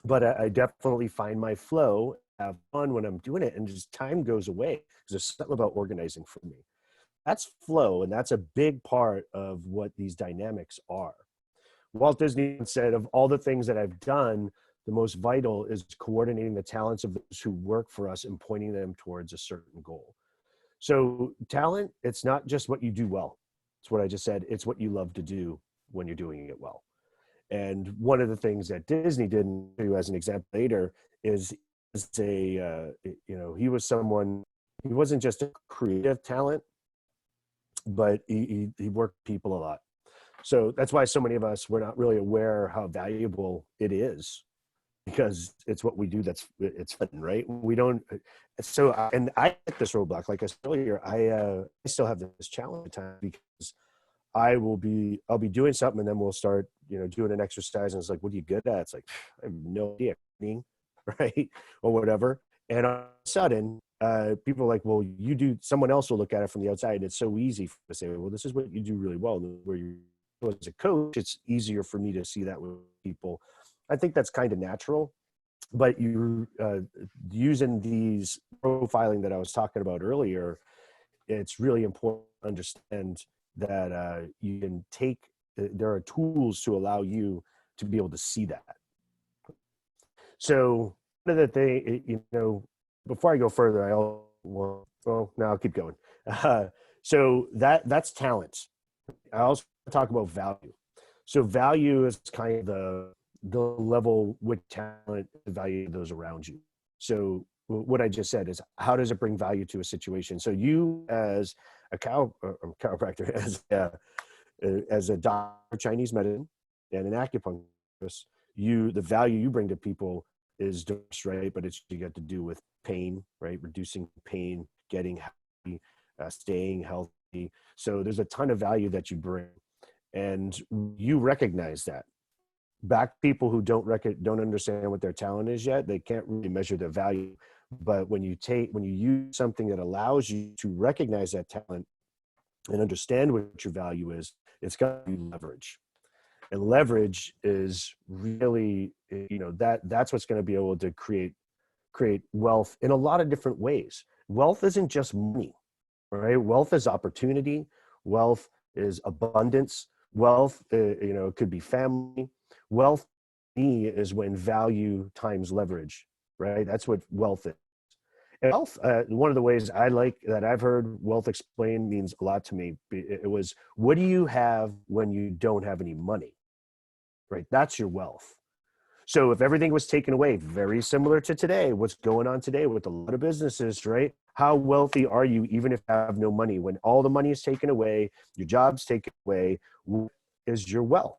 but I definitely find my flow, have fun when I'm doing it, and just time goes away, because there's something about organizing for me. That's flow, and that's a big part of what these dynamics are. Walt Disney said, of all the things that I've done, the most vital is coordinating the talents of those who work for us and pointing them towards a certain goal. So talent, it's not just what you do well. It's what I just said. It's what you love to do when you're doing it well. And one of the things that Disney did, as an example later, is he was someone, he wasn't just a creative talent, but he worked with people a lot. So that's why so many of us, we're not really aware how valuable it is, because it's what we do. It's fun, right? We don't. So, and I hit this roadblock, like I said earlier, I still have this challenge at times, because I'll be doing something, and then we'll start, doing an exercise, and it's like, what are you good at? It's like, I have no idea, right? Or whatever. And all of a sudden, people are like, well, someone else will look at it from the outside. And it's so easy to say, well, this is what you do really well. And where you, as a coach, it's easier for me to see that with people. I think that's kind of natural, but you using these profiling that I was talking about earlier, it's really important to understand that you can there are tools to allow you to be able to see that. So one of the things, before I go further, I'll keep going. So that's talent. I also talk about value. So value is kind of the level with talent, the value of those around you. So what I just said is, how does it bring value to a situation? So you as a chiropractor, as a doctor of Chinese medicine and an acupuncturist, the value you bring to people is diverse, right? But it's, you got to do with pain, right? Reducing pain, getting healthy, staying healthy. So there's a ton of value that you bring, and you recognize that. Back people who don't understand what their talent is yet, they can't really measure their value. But when you use something that allows you to recognize that talent and understand what your value is, it's got to be leverage. And leverage is really, that's what's going to be able to create wealth in a lot of different ways. Wealth isn't just money, right? Wealth is opportunity. Wealth is abundance. Wealth, it could be family. Wealth to me is when value times leverage, right? That's what wealth is. And wealth, one of the ways I like that I've heard wealth explained means a lot to me. It was, what do you have when you don't have any money, right? That's your wealth. So if everything was taken away, very similar to today, what's going on today with a lot of businesses, right? How wealthy are you even if you have no money? When all the money is taken away, your job's taken away, what is your wealth?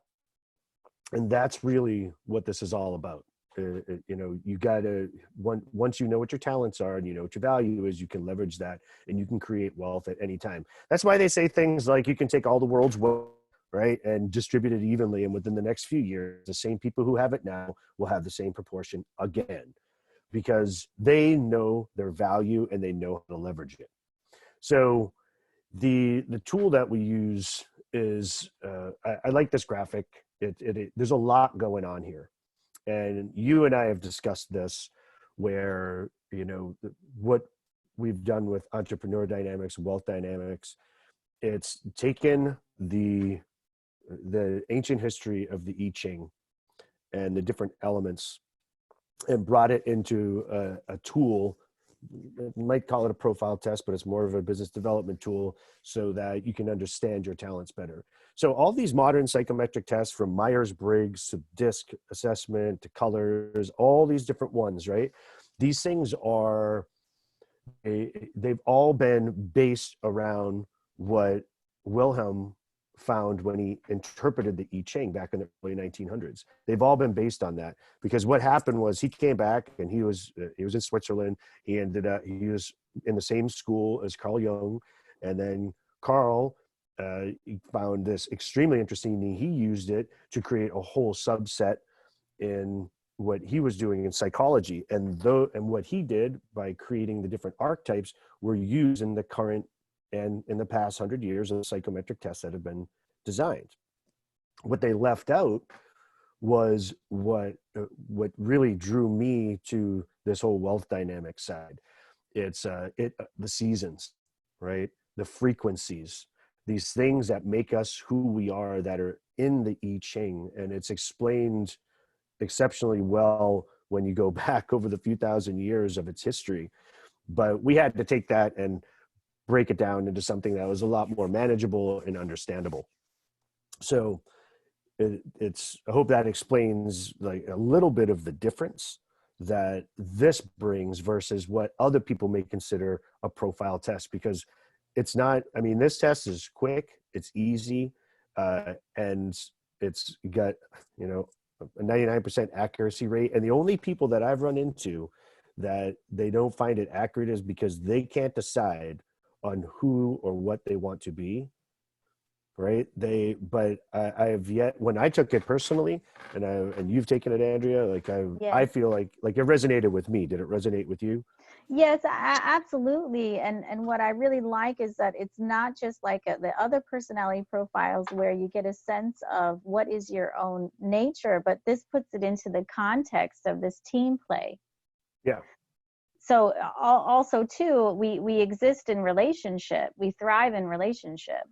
And that's really what this is all about. You got to, once you know what your talents are and you know what your value is, you can leverage that and you can create wealth at any time. That's why they say things like you can take all the world's wealth, right, and distribute it evenly. And within the next few years, the same people who have it now will have the same proportion again, because they know their value and they know how to leverage it. So the tool that we use is, I like this graphic. There's a lot going on here. And you and I have discussed this, where, what we've done with entrepreneur dynamics, wealth dynamics, it's taken the ancient history of the I Ching and the different elements and brought it into a tool. You might call it a profile test, but it's more of a business development tool so that you can understand your talents better. So all these modern psychometric tests, from Myers-Briggs to DISC assessment to colors, all these different ones, right? These things they've all been based around what Wilhelm found when he interpreted the I Ching back in the early 1900s. They've all been based on that, because what happened was he came back and he was in Switzerland. He was in the same school as Carl Jung, and then Carl he found this extremely interesting, and he used it to create a whole subset in what he was doing in psychology. And what he did by creating the different archetypes were used in the current and in the past 100 years of psychometric tests that have been designed. What they left out was what really drew me to this whole wealth dynamic side. It's the seasons, right? The frequencies, these things that make us who we are, that are in the I Ching. And it's explained exceptionally well when you go back over the few thousand years of its history. But we had to take that and break it down into something that was a lot more manageable and understandable. So I hope that explains like a little bit of the difference that this brings versus what other people may consider a profile test, because it's not, this test is quick, it's easy, and it's got, a 99% accuracy rate. And the only people that I've run into that they don't find it accurate is because they can't decide on who or what they want to be, right? But I have yet, when I took it personally, and you've taken it, Andrea, like Yes. I feel like it resonated with me. Did it resonate with you? Yes, absolutely. And what I really like is that it's not just like the other personality profiles where you get a sense of what is your own nature, but this puts it into the context of this team play. Yeah. So also too, we exist in relationship, we thrive in relationship.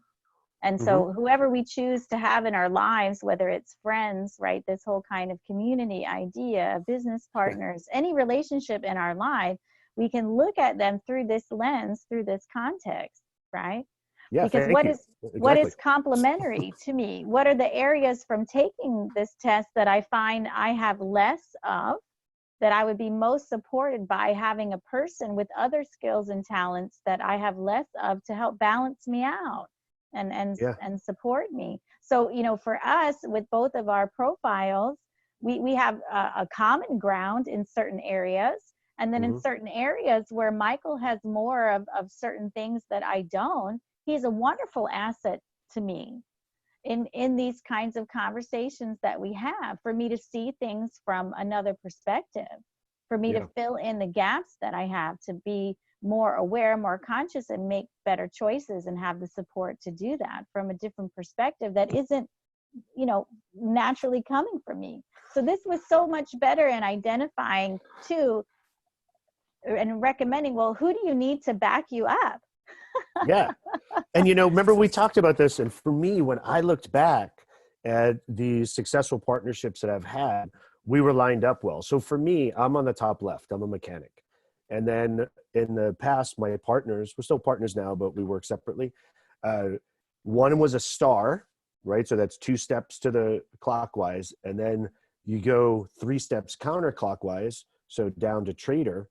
And so whoever we choose to have in our lives, whether it's friends, right, this whole kind of community idea, business partners, any relationship in our life, we can look at them through this lens, through this context, right? Yeah, Because What exactly. is complementary to me? What are the areas from taking this test that I find I have less of, that I would be most supported by having a person with other skills and talents that I have less of to help balance me out Yeah. and support me. So, for us, with both of our profiles, we have a common ground in certain areas. And then in Hmm. certain areas where Michael has more of certain things that I don't, he's a wonderful asset to me in these kinds of conversations that we have, for me to see things from another perspective, for me to Yeah. fill in the gaps that I have, to be more aware, more conscious, and make better choices, and have the support to do that from a different perspective that isn't, naturally coming from me. So this was so much better in identifying too, and recommending, well, who do you need to back you up? Yeah. And remember we talked about this, and for me, when I looked back at the successful partnerships that I've had, we were lined up well. So for me, I'm on the top left. I'm a mechanic. And then in the past, my partners, we're still partners now, but we work separately. Uh, One was a star, right? So that's 2 steps to the clockwise. And then you go 3 steps counterclockwise, so down to trader,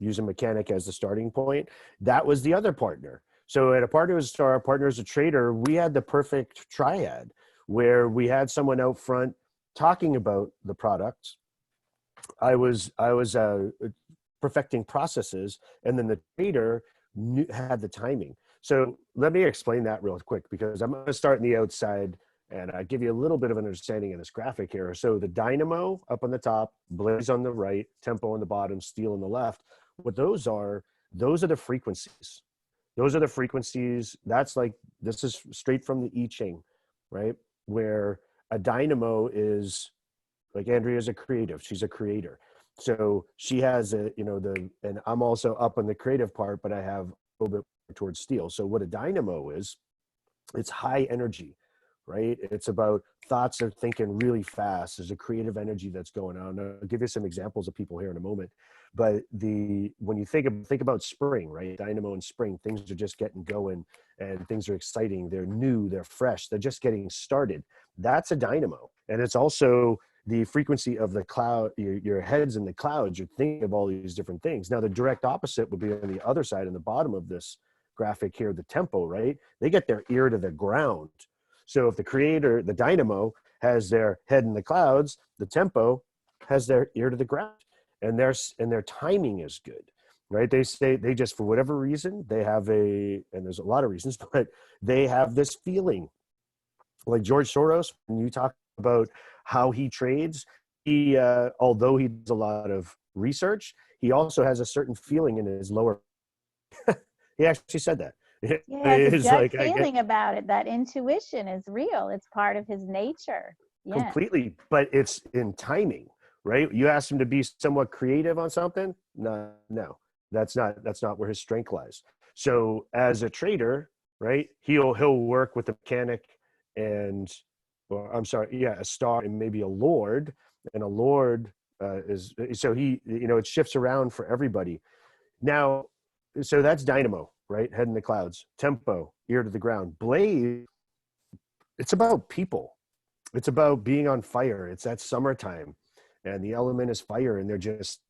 using mechanic as the starting point. That was the other partner. So at a partner was a star, a partner was a trader, we had the perfect triad where we had someone out front talking about the product. I was perfecting processes, and then the trader had the timing. So let me explain that real quick, because I'm going to start in the outside and give you a little bit of an understanding of this graphic here. So the dynamo up on the top, blaze on the right, tempo on the bottom, steel on the left. What those are the frequencies. Those are the frequencies. That's like, this is straight from the I Ching, right? Where a dynamo is, like, Andrea's a creative. She's a creator. So she has and I'm also up on the creative part, but I have a little bit towards steel. So what a dynamo is, it's high energy, right? It's about thoughts are thinking really fast. There's a creative energy that's going on. I'll give you some examples of people here in a moment. But when you think about spring, right? Dynamo in spring, things are just getting going and things are exciting. They're new, they're fresh, they're just getting started. That's a dynamo. And it's also the frequency of the cloud, your head's in the clouds, you're thinking of all these different things. Now, the direct opposite would be on the other side, in the bottom of this graphic here, the tempo, right? They get their ear to the ground. So if the creator, the dynamo, has their head in the clouds, the tempo has their ear to the ground, and their timing is good, right? They just, for whatever reason, they have and there's a lot of reasons, but they have this feeling. Like George Soros, when you talk about how he trades, he although he does a lot of research, he also has a certain feeling in his lower. He actually said that. He has a It's gut like, I get feeling about it. That intuition is real. It's part of his nature. Yeah. completely, but it's in timing, right? You ask him to be somewhat creative on something. No, that's not where his strength lies. So as a trader, right, he'll work with a mechanic and, or I'm sorry, yeah, a star and maybe a lord, and a lord is, so it shifts around for everybody. Now, so that's dynamo, right? Head in the clouds. Tempo, ear to the ground. Blaze, it's about people. It's about being on fire. It's that summertime, and the element is fire, and they're just,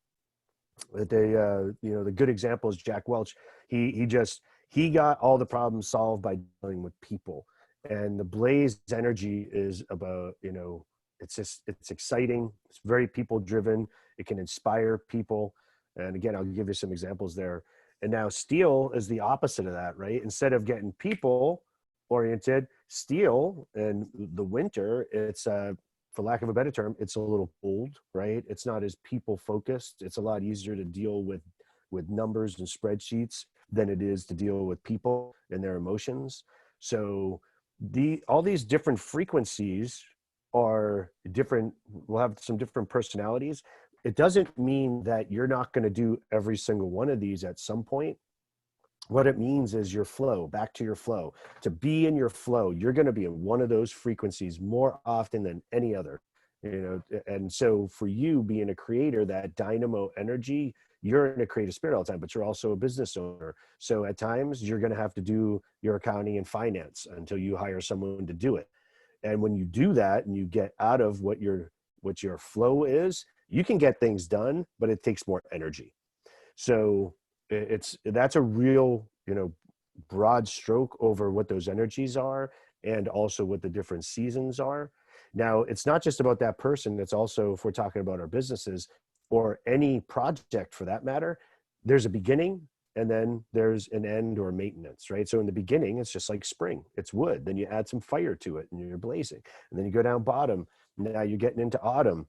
the good example is Jack Welch. He got all the problems solved by dealing with people, and the Blaze energy is about, it's exciting. It's very people driven. It can inspire people. And again, I'll give you some examples there. And now steel is the opposite of that, right? Instead of getting people oriented, steel in the winter, it's for lack of a better term, it's a little cold, right? It's not as people focused. It's a lot easier to deal with numbers and spreadsheets than it is to deal with people and their emotions. So all these different frequencies are different, will have some different personalities. It doesn't mean that you're not going to do every single one of these at some point. What it means is your flow, back to your flow. To be in your flow, you're going to be in one of those frequencies more often than any other. And so for you being a creator, that dynamo energy, you're in a creative spirit all the time, but you're also a business owner. So at times you're going to have to do your accounting and finance until you hire someone to do it. And when you do that and you get out of what your flow is, you can get things done, but it takes more energy. So that's a real, broad stroke over what those energies are and also what the different seasons are. Now, it's not just about that person. It's also, if we're talking about our businesses or any project for that matter, there's a beginning and then there's an end or maintenance, right? So in the beginning, it's just like spring. It's wood. Then you add some fire to it and you're blazing. And then you go down bottom. Now you're getting into autumn.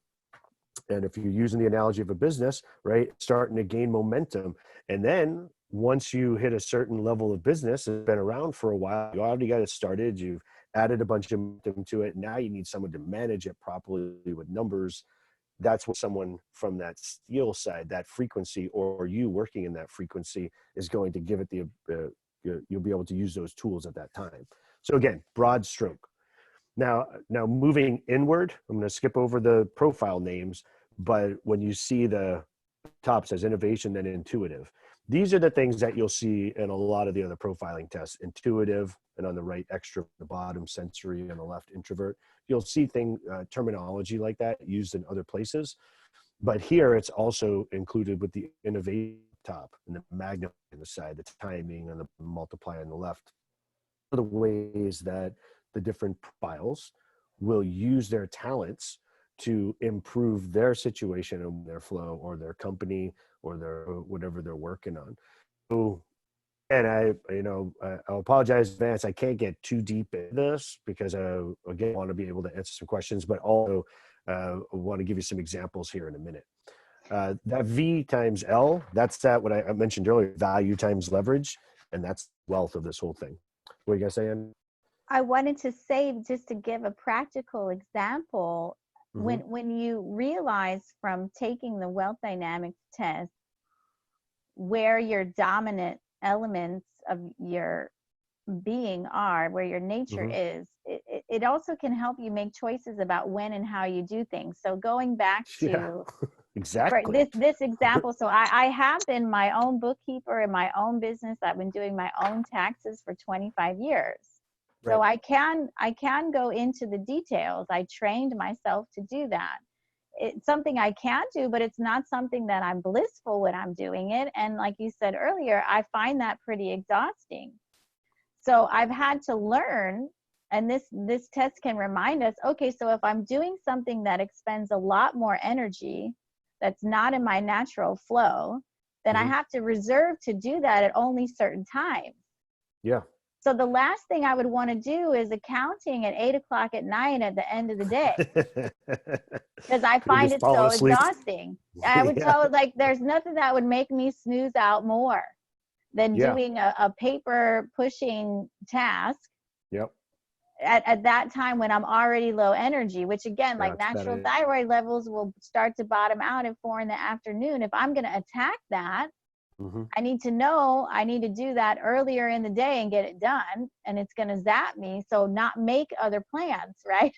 And if you're using the analogy of a business, right, starting to gain momentum. And then once you hit a certain level of business, it's been around for a while, you already got it started, you've added a bunch of momentum to it. Now you need someone to manage it properly with numbers. That's what someone from that steel side, that frequency, or you working in that frequency is going to give it you'll be able to use those tools at that time. So again, broad stroke. Now moving inward, I'm going to skip over the profile names, but when you see the top says innovation and intuitive, these are the things that you'll see in a lot of the other profiling tests. Intuitive, and on the right, extrovert, the bottom, sensory, on the left, introvert. You'll see terminology like that used in other places. But here it's also included with the innovation top and the magnifying on the side, the timing and the multiply on the left. The ways that the different profiles will use their talents to improve their situation and their flow or their company or their whatever they're working on. So, and I'll apologize in advance. I can't get too deep in this because again, I want to be able to answer some questions, but also I want to give you some examples here in a minute. That V times L, that's what I mentioned earlier, value times leverage, and that's wealth of this whole thing. What are you guys saying? I wanted to say, just to give a practical example, Mm-hmm. when you realize from taking the wealth dynamics test where your dominant elements of your being are, where your nature Mm-hmm. is, it also can help you make choices about when and how you do things. So going back Yeah, to for exactly. this example, so I have been my own bookkeeper in my own business. I've been doing my own taxes for 25 years. So Right. I can go into the details. I trained myself to do that. It's something I can do, but it's not something that I'm blissful when I'm doing it. And like you said earlier, I find that pretty exhausting. So I've had to learn, and this test can remind us, okay, so if I'm doing something that expends a lot more energy, that's not in my natural flow, then I Mm-hmm. have to reserve to do that at only certain times. Yeah. So the last thing I would want to do is accounting at 8 o'clock at night at the end of the day, because I You find just it fall so asleep. exhausting. I would Yeah. tell, like, there's nothing that would make me snooze out more than Yeah. doing a paper pushing task Yep. at that time when I'm already low energy, which again, like That's natural better. thyroid levels will start to bottom out at 4 p.m. If I'm going to attack that, Mm-hmm. I need to know I need to do that earlier in the day and get it done. And it's going to zap me. So not make other plans, right?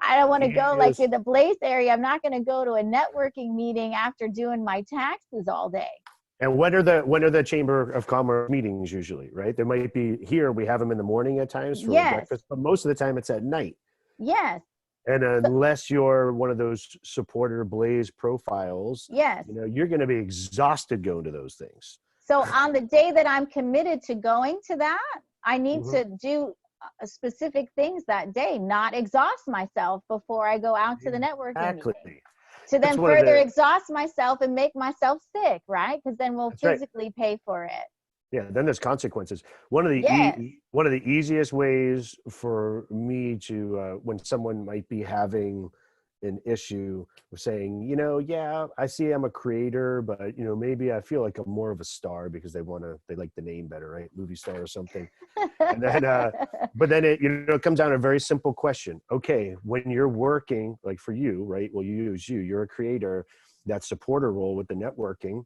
I don't want to go like Yes. to the Blaze area. I'm not going to go to a networking meeting after doing my taxes all day. And when are the Chamber of Commerce meetings usually, right? There might be here, we have them in the morning at times for Yes. breakfast, but most of the time it's at night. Yes. And unless you're one of those supporter Blaze profiles, Yes. you're going to be exhausted going to those things. So on the day that I'm committed to going to that, I need Mm-hmm. to do specific things that day, not exhaust myself before I go out to the networking Exactly. meeting. To That's then one of further the. exhaust myself and make myself sick, right? Because then we'll That's right. physically pay for it. Yeah, then there's consequences. One of Yes. the easiest ways for me to when someone might be having an issue of saying, yeah, I see I'm a creator, but maybe I feel like I'm more of a star because they like the name better, right? Movie star or something. And then but then it comes down to a very simple question. Okay, when you're working, like for you, right? Well, you're a creator, that supporter role with the networking,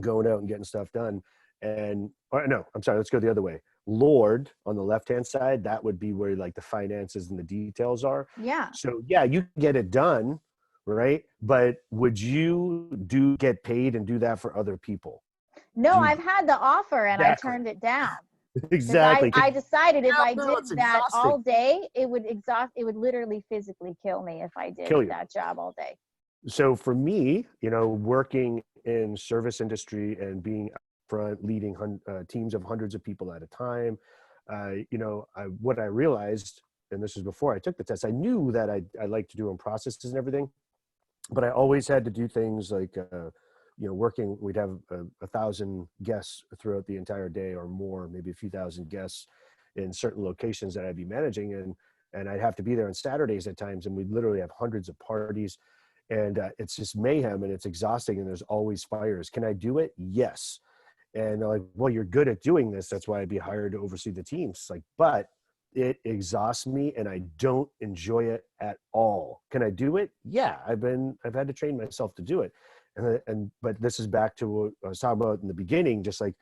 going out and getting stuff done. And no, I'm sorry, let's go the other way. Lord on the left-hand side, that would be where like the finances and the details are. Yeah. So yeah, you get it done, right? But would you get paid and do that for other people? No, Do you, I've had the offer and I exactly, turned it down because exactly. 'Cause I decided if I no, it's did that exhausting. all day, it would literally physically kill me if I did Kill you. that job all day. So for me, working in service industry and being up front, leading teams of hundreds of people at a time, what I realized, and this is before I took the test, I knew that I like to do in processes and everything, but I always had to do things like, working, we'd have 1,000 guests throughout the entire day or more, maybe a few thousand guests in certain locations that I'd be managing. And I'd have to be there on Saturdays at times. And we'd literally have hundreds of parties, and it's just mayhem and it's exhausting. And there's always fires. Can I do it? Yes. And they're like, well, you're good at doing this. That's why I'd be hired to oversee the teams. It's like, but it exhausts me and I don't enjoy it at all. Can I do it? Yeah, I've had to train myself to do it. But this is back to what I was talking about in the beginning, just like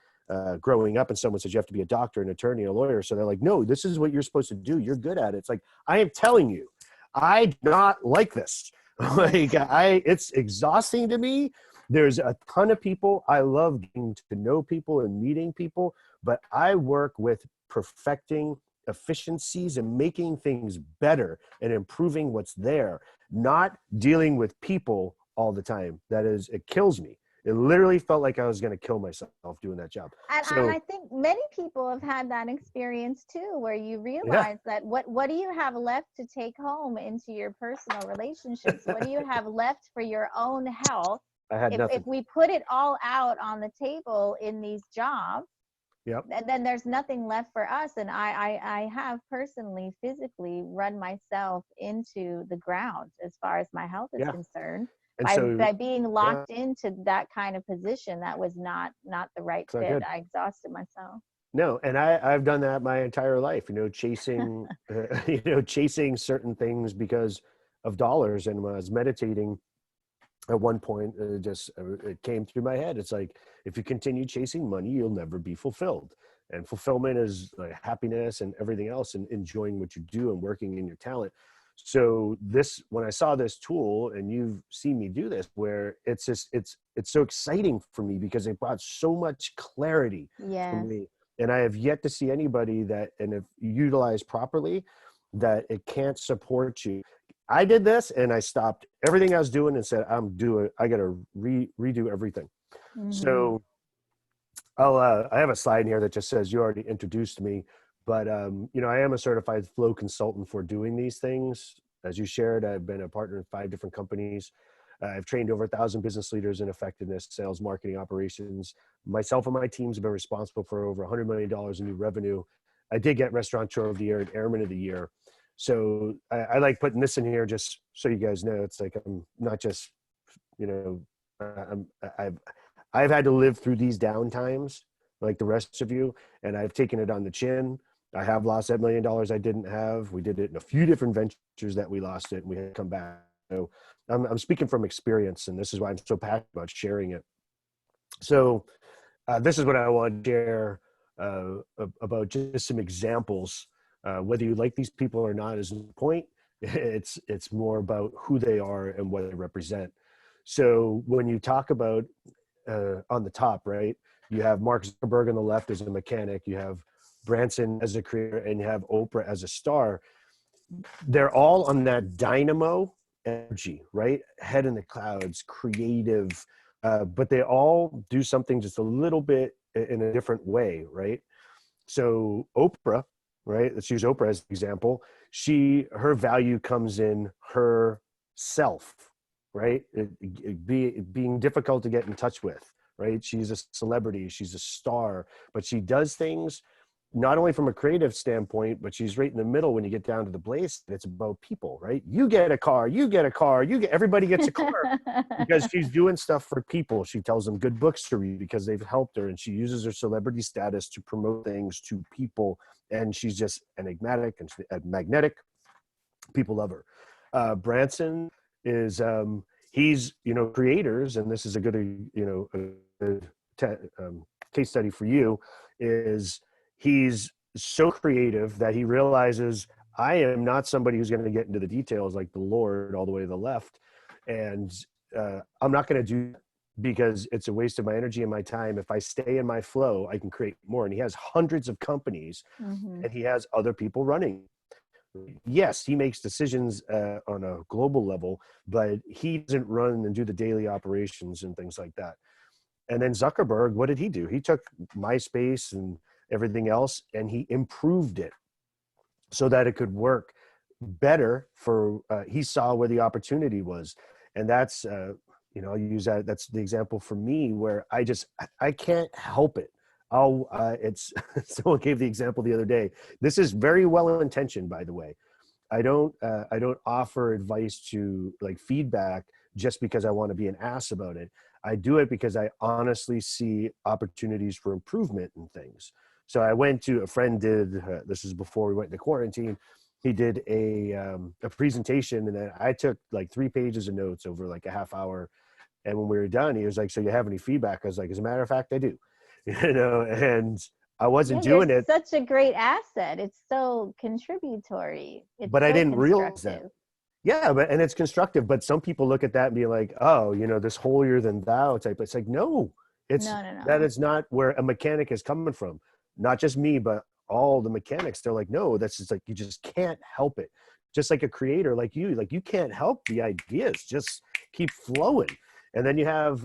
growing up and someone says you have to be a doctor, an attorney, a lawyer. So they're like, no, this is what you're supposed to do. You're good at it. It's like, I am telling you, I do not like this. It's exhausting to me. There's a ton of people. I love getting to know people and meeting people, but I work with perfecting efficiencies and making things better and improving what's there, not dealing with people all the time. It kills me. It literally felt like I was going to kill myself doing that job. And I think many people have had that experience too, where you realize that what do you have left to take home into your personal relationships? What do you have left for your own health? I had nothing. If we put it all out on the table in these jobs, yep, then there's nothing left for us. And I have personally, physically run myself into the ground as far as my health is concerned. By being locked into that kind of position, that was not the right fit. Good. I exhausted myself. No, and I've done that my entire life, chasing, chasing certain things because of dollars. And when I was meditating at one point, it came through my head. It's like, if you continue chasing money, you'll never be fulfilled. And fulfillment is like happiness and everything else, and enjoying what you do and working in your talent. So when I saw this tool, and you've seen me do this, where it's so exciting for me because it brought so much clarity for me. And I have yet to see anybody that, and if utilized properly, that it can't support you. I did this and I stopped everything I was doing and said, I got to redo everything. Mm-hmm. So I have a slide in here that just says, you already introduced me. But, I am a certified flow consultant for doing these things. As you shared, I've been a partner in 5 different companies. I've trained over 1,000 business leaders in effectiveness, sales, marketing, operations. Myself and my teams have been responsible for over $100 million in new revenue. I did get Restaurateur of the Year and Airman of the Year. So I like putting this in here just so you guys know. It's like, I'm not just, I've had to live through these down times like the rest of you, and I've taken it on the chin. I have lost that $1 million I didn't have. We did it in a few different ventures that we lost it, and we had to come back. So I'm speaking from experience, and this is why I'm so passionate about sharing it. So this is what I want to share about just some examples. Whether you like these people or not isn't the point. It's more about who they are and what they represent. So when you talk about on the top, right, you have Mark Zuckerberg on the left as a mechanic, you have Branson as a creator, and you have Oprah as a star. They're all on that dynamo energy, right? Head in the clouds, creative, but they all do something just a little bit in a different way, right? So Oprah, right? Let's use Oprah as an example. Her value comes in her self, right? Being difficult to get in touch with, right? She's a celebrity, she's a star, but she does things not only from a creative standpoint, but she's right in the middle when you get down to the place. It's about people, right? You get a car, everybody gets a car because she's doing stuff for people. She tells them good books to read because they've helped her, and she uses her celebrity status to promote things to people. And she's just enigmatic and magnetic. People love her. Branson is, he's, creators, and this is a good, case study for you, is he's so creative that he realizes I am not somebody who's going to get into the details like the Lord all the way to the left. And I'm not going to do that because it's a waste of my energy and my time. If I stay in my flow, I can create more. And he has hundreds of companies and he has other people running. Yes, he makes decisions on a global level, but he doesn't run and do the daily operations and things like that. And then Zuckerberg, what did he do? He took MySpace and everything else and he improved it so that it could work better for, he saw where the opportunity was. And that's, I'll use that. That's the example for me where I can't help it. It's someone gave the example the other day. This is very well intentioned, by the way. I don't offer advice to like feedback just because I want to be an ass about it. I do it because I honestly see opportunities for improvement in things. So I went to a friend this is before we went into quarantine. He did a presentation and then I took like 3 pages of notes over like a half hour. And when we were done, he was like, "So you have any feedback?" I was like, "As a matter of fact, I do." And I wasn't You're doing it. such a great asset. It's so contributory. It's But I so didn't realize that. constructive. Yeah, and it's constructive. But some people look at that and be like, "Oh, this holier than thou type." It's like, no, that No. is not where a mechanic is coming from. Not just me, but all the mechanics. They're like, no, that's just like you just can't help it. Just like a creator like you can't help the ideas. Just keep flowing. And then you have,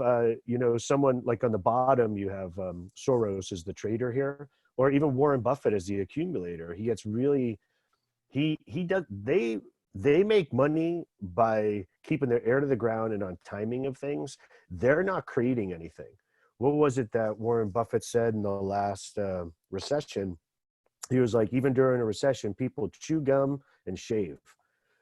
someone like on the bottom, you have Soros is the trader here, or even Warren Buffett as the accumulator. He gets really, he does, they make money by keeping their ear to the ground and on timing of things. They're not creating anything. What was it that Warren Buffett said in the last recession? He was like, even during a recession, people chew gum and shave.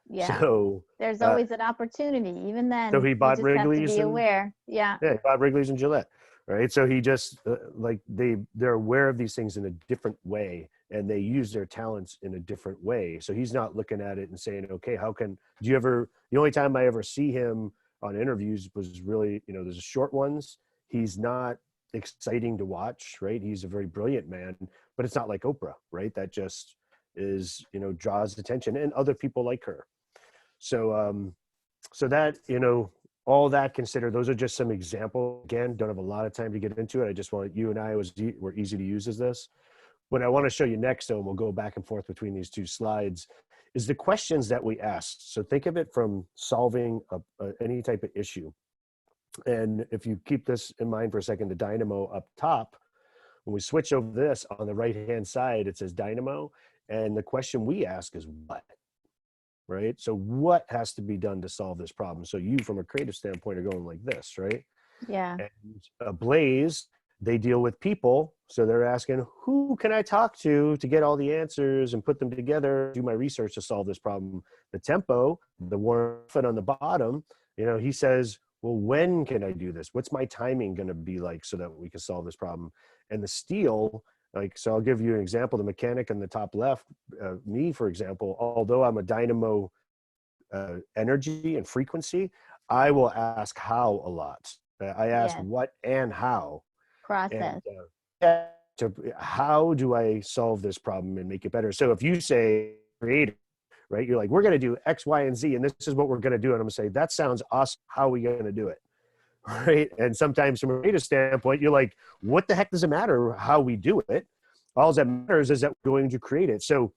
Yeah. So There's always an opportunity. Even so then, he you bought just have to Wrigley's be and aware. Yeah. yeah, he bought Wrigley's and Gillette, right? So he just like they're aware of these things in a different way, and they use their talents in a different way. So he's not looking at it and saying, "Okay, how can do you ever?" The only time I ever see him on interviews was really, there's short ones. He's not exciting to watch, right? He's a very brilliant man, but it's not like Oprah, right? That just is, draws attention and other people like her. So, so that, all that considered, those are just some examples. Again, don't have a lot of time to get into it. I just want you and I were easy to use as this. What I want to show you next, though, and we'll go back and forth between these 2 slides, is the questions that we ask. So think of it from solving any type of issue. And if you keep this in mind for a second, the dynamo up top, when we switch over this on the right-hand side, it says dynamo. And the question we ask is what? Right? So what has to be done to solve this problem? So you, from a creative standpoint, are going like this, right? Yeah. And Blaze, they deal with people. So they're asking, who can I talk to get all the answers and put them together, do my research to solve this problem? The Tempo, the Warren Buffett on the bottom, he says, well, when can I do this? What's my timing going to be like so that we can solve this problem? And the Steel, so I'll give you an example. The mechanic on the top left, me, for example, although I'm a dynamo energy and frequency, I will ask how a lot. I ask what and how. Process. And how do I solve this problem and make it better? So if you say creative, right, you're like, we're going to do X, Y, and Z, and this is what we're going to do. And I'm going to say, that sounds awesome. How are we going to do it? Right. And sometimes from a creative standpoint, you're like, what the heck does it matter how we do it? All that matters is that we're going to create it. So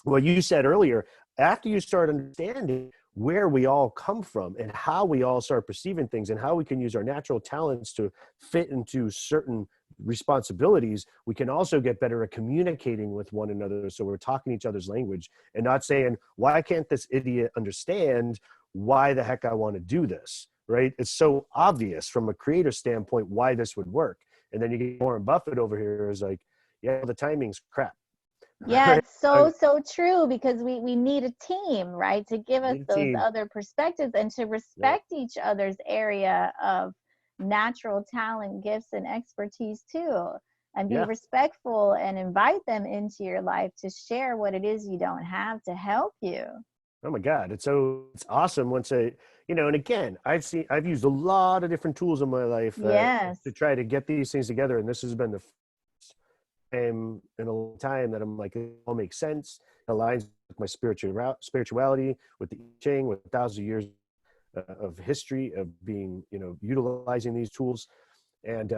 what you said earlier, after you start understanding where we all come from and how we all start perceiving things and how we can use our natural talents to fit into certain responsibilities, we can also get better at communicating with one another. So we're talking each other's language and not saying, why can't this idiot understand why the heck I want to do this? Right? It's so obvious from a creator standpoint why this would work. And then you get Warren Buffett over here is like, yeah, the timing's crap. Yeah, it's so true because we need a team, right? To give us those other perspectives and to respect each other's area of natural talent, gifts, and expertise too. And be respectful and invite them into your life to share what it is you don't have to help you. Oh my God. It's awesome once and again, I've used a lot of different tools in my life to try to get these things together. And this has been time in a long time that I'm like, it all makes sense. It aligns with my spirituality, with the I Ching, with thousands of years of history of being, utilizing these tools. And,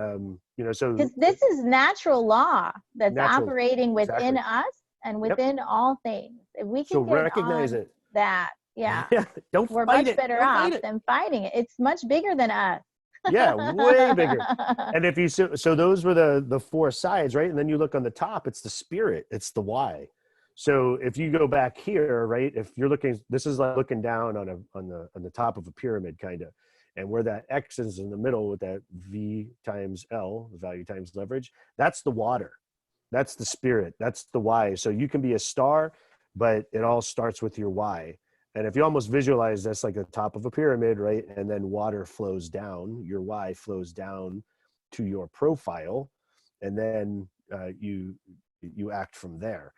so Because this is natural law that's natural, operating within exactly. us and Yep. within all things. If we So can get recognize on it. that, yeah, Yeah. Don't we're fight much it. better Don't off fight it. than fighting it. It's much bigger than us. Yeah. Way bigger. And if you, so those were the four sides, right? And then you look on the top, it's the spirit, it's the why. So if you go back here, right, if you're looking, this is like looking down on the top of a pyramid kind of, and where that X is in the middle with that V times L, value times leverage, that's the water. That's the spirit. That's the why. So you can be a star, but it all starts with your why. And if you almost visualize that's like the top of a pyramid, right? And then water flows down, your why flows down to your profile, and then you act from there.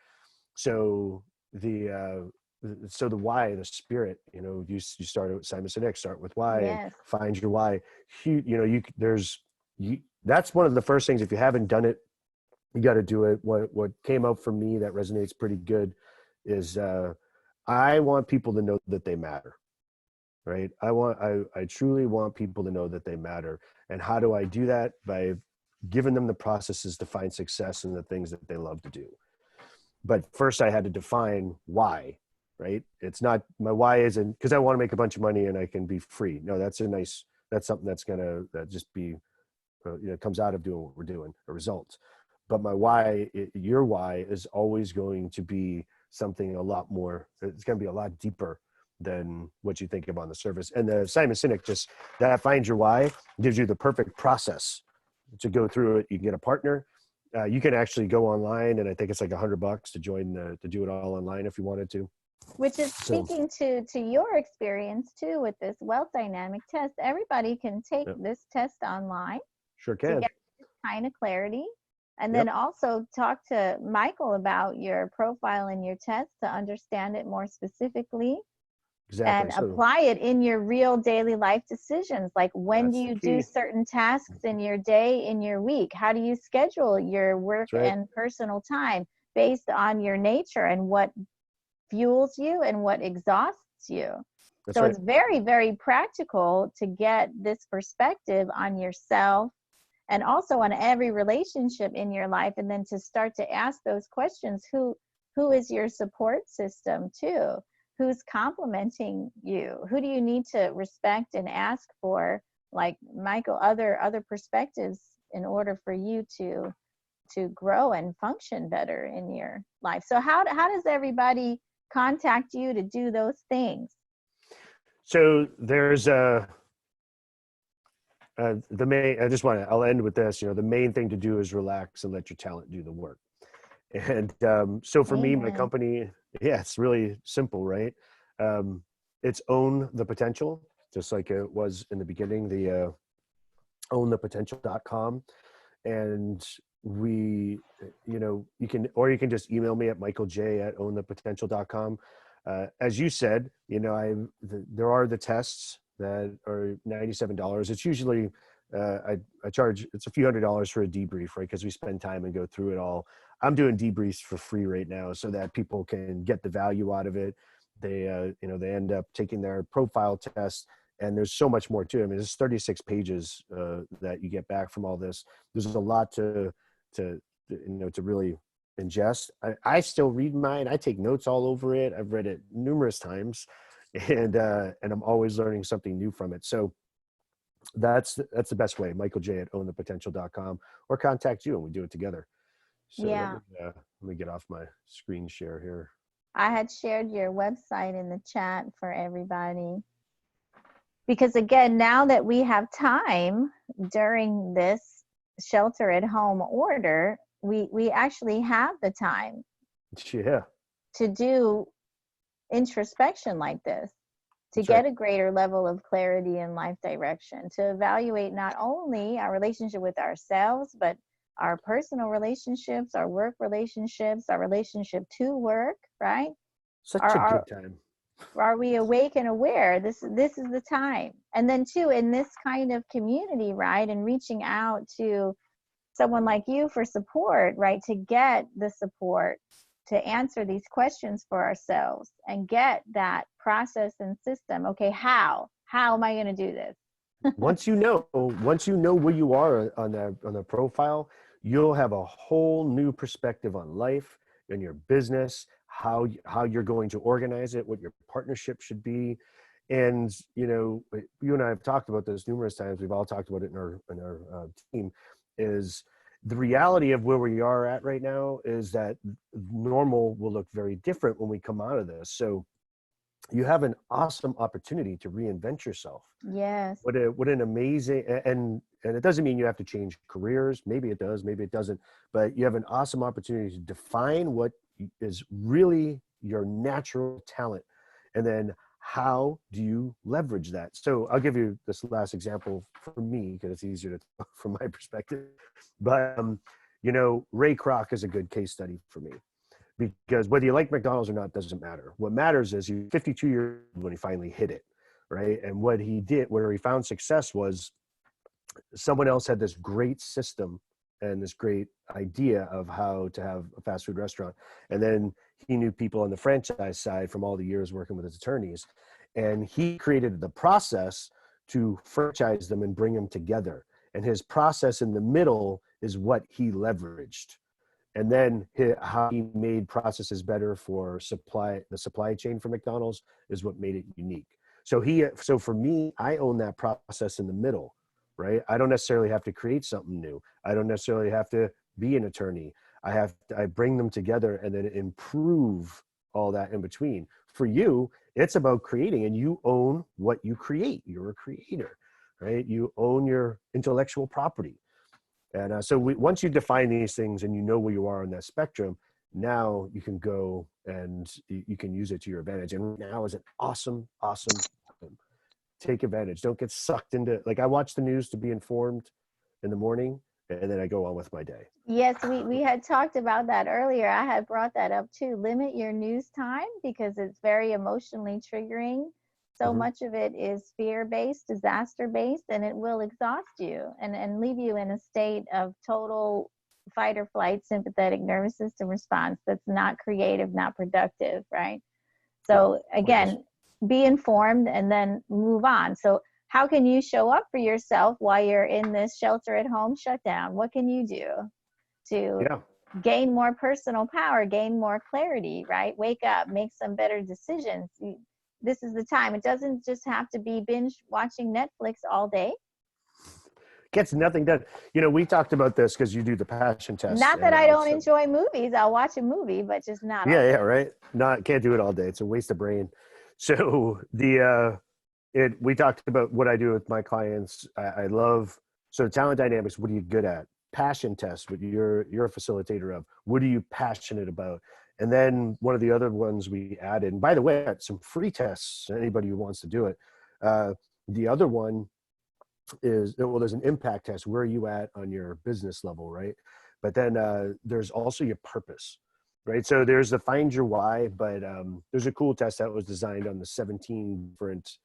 So the why, the spirit, you start with Simon Sinek, start with why and Yes. find your why. That's one of the first things. If you haven't done it, you got to do it. What came up for me that resonates pretty good is I want people to know that they matter, right? I truly want people to know that they matter. And how do I do that? By giving them the processes to find success in the things that they love to do. But first I had to define why, right? It's not, my why isn't because I want to make a bunch of money and I can be free. No, that's something that's going to just be, comes out of doing what we're doing, a result. But my why, your why is always going to be something a lot more, it's going to be a lot deeper than what you think of on the surface. And the Simon Sinek, just that find your why gives you the perfect process to go through it. You can get a partner. You can actually go online, and I think it's like $100 to join to do it all online if you wanted to. Which is So, speaking to your experience too with this wealth dynamic test. Everybody can take yep, this test online sure to can. get this kind of clarity. And then Yep, also talk to Michael about your profile and your test to understand it more specifically exactly. and So apply it in your real daily life decisions. Like, when do that's the you do key. certain tasks in your day, in your week? How do you schedule your work That's right. and personal time based on your nature and what fuels you and what exhausts you? That's So right. it's very, very practical to get this perspective on yourself and also on every relationship in your life, and then to start to ask those questions. Who is your support system too? Who's complimenting you? Who do you need to respect and ask for, like Michael, other perspectives in order for you to grow and function better in your life? So how does everybody contact you to do those things? So there's the main. I'll end with this. The main thing to do is relax and let your talent do the work. And so for me, my Amen. company, yeah, it's really simple, right? Um, it's own the potential, just like it was in the beginning, the ownthepotential.com. And you can just email me at michaelj@ownthepotential.com. As you said, there are the tests that are $97. It's usually, I charge, it's a few $100s for a debrief, right? Because we spend time and go through it all. I'm doing debriefs for free right now so that people can get the value out of it. They end up taking their profile test, and there's so much more to it. I mean, there's 36 pages that you get back from all this. There's a lot to really ingest. I still read mine. I take notes all over it. I've read it numerous times, and I'm always learning something new from it. So that's the best way. Michael J at ownthepotential.com, or contact you and we do it together. So Yeah, let me get off my screen share here. I had shared your website in the chat for everybody. Because again, now that we have time during this shelter at home order, we actually have the time Yeah, to do introspection like this, to that's right. get a greater level of clarity and life direction, to evaluate not only our relationship with ourselves, but our personal relationships, our work relationships, our relationship to work, right? Such a Our good time. are we awake and aware? This is the time. And then too, in this kind of community, right, and reaching out to someone like you for support, right? To get the support to answer these questions for ourselves and get that process and system. Okay, how am I going to do this? Once you know where you are on the profile, you'll have a whole new perspective on life and your business, how you're going to organize it, what your partnership should be. And you and I have talked about this numerous times. We've all talked about it in our team. Is the reality of where we are at right now is that normal will look very different when we come out of this. So you have an awesome opportunity to reinvent yourself. Yes. What an amazing, and it doesn't mean you have to change careers. Maybe it does, maybe it doesn't, but you have an awesome opportunity to define what is really your natural talent. And then how do you leverage that? So I'll give you this last example for me, because it's easier to talk from my perspective. But, Ray Kroc is a good case study for me. Because whether you like McDonald's or not doesn't matter. What matters is he's 52 years old when he finally hit it, right? And what he did, where he found success, was someone else had this great system and this great idea of how to have a fast food restaurant. And then he knew people on the franchise side from all the years working with his attorneys. And he created the process to franchise them and bring them together. And his process in the middle is what he leveraged. And then how he made processes better for the supply chain for McDonald's is what made it unique. So for me, I own that process in the middle, right? I don't necessarily have to create something new. I don't necessarily have to be an attorney. I bring them together and then improve all that in between. For you, it's about creating, and you own what you create. You're a creator, right? You own your intellectual property. And so once you define these things and you know where you are on that spectrum, now you can go and you can use it to your advantage. And now is an awesome time. Take advantage. Don't get sucked into, like, I watch the news to be informed in the morning, and then I go on with my day. Yes, we had talked about that earlier. I had brought that up too. Limit your news time because it's very emotionally triggering. So much of it is fear-based, disaster-based, and it will exhaust you and leave you in a state of total fight or flight, sympathetic nervous system response that's not creative, not productive, right? So again, be informed and then move on. So how can you show up for yourself while you're in this shelter at home shutdown? What can you do to gain more personal power, gain more clarity, right? Wake up, make some better decisions. This is the time. It doesn't just have to be binge watching Netflix all day. Gets nothing done. We talked about this because you do the passion test. Not that I don't enjoy movies. I'll watch a movie, but just not all day. Right. Can't do it all day. It's a waste of brain. So we talked about what I do with my clients. I love, so talent dynamics, what are you good at? Passion test, what you're a facilitator of. What are you passionate about? And then one of the other ones we added, and by the way, some free tests, anybody who wants to do it. The other one is, there's an impact test. Where are you at on your business level, right? But then there's also your purpose, right? So there's the find your why, but there's a cool test that was designed on the 17 different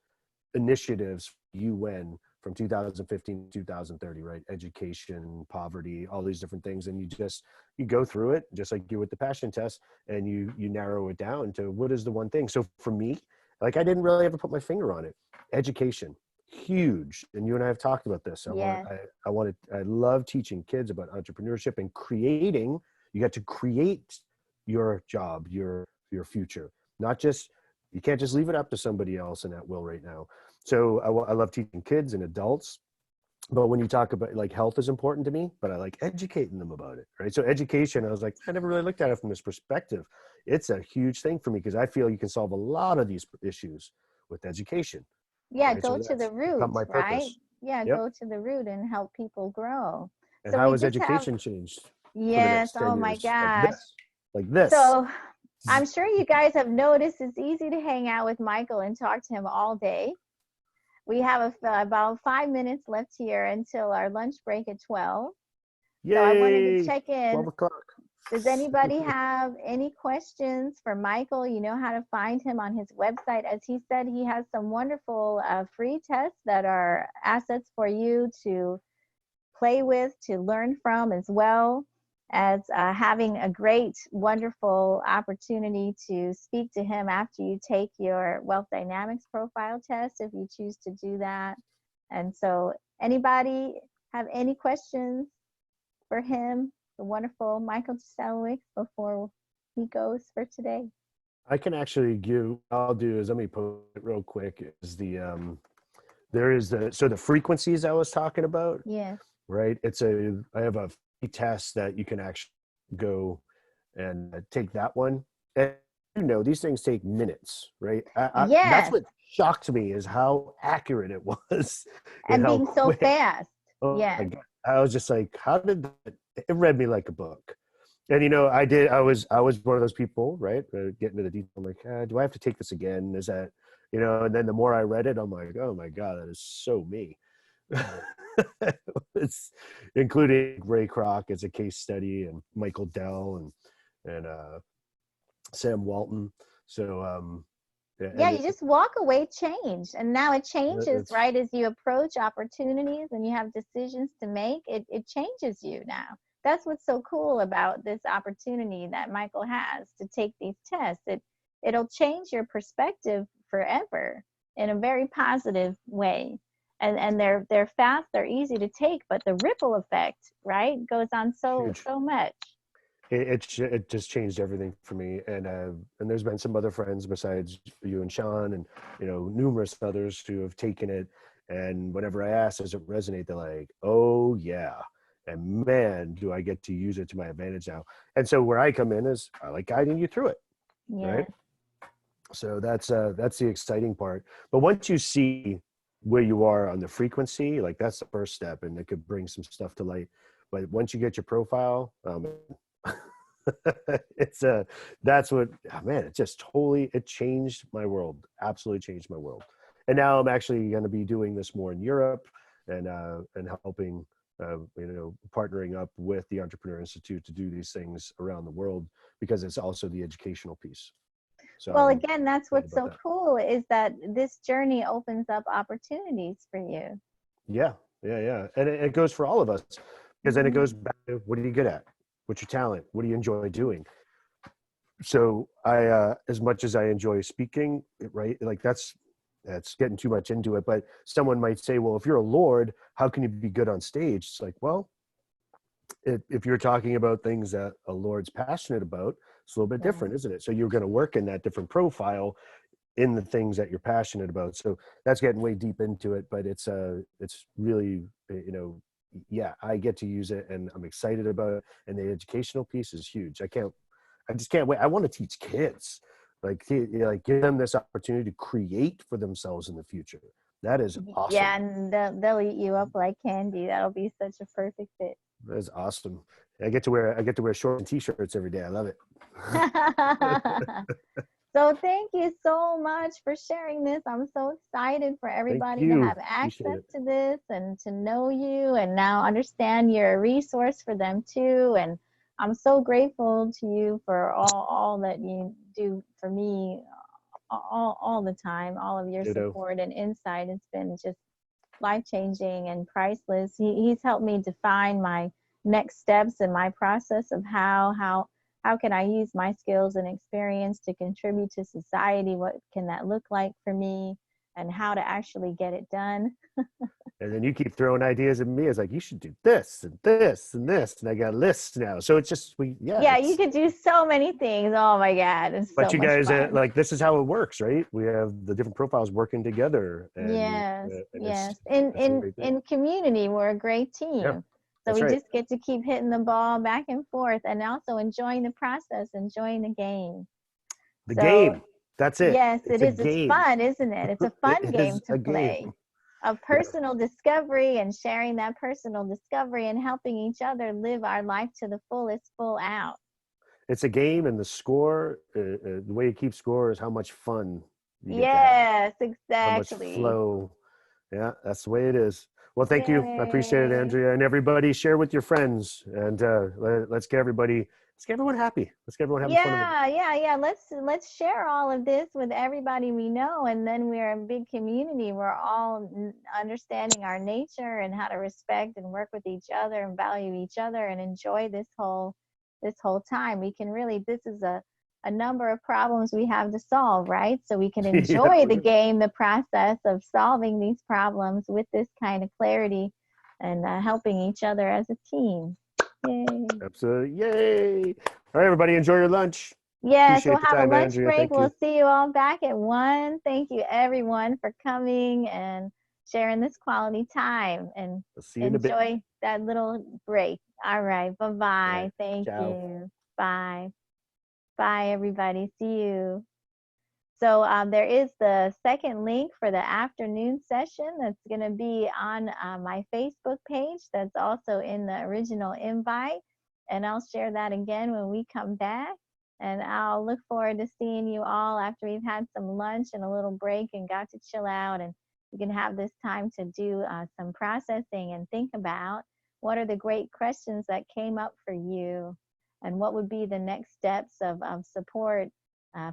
initiatives UN from 2015 to 2030, right? Education, poverty, all these different things. And you go through it just like you with the passion test, and you narrow it down to what is the one thing. So for me, like, I didn't really ever put my finger on it. Education, huge. And you and I have talked about this. I love teaching kids about entrepreneurship and creating. You got to create your job, your future, you can't just leave it up to somebody else and at will right now. So I love teaching kids and adults, but when you talk about, like, health is important to me, but I like educating them about it, right? So education, I was like, I never really looked at it from this perspective. It's a huge thing for me because I feel you can solve a lot of these issues with education. Yeah, right? go to the root, right? Yeah, Yep. go to the root and help people grow. And so how has education changed? Yes, for the next 10 oh my years? gosh. Like this. So I'm sure you guys have noticed it's easy to hang out with Michael and talk to him all day. We have about 5 minutes left here until our lunch break at 12. Yay! So I wanted to check in. 12 o'clock. Does anybody have any questions for Michael? You know how to find him on his website. As he said, he has some wonderful free tests that are assets for you to play with, to learn from, as well as having a great, wonderful opportunity to speak to him after you take your Wealth Dynamics profile test, if you choose to do that. And so, anybody have any questions for him, the wonderful Michael Gisellowicz, before he goes for today? I can actually give, I'll do is, let me put it real quick, is there is the frequencies I was talking about, Yes. right? I have a free test that you can actually go and take that one. And these things take minutes, right? That's Yes. what shocked me, is how accurate it was and And how being so quick. fast. Oh Yes. my God. I was just like, how did that? It read me like a book. And I was one of those people, right? Getting to the detail, I'm like, do I have to take this again? Is that, and then the more I read it, I'm like, oh my God, that is so me. It's including Ray Kroc as a case study, and Michael Dell and Sam Walton. So Yeah, you just walk away changed. And now it changes, it's right? As you approach opportunities and you have decisions to make, it changes you now. That's what's so cool about this opportunity that Michael has to take these tests. It'll change your perspective forever in a very positive way. And they're fast, they're easy to take, but the ripple effect, right, goes on so huge. much. It just changed everything for me, and there's been some other friends besides you and Shawn, and numerous others who have taken it, and whenever I ask, does it resonate, they're like, oh yeah, and man, do I get to use it to my advantage now. And so where I come in is I like guiding you through it, right? Yes. So that's the exciting part. But once you see where you are on the frequency, like that's the first step, and it could bring some stuff to light. But once you get your profile, that's what, oh man, it just totally, it changed my world, absolutely changed my world. And now I'm actually going to be doing this more in Europe, and helping, partnering up with the Entrepreneur Institute to do these things around the world, because it's also the educational piece. So Well, again, that's what's so that. cool, is that this journey opens up opportunities for you. Yeah. And it goes for all of us, because then it goes back to, what are you good at? What's your talent? What do you enjoy doing? So as much as I enjoy speaking, right? Like that's getting too much into it. But someone might say, well, if you're a Lord, how can you be good on stage? It's like, well, if you're talking about things that a Lord's passionate about, it's a little bit different, isn't it? So you're going to work in that different profile in the things that you're passionate about. So that's getting way deep into it, but it's really, yeah, I get to use it, and I'm excited about it. And the educational piece is huge. I just can't wait. I want to teach kids, like give them this opportunity to create for themselves in the future. That is awesome. Yeah, and they'll eat you up like candy. That'll be such a perfect fit. That is awesome. I get to wear shorts and t-shirts every day. I love it. So thank you so much for sharing this. I'm so excited for everybody to have access to this and to know you, and now understand you're a resource for them too. And I'm so grateful to you for all that you do for me all the time, all of your support and insight. It's been just life-changing and priceless. He's helped me define my next steps in my process of how can I use my skills and experience to contribute to society? What can that look like for me, and how to actually get it done? And then you keep throwing ideas at me. It's like, you should do this and this and this, and I got lists now. So it's just you could do so many things. Oh my God, it's but so you much guys fun. like, this is how it works, right? We have the different profiles working together. And, yes. In community, we're a great team. Yeah. So we just get to keep hitting the ball back and forth, and also enjoying the process, enjoying the game. Game. That's it. Yes, it is. It's fun, isn't it? It's a fun game to play. Of personal discovery, and sharing that personal discovery, and helping each other live our life to the fullest, full out. It's a game, and the score, the way you keep score is how much fun you get to have. Exactly. How much flow. Yeah, that's the way it is. Well, thank you. I appreciate it, Andrea. And everybody, share with your friends, and let's get everybody let's get everyone happy. Let's get everyone having fun. Yeah. Let's share all of this with everybody we know, and then we're a big community. We're all understanding our nature and how to respect and work with each other and value each other and enjoy this whole time. We can really, this is a number of problems we have to solve, right? So we can enjoy the game, the process of solving these problems with this kind of clarity and helping each other as a team. Yay. Absolutely. Yay. All right, everybody, enjoy your lunch. Yes, Appreciate we'll the have a time, lunch Andrea. break. Thank We'll you. see you all back at 1. Thank you, everyone, for coming and sharing this quality time. And I'll see you in a bit. enjoy that little break. All right. Bye-bye. Right. Thank Ciao. you. Bye. Bye, everybody. See you. So there is the second link for the afternoon session that's going to be on my Facebook page. That's also in the original invite. And I'll share that again when we come back. And I'll look forward to seeing you all after we've had some lunch and a little break and got to chill out. And you can have this time to do some processing and think about what are the great questions that came up for you and what would be the next steps of support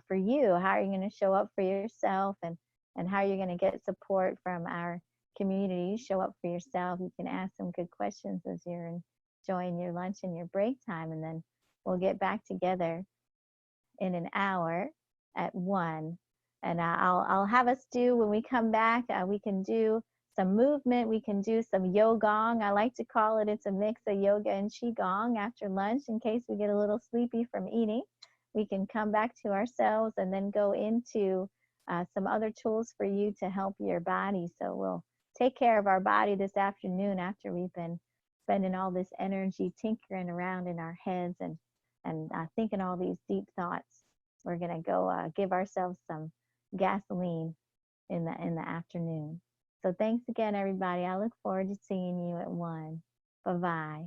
for you. How are you going to show up for yourself, and how are you going to get support from our community? You show up for yourself. You can ask some good questions as you're enjoying your lunch and your break time, and then we'll get back together in an hour at 1. And I'll have us do, when we come back, we can do some movement. We can do some yogong. I like to call it, it's a mix of yoga and qigong after lunch in case we get a little sleepy from eating. We can come back to ourselves and then go into some other tools for you to help your body. So we'll take care of our body this afternoon after we've been spending all this energy tinkering around in our heads and thinking all these deep thoughts. We're going to go give ourselves some gasoline in the afternoon. So thanks again, everybody. I look forward to seeing you at 1. Bye-bye.